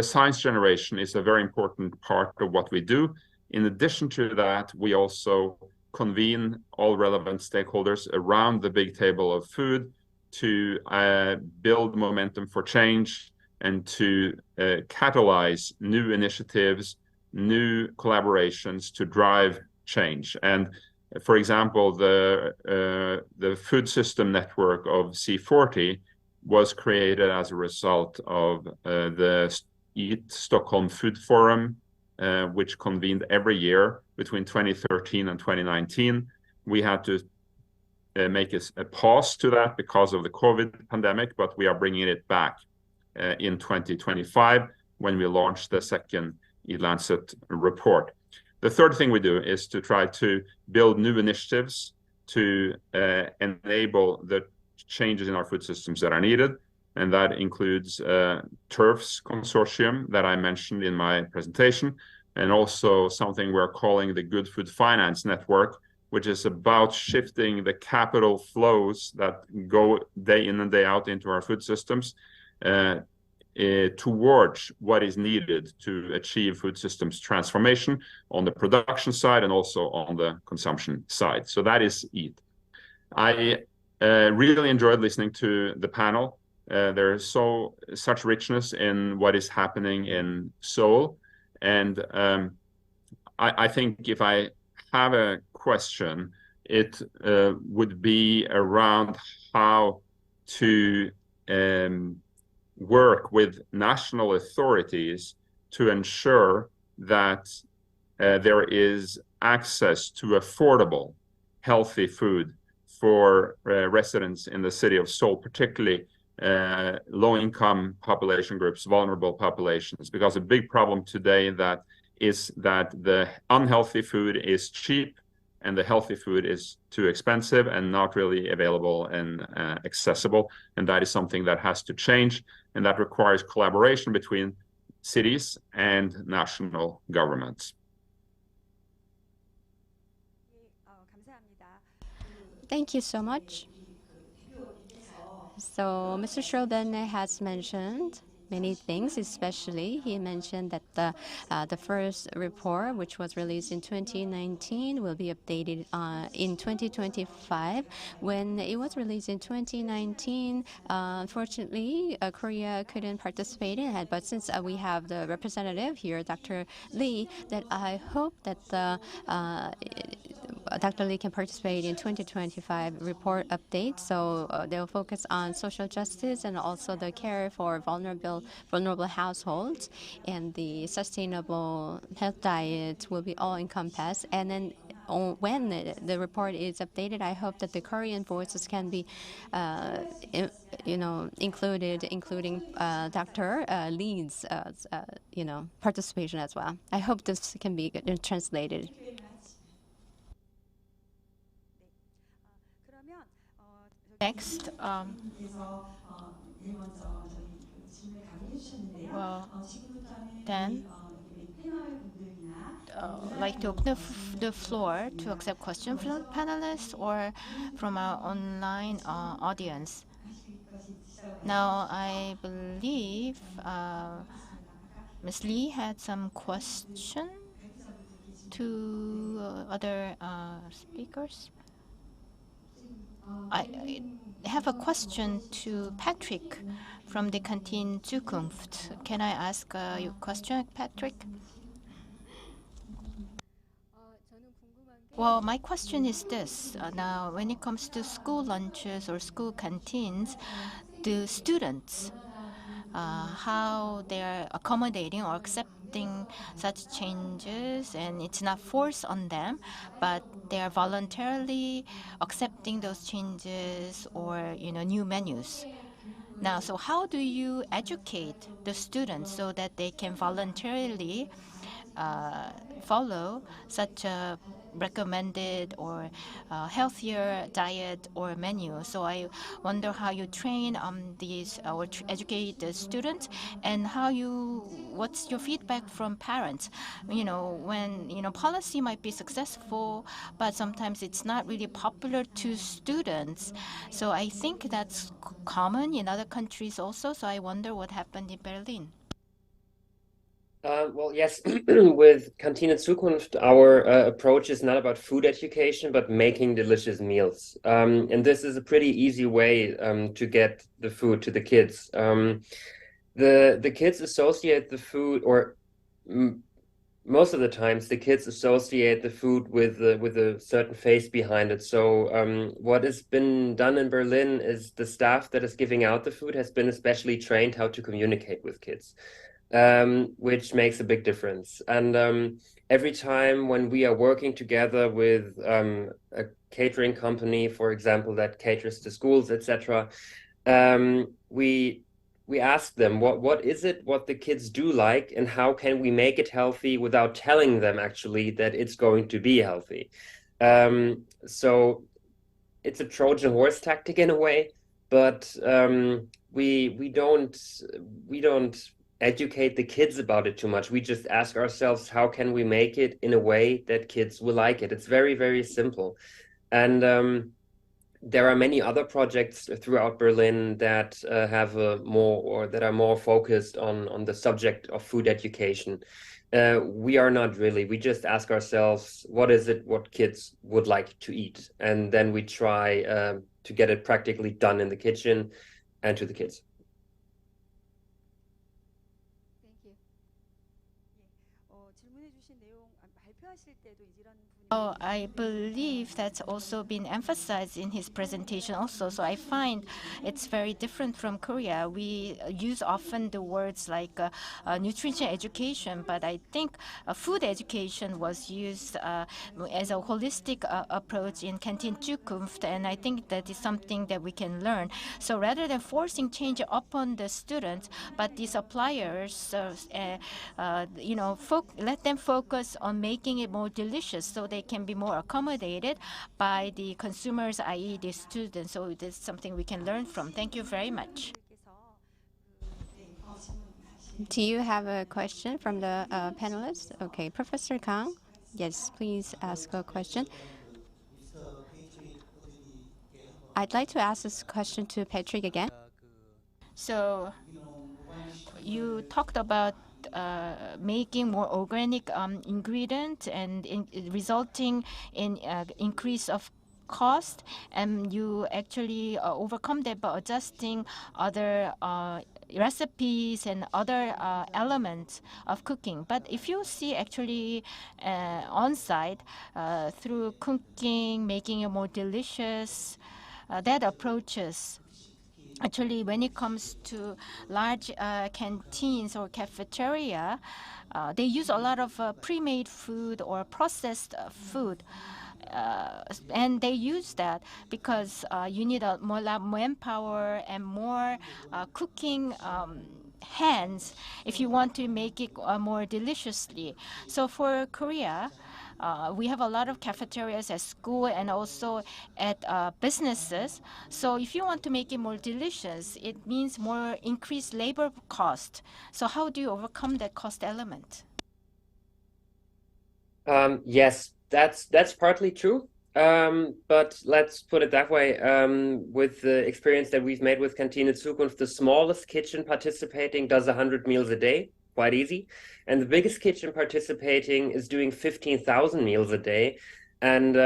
Speaker 6: science generation is a very important part of what we do. In addition to that, we also convene all relevant stakeholders around the big table of food to build momentum for change and to catalyze new initiatives, new collaborations to drive change. And for example, the food system network of C40 was created as a result of the Eat Stockholm Food Forum, which convened every year between 2013 and 2019. We had to make a pause to that because of the COVID pandemic, but we are bringing it back in 2025 when we launch the second E-Lancet report. The third thing we do is to try to build new initiatives to enable the changes in our food systems that are needed. And that includes TURF's consortium that I mentioned in my presentation, and also something we're calling the Good Food Finance Network, which is about shifting the capital flows that go day in and day out into our food systems towards what is needed to achieve food systems transformation on the production side and also on the consumption side. So that is EAT. I really enjoyed listening to the panel. There is such richness in what is happening in Seoul. And I think if I have a question, it would be around how to work with national authorities to ensure that there is access to affordable, healthy food for residents in the city of Seoul, particularly low-income population groups, vulnerable populations, because a big problem today is that the unhealthy food is cheap and the healthy food is too expensive and not really available and accessible. And that is something that has to change, and that requires collaboration between cities and national governments.
Speaker 1: Thank you so much. So Mr. Schroben has mentioned many things, especially he mentioned that the first report, which was released in 2019, will be updated in 2025. When it was released in 2019, unfortunately, Korea couldn't participate in it. But since we have the representative here, Dr. Lee, that I hope that Dr. Lee can participate in 2025 report update. So they'll focus on social justice and also the care for vulnerable households, and the sustainable health diet will be all encompassed. And then when the report is updated, I hope that the Korean voices can be, included, including Dr. Lee's, participation as well. I hope this can be translated.
Speaker 2: Next, then like to open the floor to accept questions from the panelists or from our online audience. Now, I believe Ms. Lee had some question to other speakers. I have a question to Patrick from the canteen Zukunft. Can I ask your question, Patrick? Well, my question is this. Now, when it comes to school lunches or school canteens, the students, how they're accommodating or accepting such changes, and it's not forced on them, but they are voluntarily accepting those changes or new menus. Now, so how do you educate the students so that they can voluntarily follow such a recommended or healthier diet or menu? So I wonder how you train these or educate the students, and what's your feedback from parents? When policy might be successful, but sometimes it's not really popular to students. So I think that's common in other countries also. So I wonder what happened in Berlin.
Speaker 9: Well, yes, with Kantine Zukunft, our approach is not about food education, but making delicious meals. And this is a pretty easy way to get the food to the kids. The kids associate the food, or most of the times, the kids associate the food with a certain face behind it. So what has been done in Berlin is the staff that is giving out the food has been especially trained how to communicate with kids. Which makes a big difference. And every time when we are working together with a catering company, for example, that caters to schools, etc., we ask them what is it what the kids do like, and how can we make it healthy without telling them actually that it's going to be healthy. So it's a Trojan horse tactic in a way, but we don't educate the kids about it too much. We just ask ourselves, how can we make it in a way that kids will like it? It's very, very simple. And there are many other projects throughout Berlin that have a more, or that are more focused on the subject of food education. We are not really. We just ask ourselves, what is it what kids would like to eat? And then we try to get it practically done in the kitchen and to the kids.
Speaker 5: Thank you. 질문해 주신 내용 발표하실 때도 이런
Speaker 2: Oh, I believe that's also been emphasized in his presentation also. So I find it's very different from Korea. We use often the words like nutrition education, but I think food education was used as a holistic approach in Canteen Zukunft, and I think that is something that we can learn. So rather than forcing change upon the students, but the suppliers, let them focus on making it more delicious, so they can be more accommodated by the consumers, i.e. the students. So this is something we can learn from. Thank you very much.
Speaker 1: Do you have a question from the panelists? Okay, Professor Kang. Yes, please ask a question. I'd like to ask this question to Patrick again.
Speaker 2: So you talked about making more organic ingredients and resulting in increase of cost, and you actually overcome that by adjusting other recipes and other elements of cooking. But if you see actually on site through cooking, making it more delicious, that approaches. Actually, when it comes to large canteens or cafeteria, they use a lot of pre-made food or processed food. And they use that because you need a more manpower and more cooking hands if you want to make it more deliciously. So for Korea, we have a lot of cafeterias at school and also at businesses. So if you want to make it more delicious, it means more increased labor cost. So how do you overcome that cost element?
Speaker 9: Yes, that's partly true. But let's put it that way. With the experience that we've made with Kantine Zukunft, the smallest kitchen participating does 100 meals a day, quite easy. And the biggest kitchen participating is doing 15,000 meals a day. And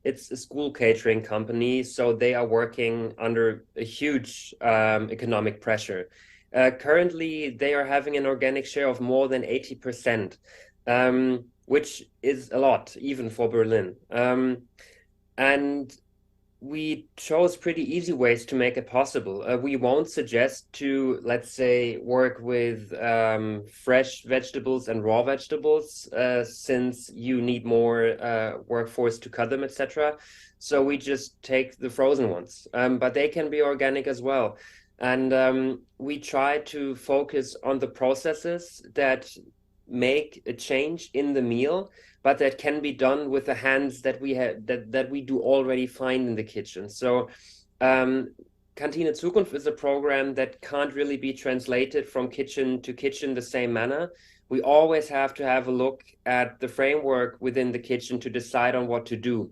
Speaker 9: it's a school catering company, so they are working under a huge economic pressure. Currently, they are having an organic share of more than 80%. Which is a lot, even for Berlin. And we chose pretty easy ways to make it possible. We won't suggest to, let's say, work with fresh vegetables and raw vegetables, since you need more workforce to cut them, etc. So we just take the frozen ones, but they can be organic as well. And we try to focus on the processes that make a change in the meal, but that can be done with the hands that we have that we do already find in the kitchen. So Kantine Zukunft is a program that can't really be translated from kitchen to kitchen the same manner. We always have to have a look at the framework within the kitchen to decide on what to do.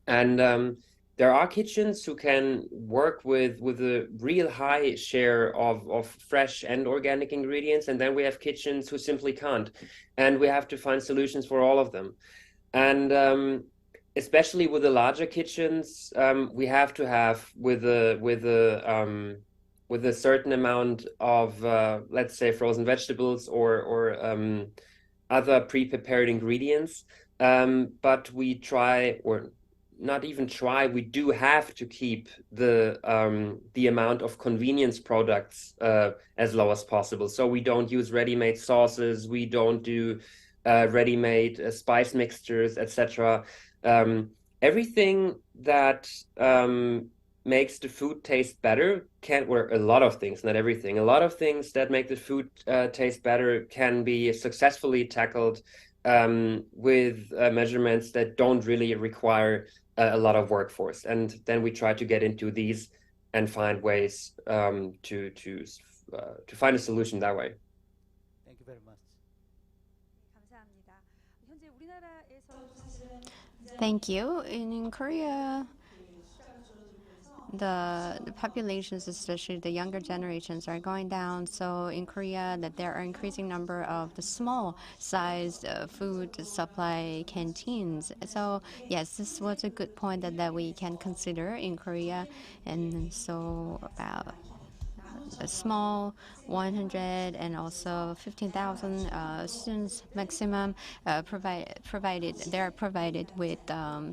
Speaker 9: And there are kitchens who can work with a real high share of fresh and organic ingredients, and then we have kitchens who simply can't, and we have to find solutions for all of them. And especially with the larger kitchens, we have to have with a certain amount of let's say frozen vegetables or other pre-prepared ingredients. But we try, or not even try, we do have to keep the amount of convenience products as low as possible. So we don't use ready-made sauces, we don't do ready-made spice mixtures, etc. Everything that makes the food taste better or a lot of things, not everything, a lot of things that make the food taste better can be successfully tackled with measurements that don't really require a lot of workforce. And then we try to get into these and find ways to find a solution that way.
Speaker 10: Thank you very much.
Speaker 5: 감사합니다. 현재 우리나라에서 사실은
Speaker 1: Thank you. In Korea, the populations, especially the younger generations, are going down. So in Korea, that there are increasing number of the small-sized food supply canteens. So yes, this was a good point that we can consider in Korea, and so about a small 100 and also 15,000 students maximum they are provided with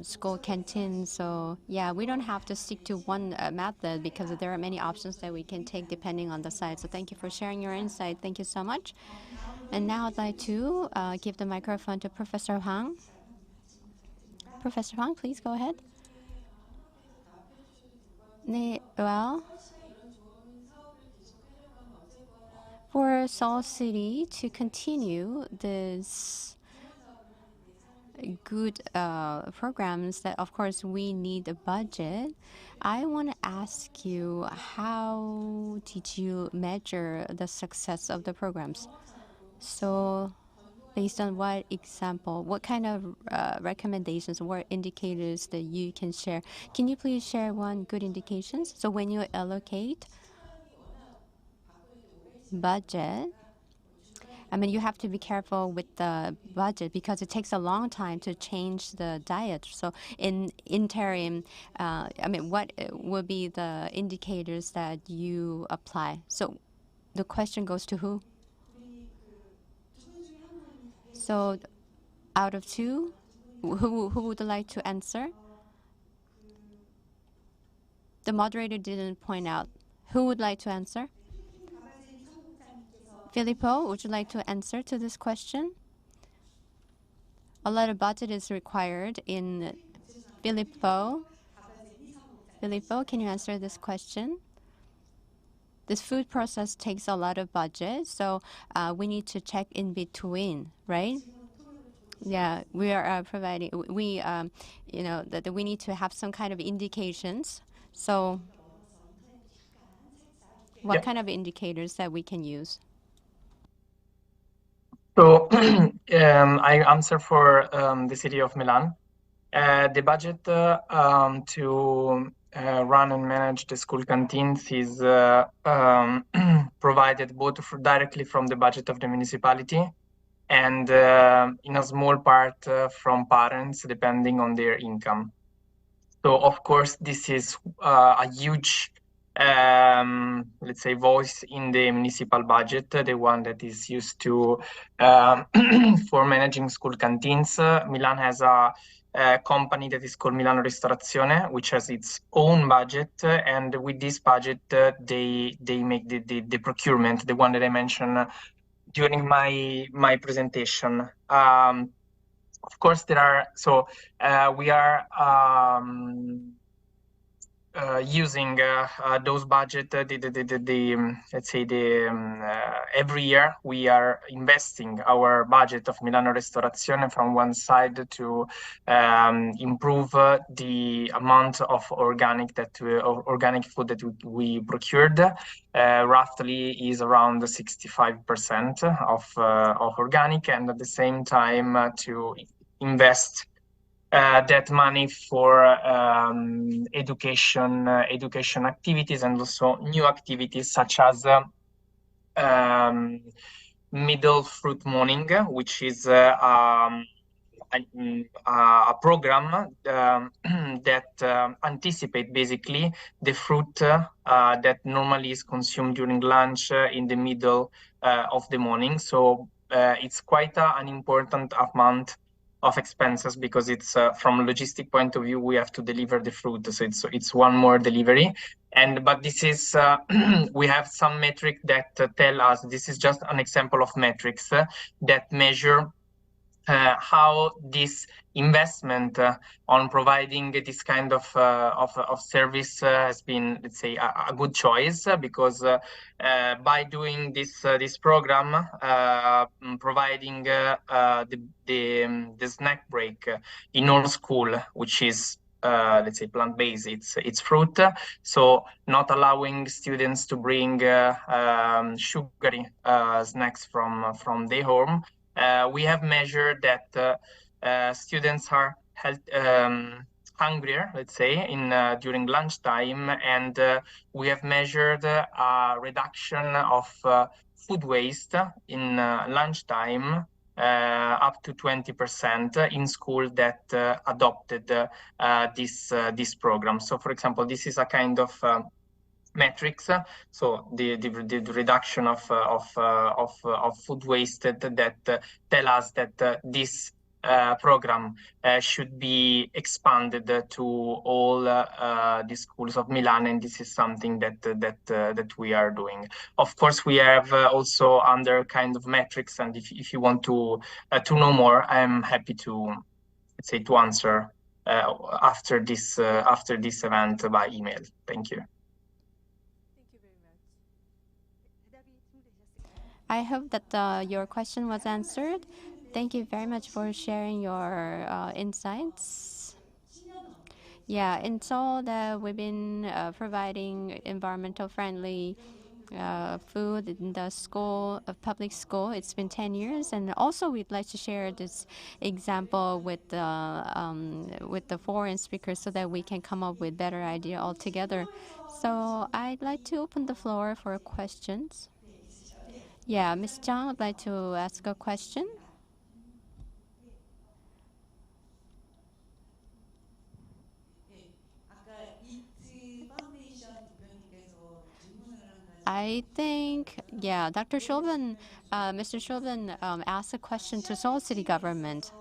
Speaker 1: school canteens. So yeah, we don't have to stick to one method because there are many options that we can take depending on the site. So thank you for sharing your insight. Thank you so much. And now I'd like to give the microphone to Professor Hwang. Professor Hwang, please go ahead. Well, for Seoul City to continue this good programs, that of course we need a budget. I want to ask you, how did you measure the success of the programs? So based on what example, what kind of recommendations, what indicators that you can share? Can you please share one good indications? So when you allocate budget, I mean, you have to be careful with the budget because it takes a long time to change the diet. So in interim, I mean, what will be the indicators that you apply? So the question goes to who? So out of two, who would like to answer? The moderator didn't point out. Who would like to answer? Filippo, would you like to answer to this question? A lot of budget is required in Filippo. Filippo, can you answer this question? This food process takes a lot of budget, so we need to check in between, right? Yeah, we are providing. You know, that we need to have some kind of indications. So, what kind of indicators that we can use?
Speaker 4: So I answer for the city of Milan. The budget to run and manage the school canteens is provided both directly from the budget of the municipality and in a small part from parents, depending on their income. So of course, this is a huge let's say, voice in the municipal budget, the one that is used to for managing school canteens. Milan has a company that is called Milano Ristorazione, which has its own budget, and with this budget, they make the procurement, the one that I mentioned during my presentation. Of course, there are we are using those budget, let's say every year we are investing our budget of Milano Ristorazione from one side to improve the amount of organic food that we procured. Roughly is around 65% of organic, and at the same time to invest that money for education activities and also new activities such as um, middle fruit morning, which is a program that anticipate basically the fruit that normally is consumed during lunch in the middle of the morning. So it's quite an important amount of expenses because it's from a logistic point of view we have to deliver the fruit, so it's one more delivery. And but this is we have some metric that tell us this is just an example of metrics that measure how this investment on providing this kind of service has been, let's say, a good choice because by doing this program, providing the snack break in all school, which is let's say plant-based, it's fruit, so not allowing students to bring sugary snacks from their home. We have measured that students are hungrier, let's say, in during lunchtime, and we have measured a reduction of food waste in lunchtime up to 20% in school that adopted this program. So, for example, this is a kind of metrics. So the reduction of food wasted that tell us that this program should be expanded to all the schools of Milan, and this is something that we are doing. Of course, we have also under kind of metrics, and if you want to know more, I'm happy to, let's say, to answer after this event by email. Thank you.
Speaker 5: Thank you very much.
Speaker 1: I hope that your question was answered. Thank you very much for sharing your insights. Yeah, in Seoul, we've been providing environmental friendly food in the school, public school. It's been 10 years, and also we'd like to share this example with the foreign speakers so that we can come up with better idea altogether. So I'd like to open the floor for questions. Yeah, Ms. Zhang would like to ask a question. I think, yeah, Dr. Chauvin, Mr. Chauvin asked a question to Seoul City government.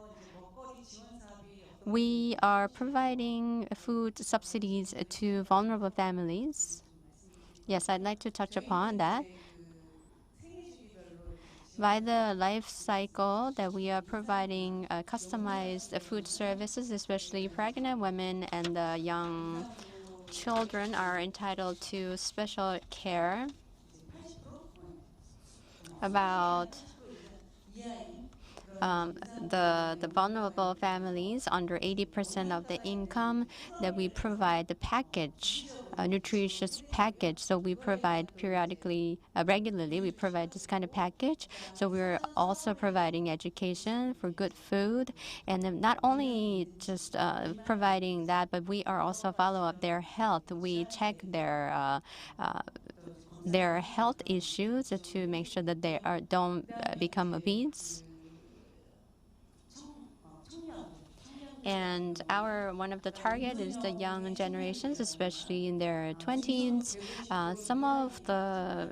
Speaker 1: We are providing food subsidies to vulnerable families. Yes, I'd like to touch upon that. By the life cycle that we are providing customized food services, especially pregnant women and young children are entitled to special care. About the vulnerable families under 80% of the income, that we provide the package, a nutritious package. So we provide periodically, regularly, we provide this kind of package. So we're also providing education for good food. And then not only just providing that, but we are also follow up their health. We check their health issues to make sure that they don't become obese. And one of the target is the young generations, especially in their 20s. Some of the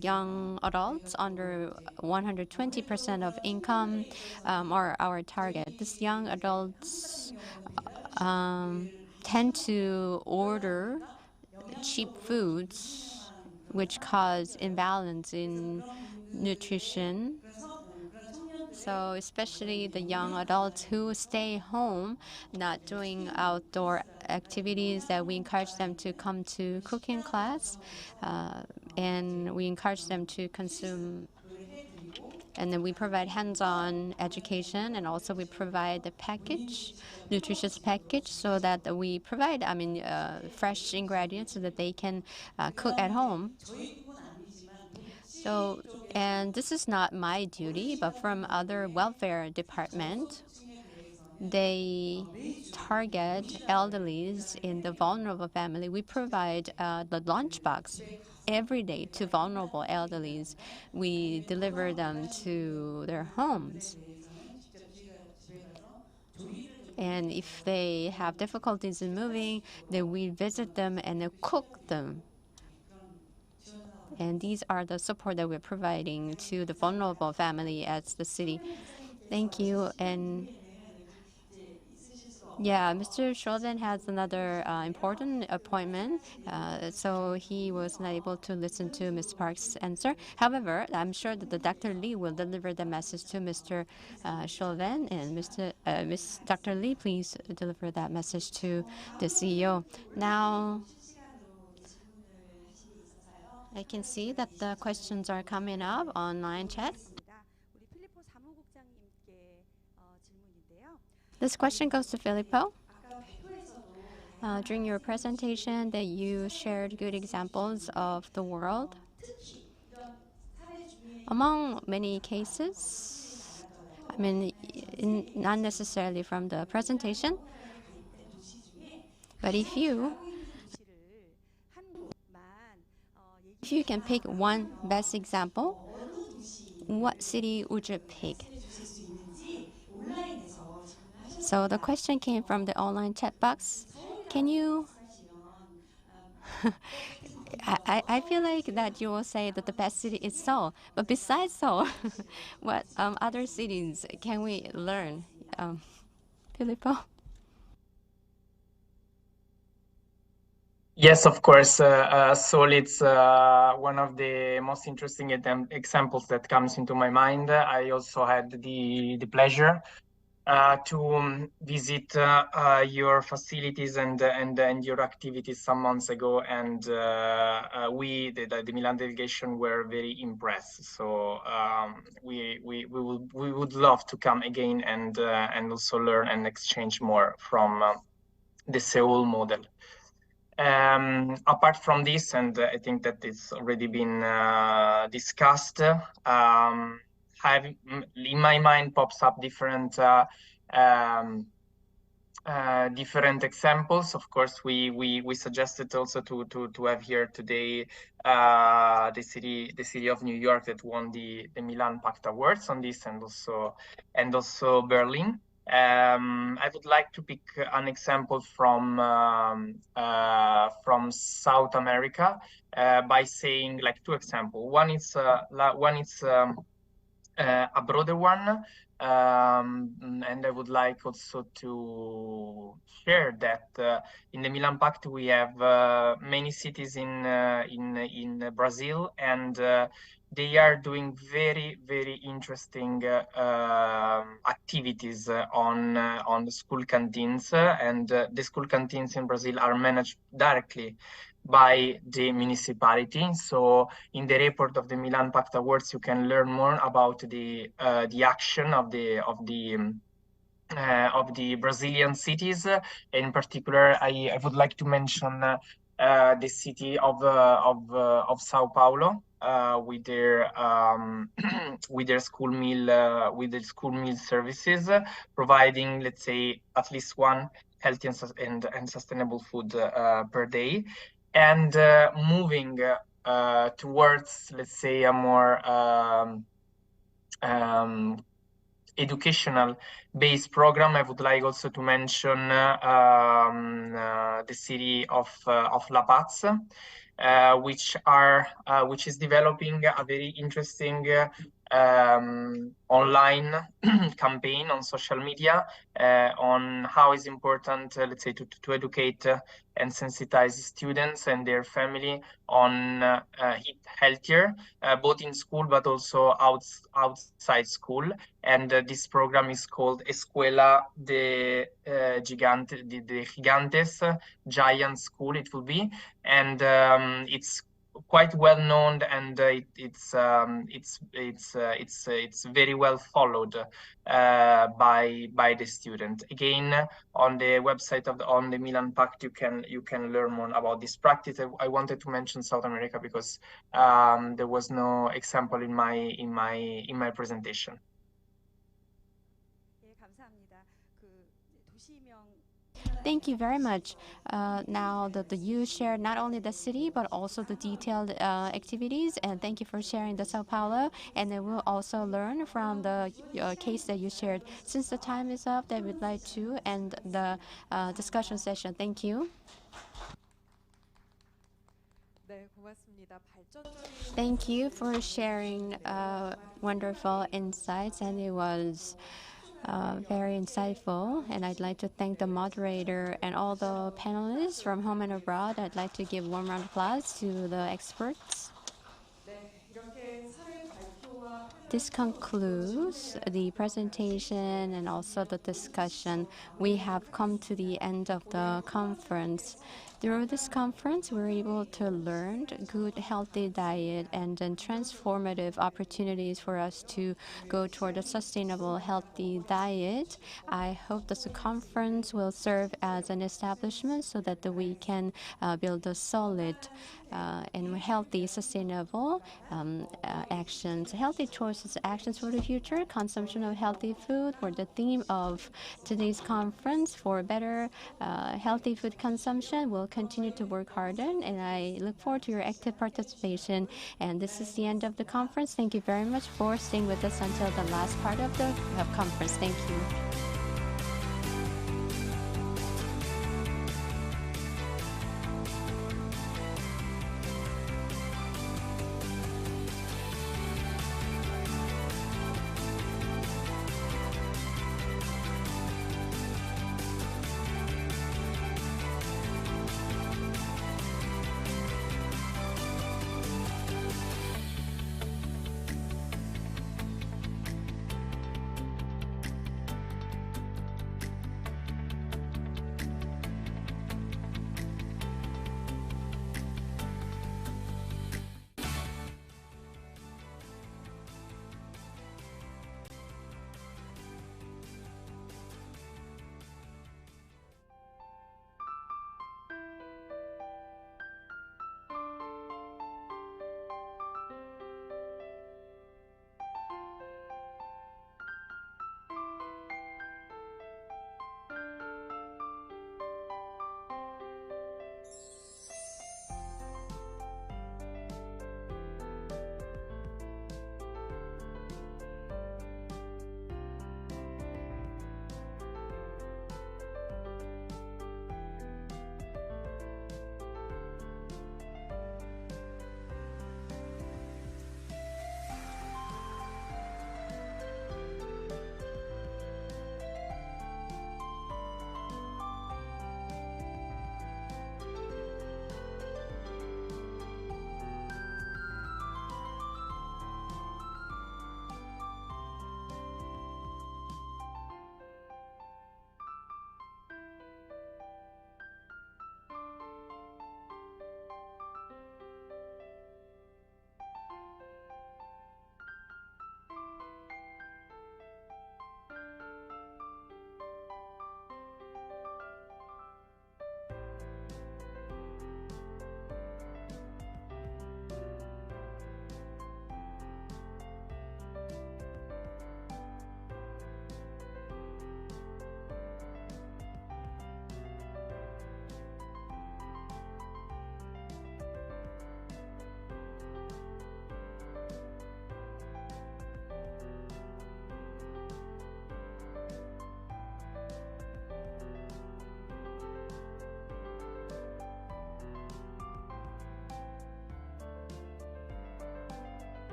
Speaker 1: young adults under 120% of income are our target. These young adults tend to order cheap foods, which cause imbalance in nutrition. So especially the young adults who stay home, not doing outdoor activities, that we encourage them to come to cooking class, and we encourage them to consume. And then we provide hands-on education, and also we provide the package, nutritious package, so that we provide, fresh ingredients so that they can cook at home. So, and this is not my duty, but from other welfare department, they target elderlies in the vulnerable family. We provide the lunchbox every day to vulnerable elderlies. We deliver them to their homes. And if they have difficulties in moving, then we visit them and cook them. And these are the support that we're providing to the vulnerable family at the city. Thank you. And yeah, Mr. Chauvin has another important appointment, so he was not able to listen to Ms. Park's answer. However, I'm sure that the Dr. Lee will deliver the message to Mr. Chauvin, and Ms. Dr. Lee, please deliver that message to the CEO. Now, I can see that the questions are coming up online chat. This question goes to Filippo. During your presentation, that you shared good examples of the world. Among many cases, I mean, not necessarily from the presentation, but if you can pick one best example, what city would you pick? So the question came from the online chat box. Can you? I feel like that you will say that the best city is Seoul, but besides Seoul, what other cities can we learn? Filippo?
Speaker 4: Yes, of course. Seoul, it's one of the most interesting examples that comes into my mind. I also had the pleasure to visit your facilities and your activities some months ago, and we, the Milan delegation, were very impressed. So we would love to come again and also learn and exchange more from the Seoul model. Apart from this, and I think that it's already been discussed, in my mind pops up different different examples. Of course, we suggested also to have here today the city of New York that won the Milan Pact Awards on this, and also Berlin. I would like to pick an example from South America by saying like two examples. One is a broader one, and I would like also to share that in the Milan Pact we have many cities in Brazil, and they are doing very interesting activities on the school canteens, and the school canteens in Brazil are managed directly by the municipality. So in the report of the Milan Pact Awards, you can learn more about the action of the Brazilian cities. In particular, I would like to mention the city of Sao Paulo with their with their school meal services, providing, let's say, at least one healthy and sustainable food per day, and moving towards, let's say, a more educational based program. I would like also to mention the city of La Paz, which is developing a very interesting online campaign on social media on how is important, let's say, to educate and sensitize students and their family on eat healthier, both in school but also outside school. And this program is called Escuela de Gigantes, Giant School it will be, and it's quite well known, and it's very well followed by the student. Again, on the website on the Milan Pact, you can learn more about this practice. I wanted to mention South America because there was no example in my presentation.
Speaker 1: Thank you very much. Now that you shared not only the city but also the detailed activities, and thank you for sharing the Sao Paulo. And then we'll also learn from the case that you shared. Since the time is up, I would like to end the discussion session. Thank you.
Speaker 5: 네, 고맙습니다.
Speaker 1: Thank you for sharing wonderful insights, and it was very insightful. And I'd like to thank the moderator and all the panelists from home and abroad. I'd like to give warm round of applause to the experts. This concludes the presentation and also the discussion. We have come to the end of the conference. Through this conference, we're able to learn good, healthy diet and then transformative opportunities for us to go toward a sustainable, healthy diet. I hope this conference will serve as an establishment so that we can build a solid and healthy, sustainable actions, healthy choices, actions for the future, consumption of healthy food were the theme of today's conference. For better healthy food consumption, we'll continue to work harder, and I look forward to your active participation. And this is the end of the conference. Thank you very much for staying with us until the last part of the conference. Thank you.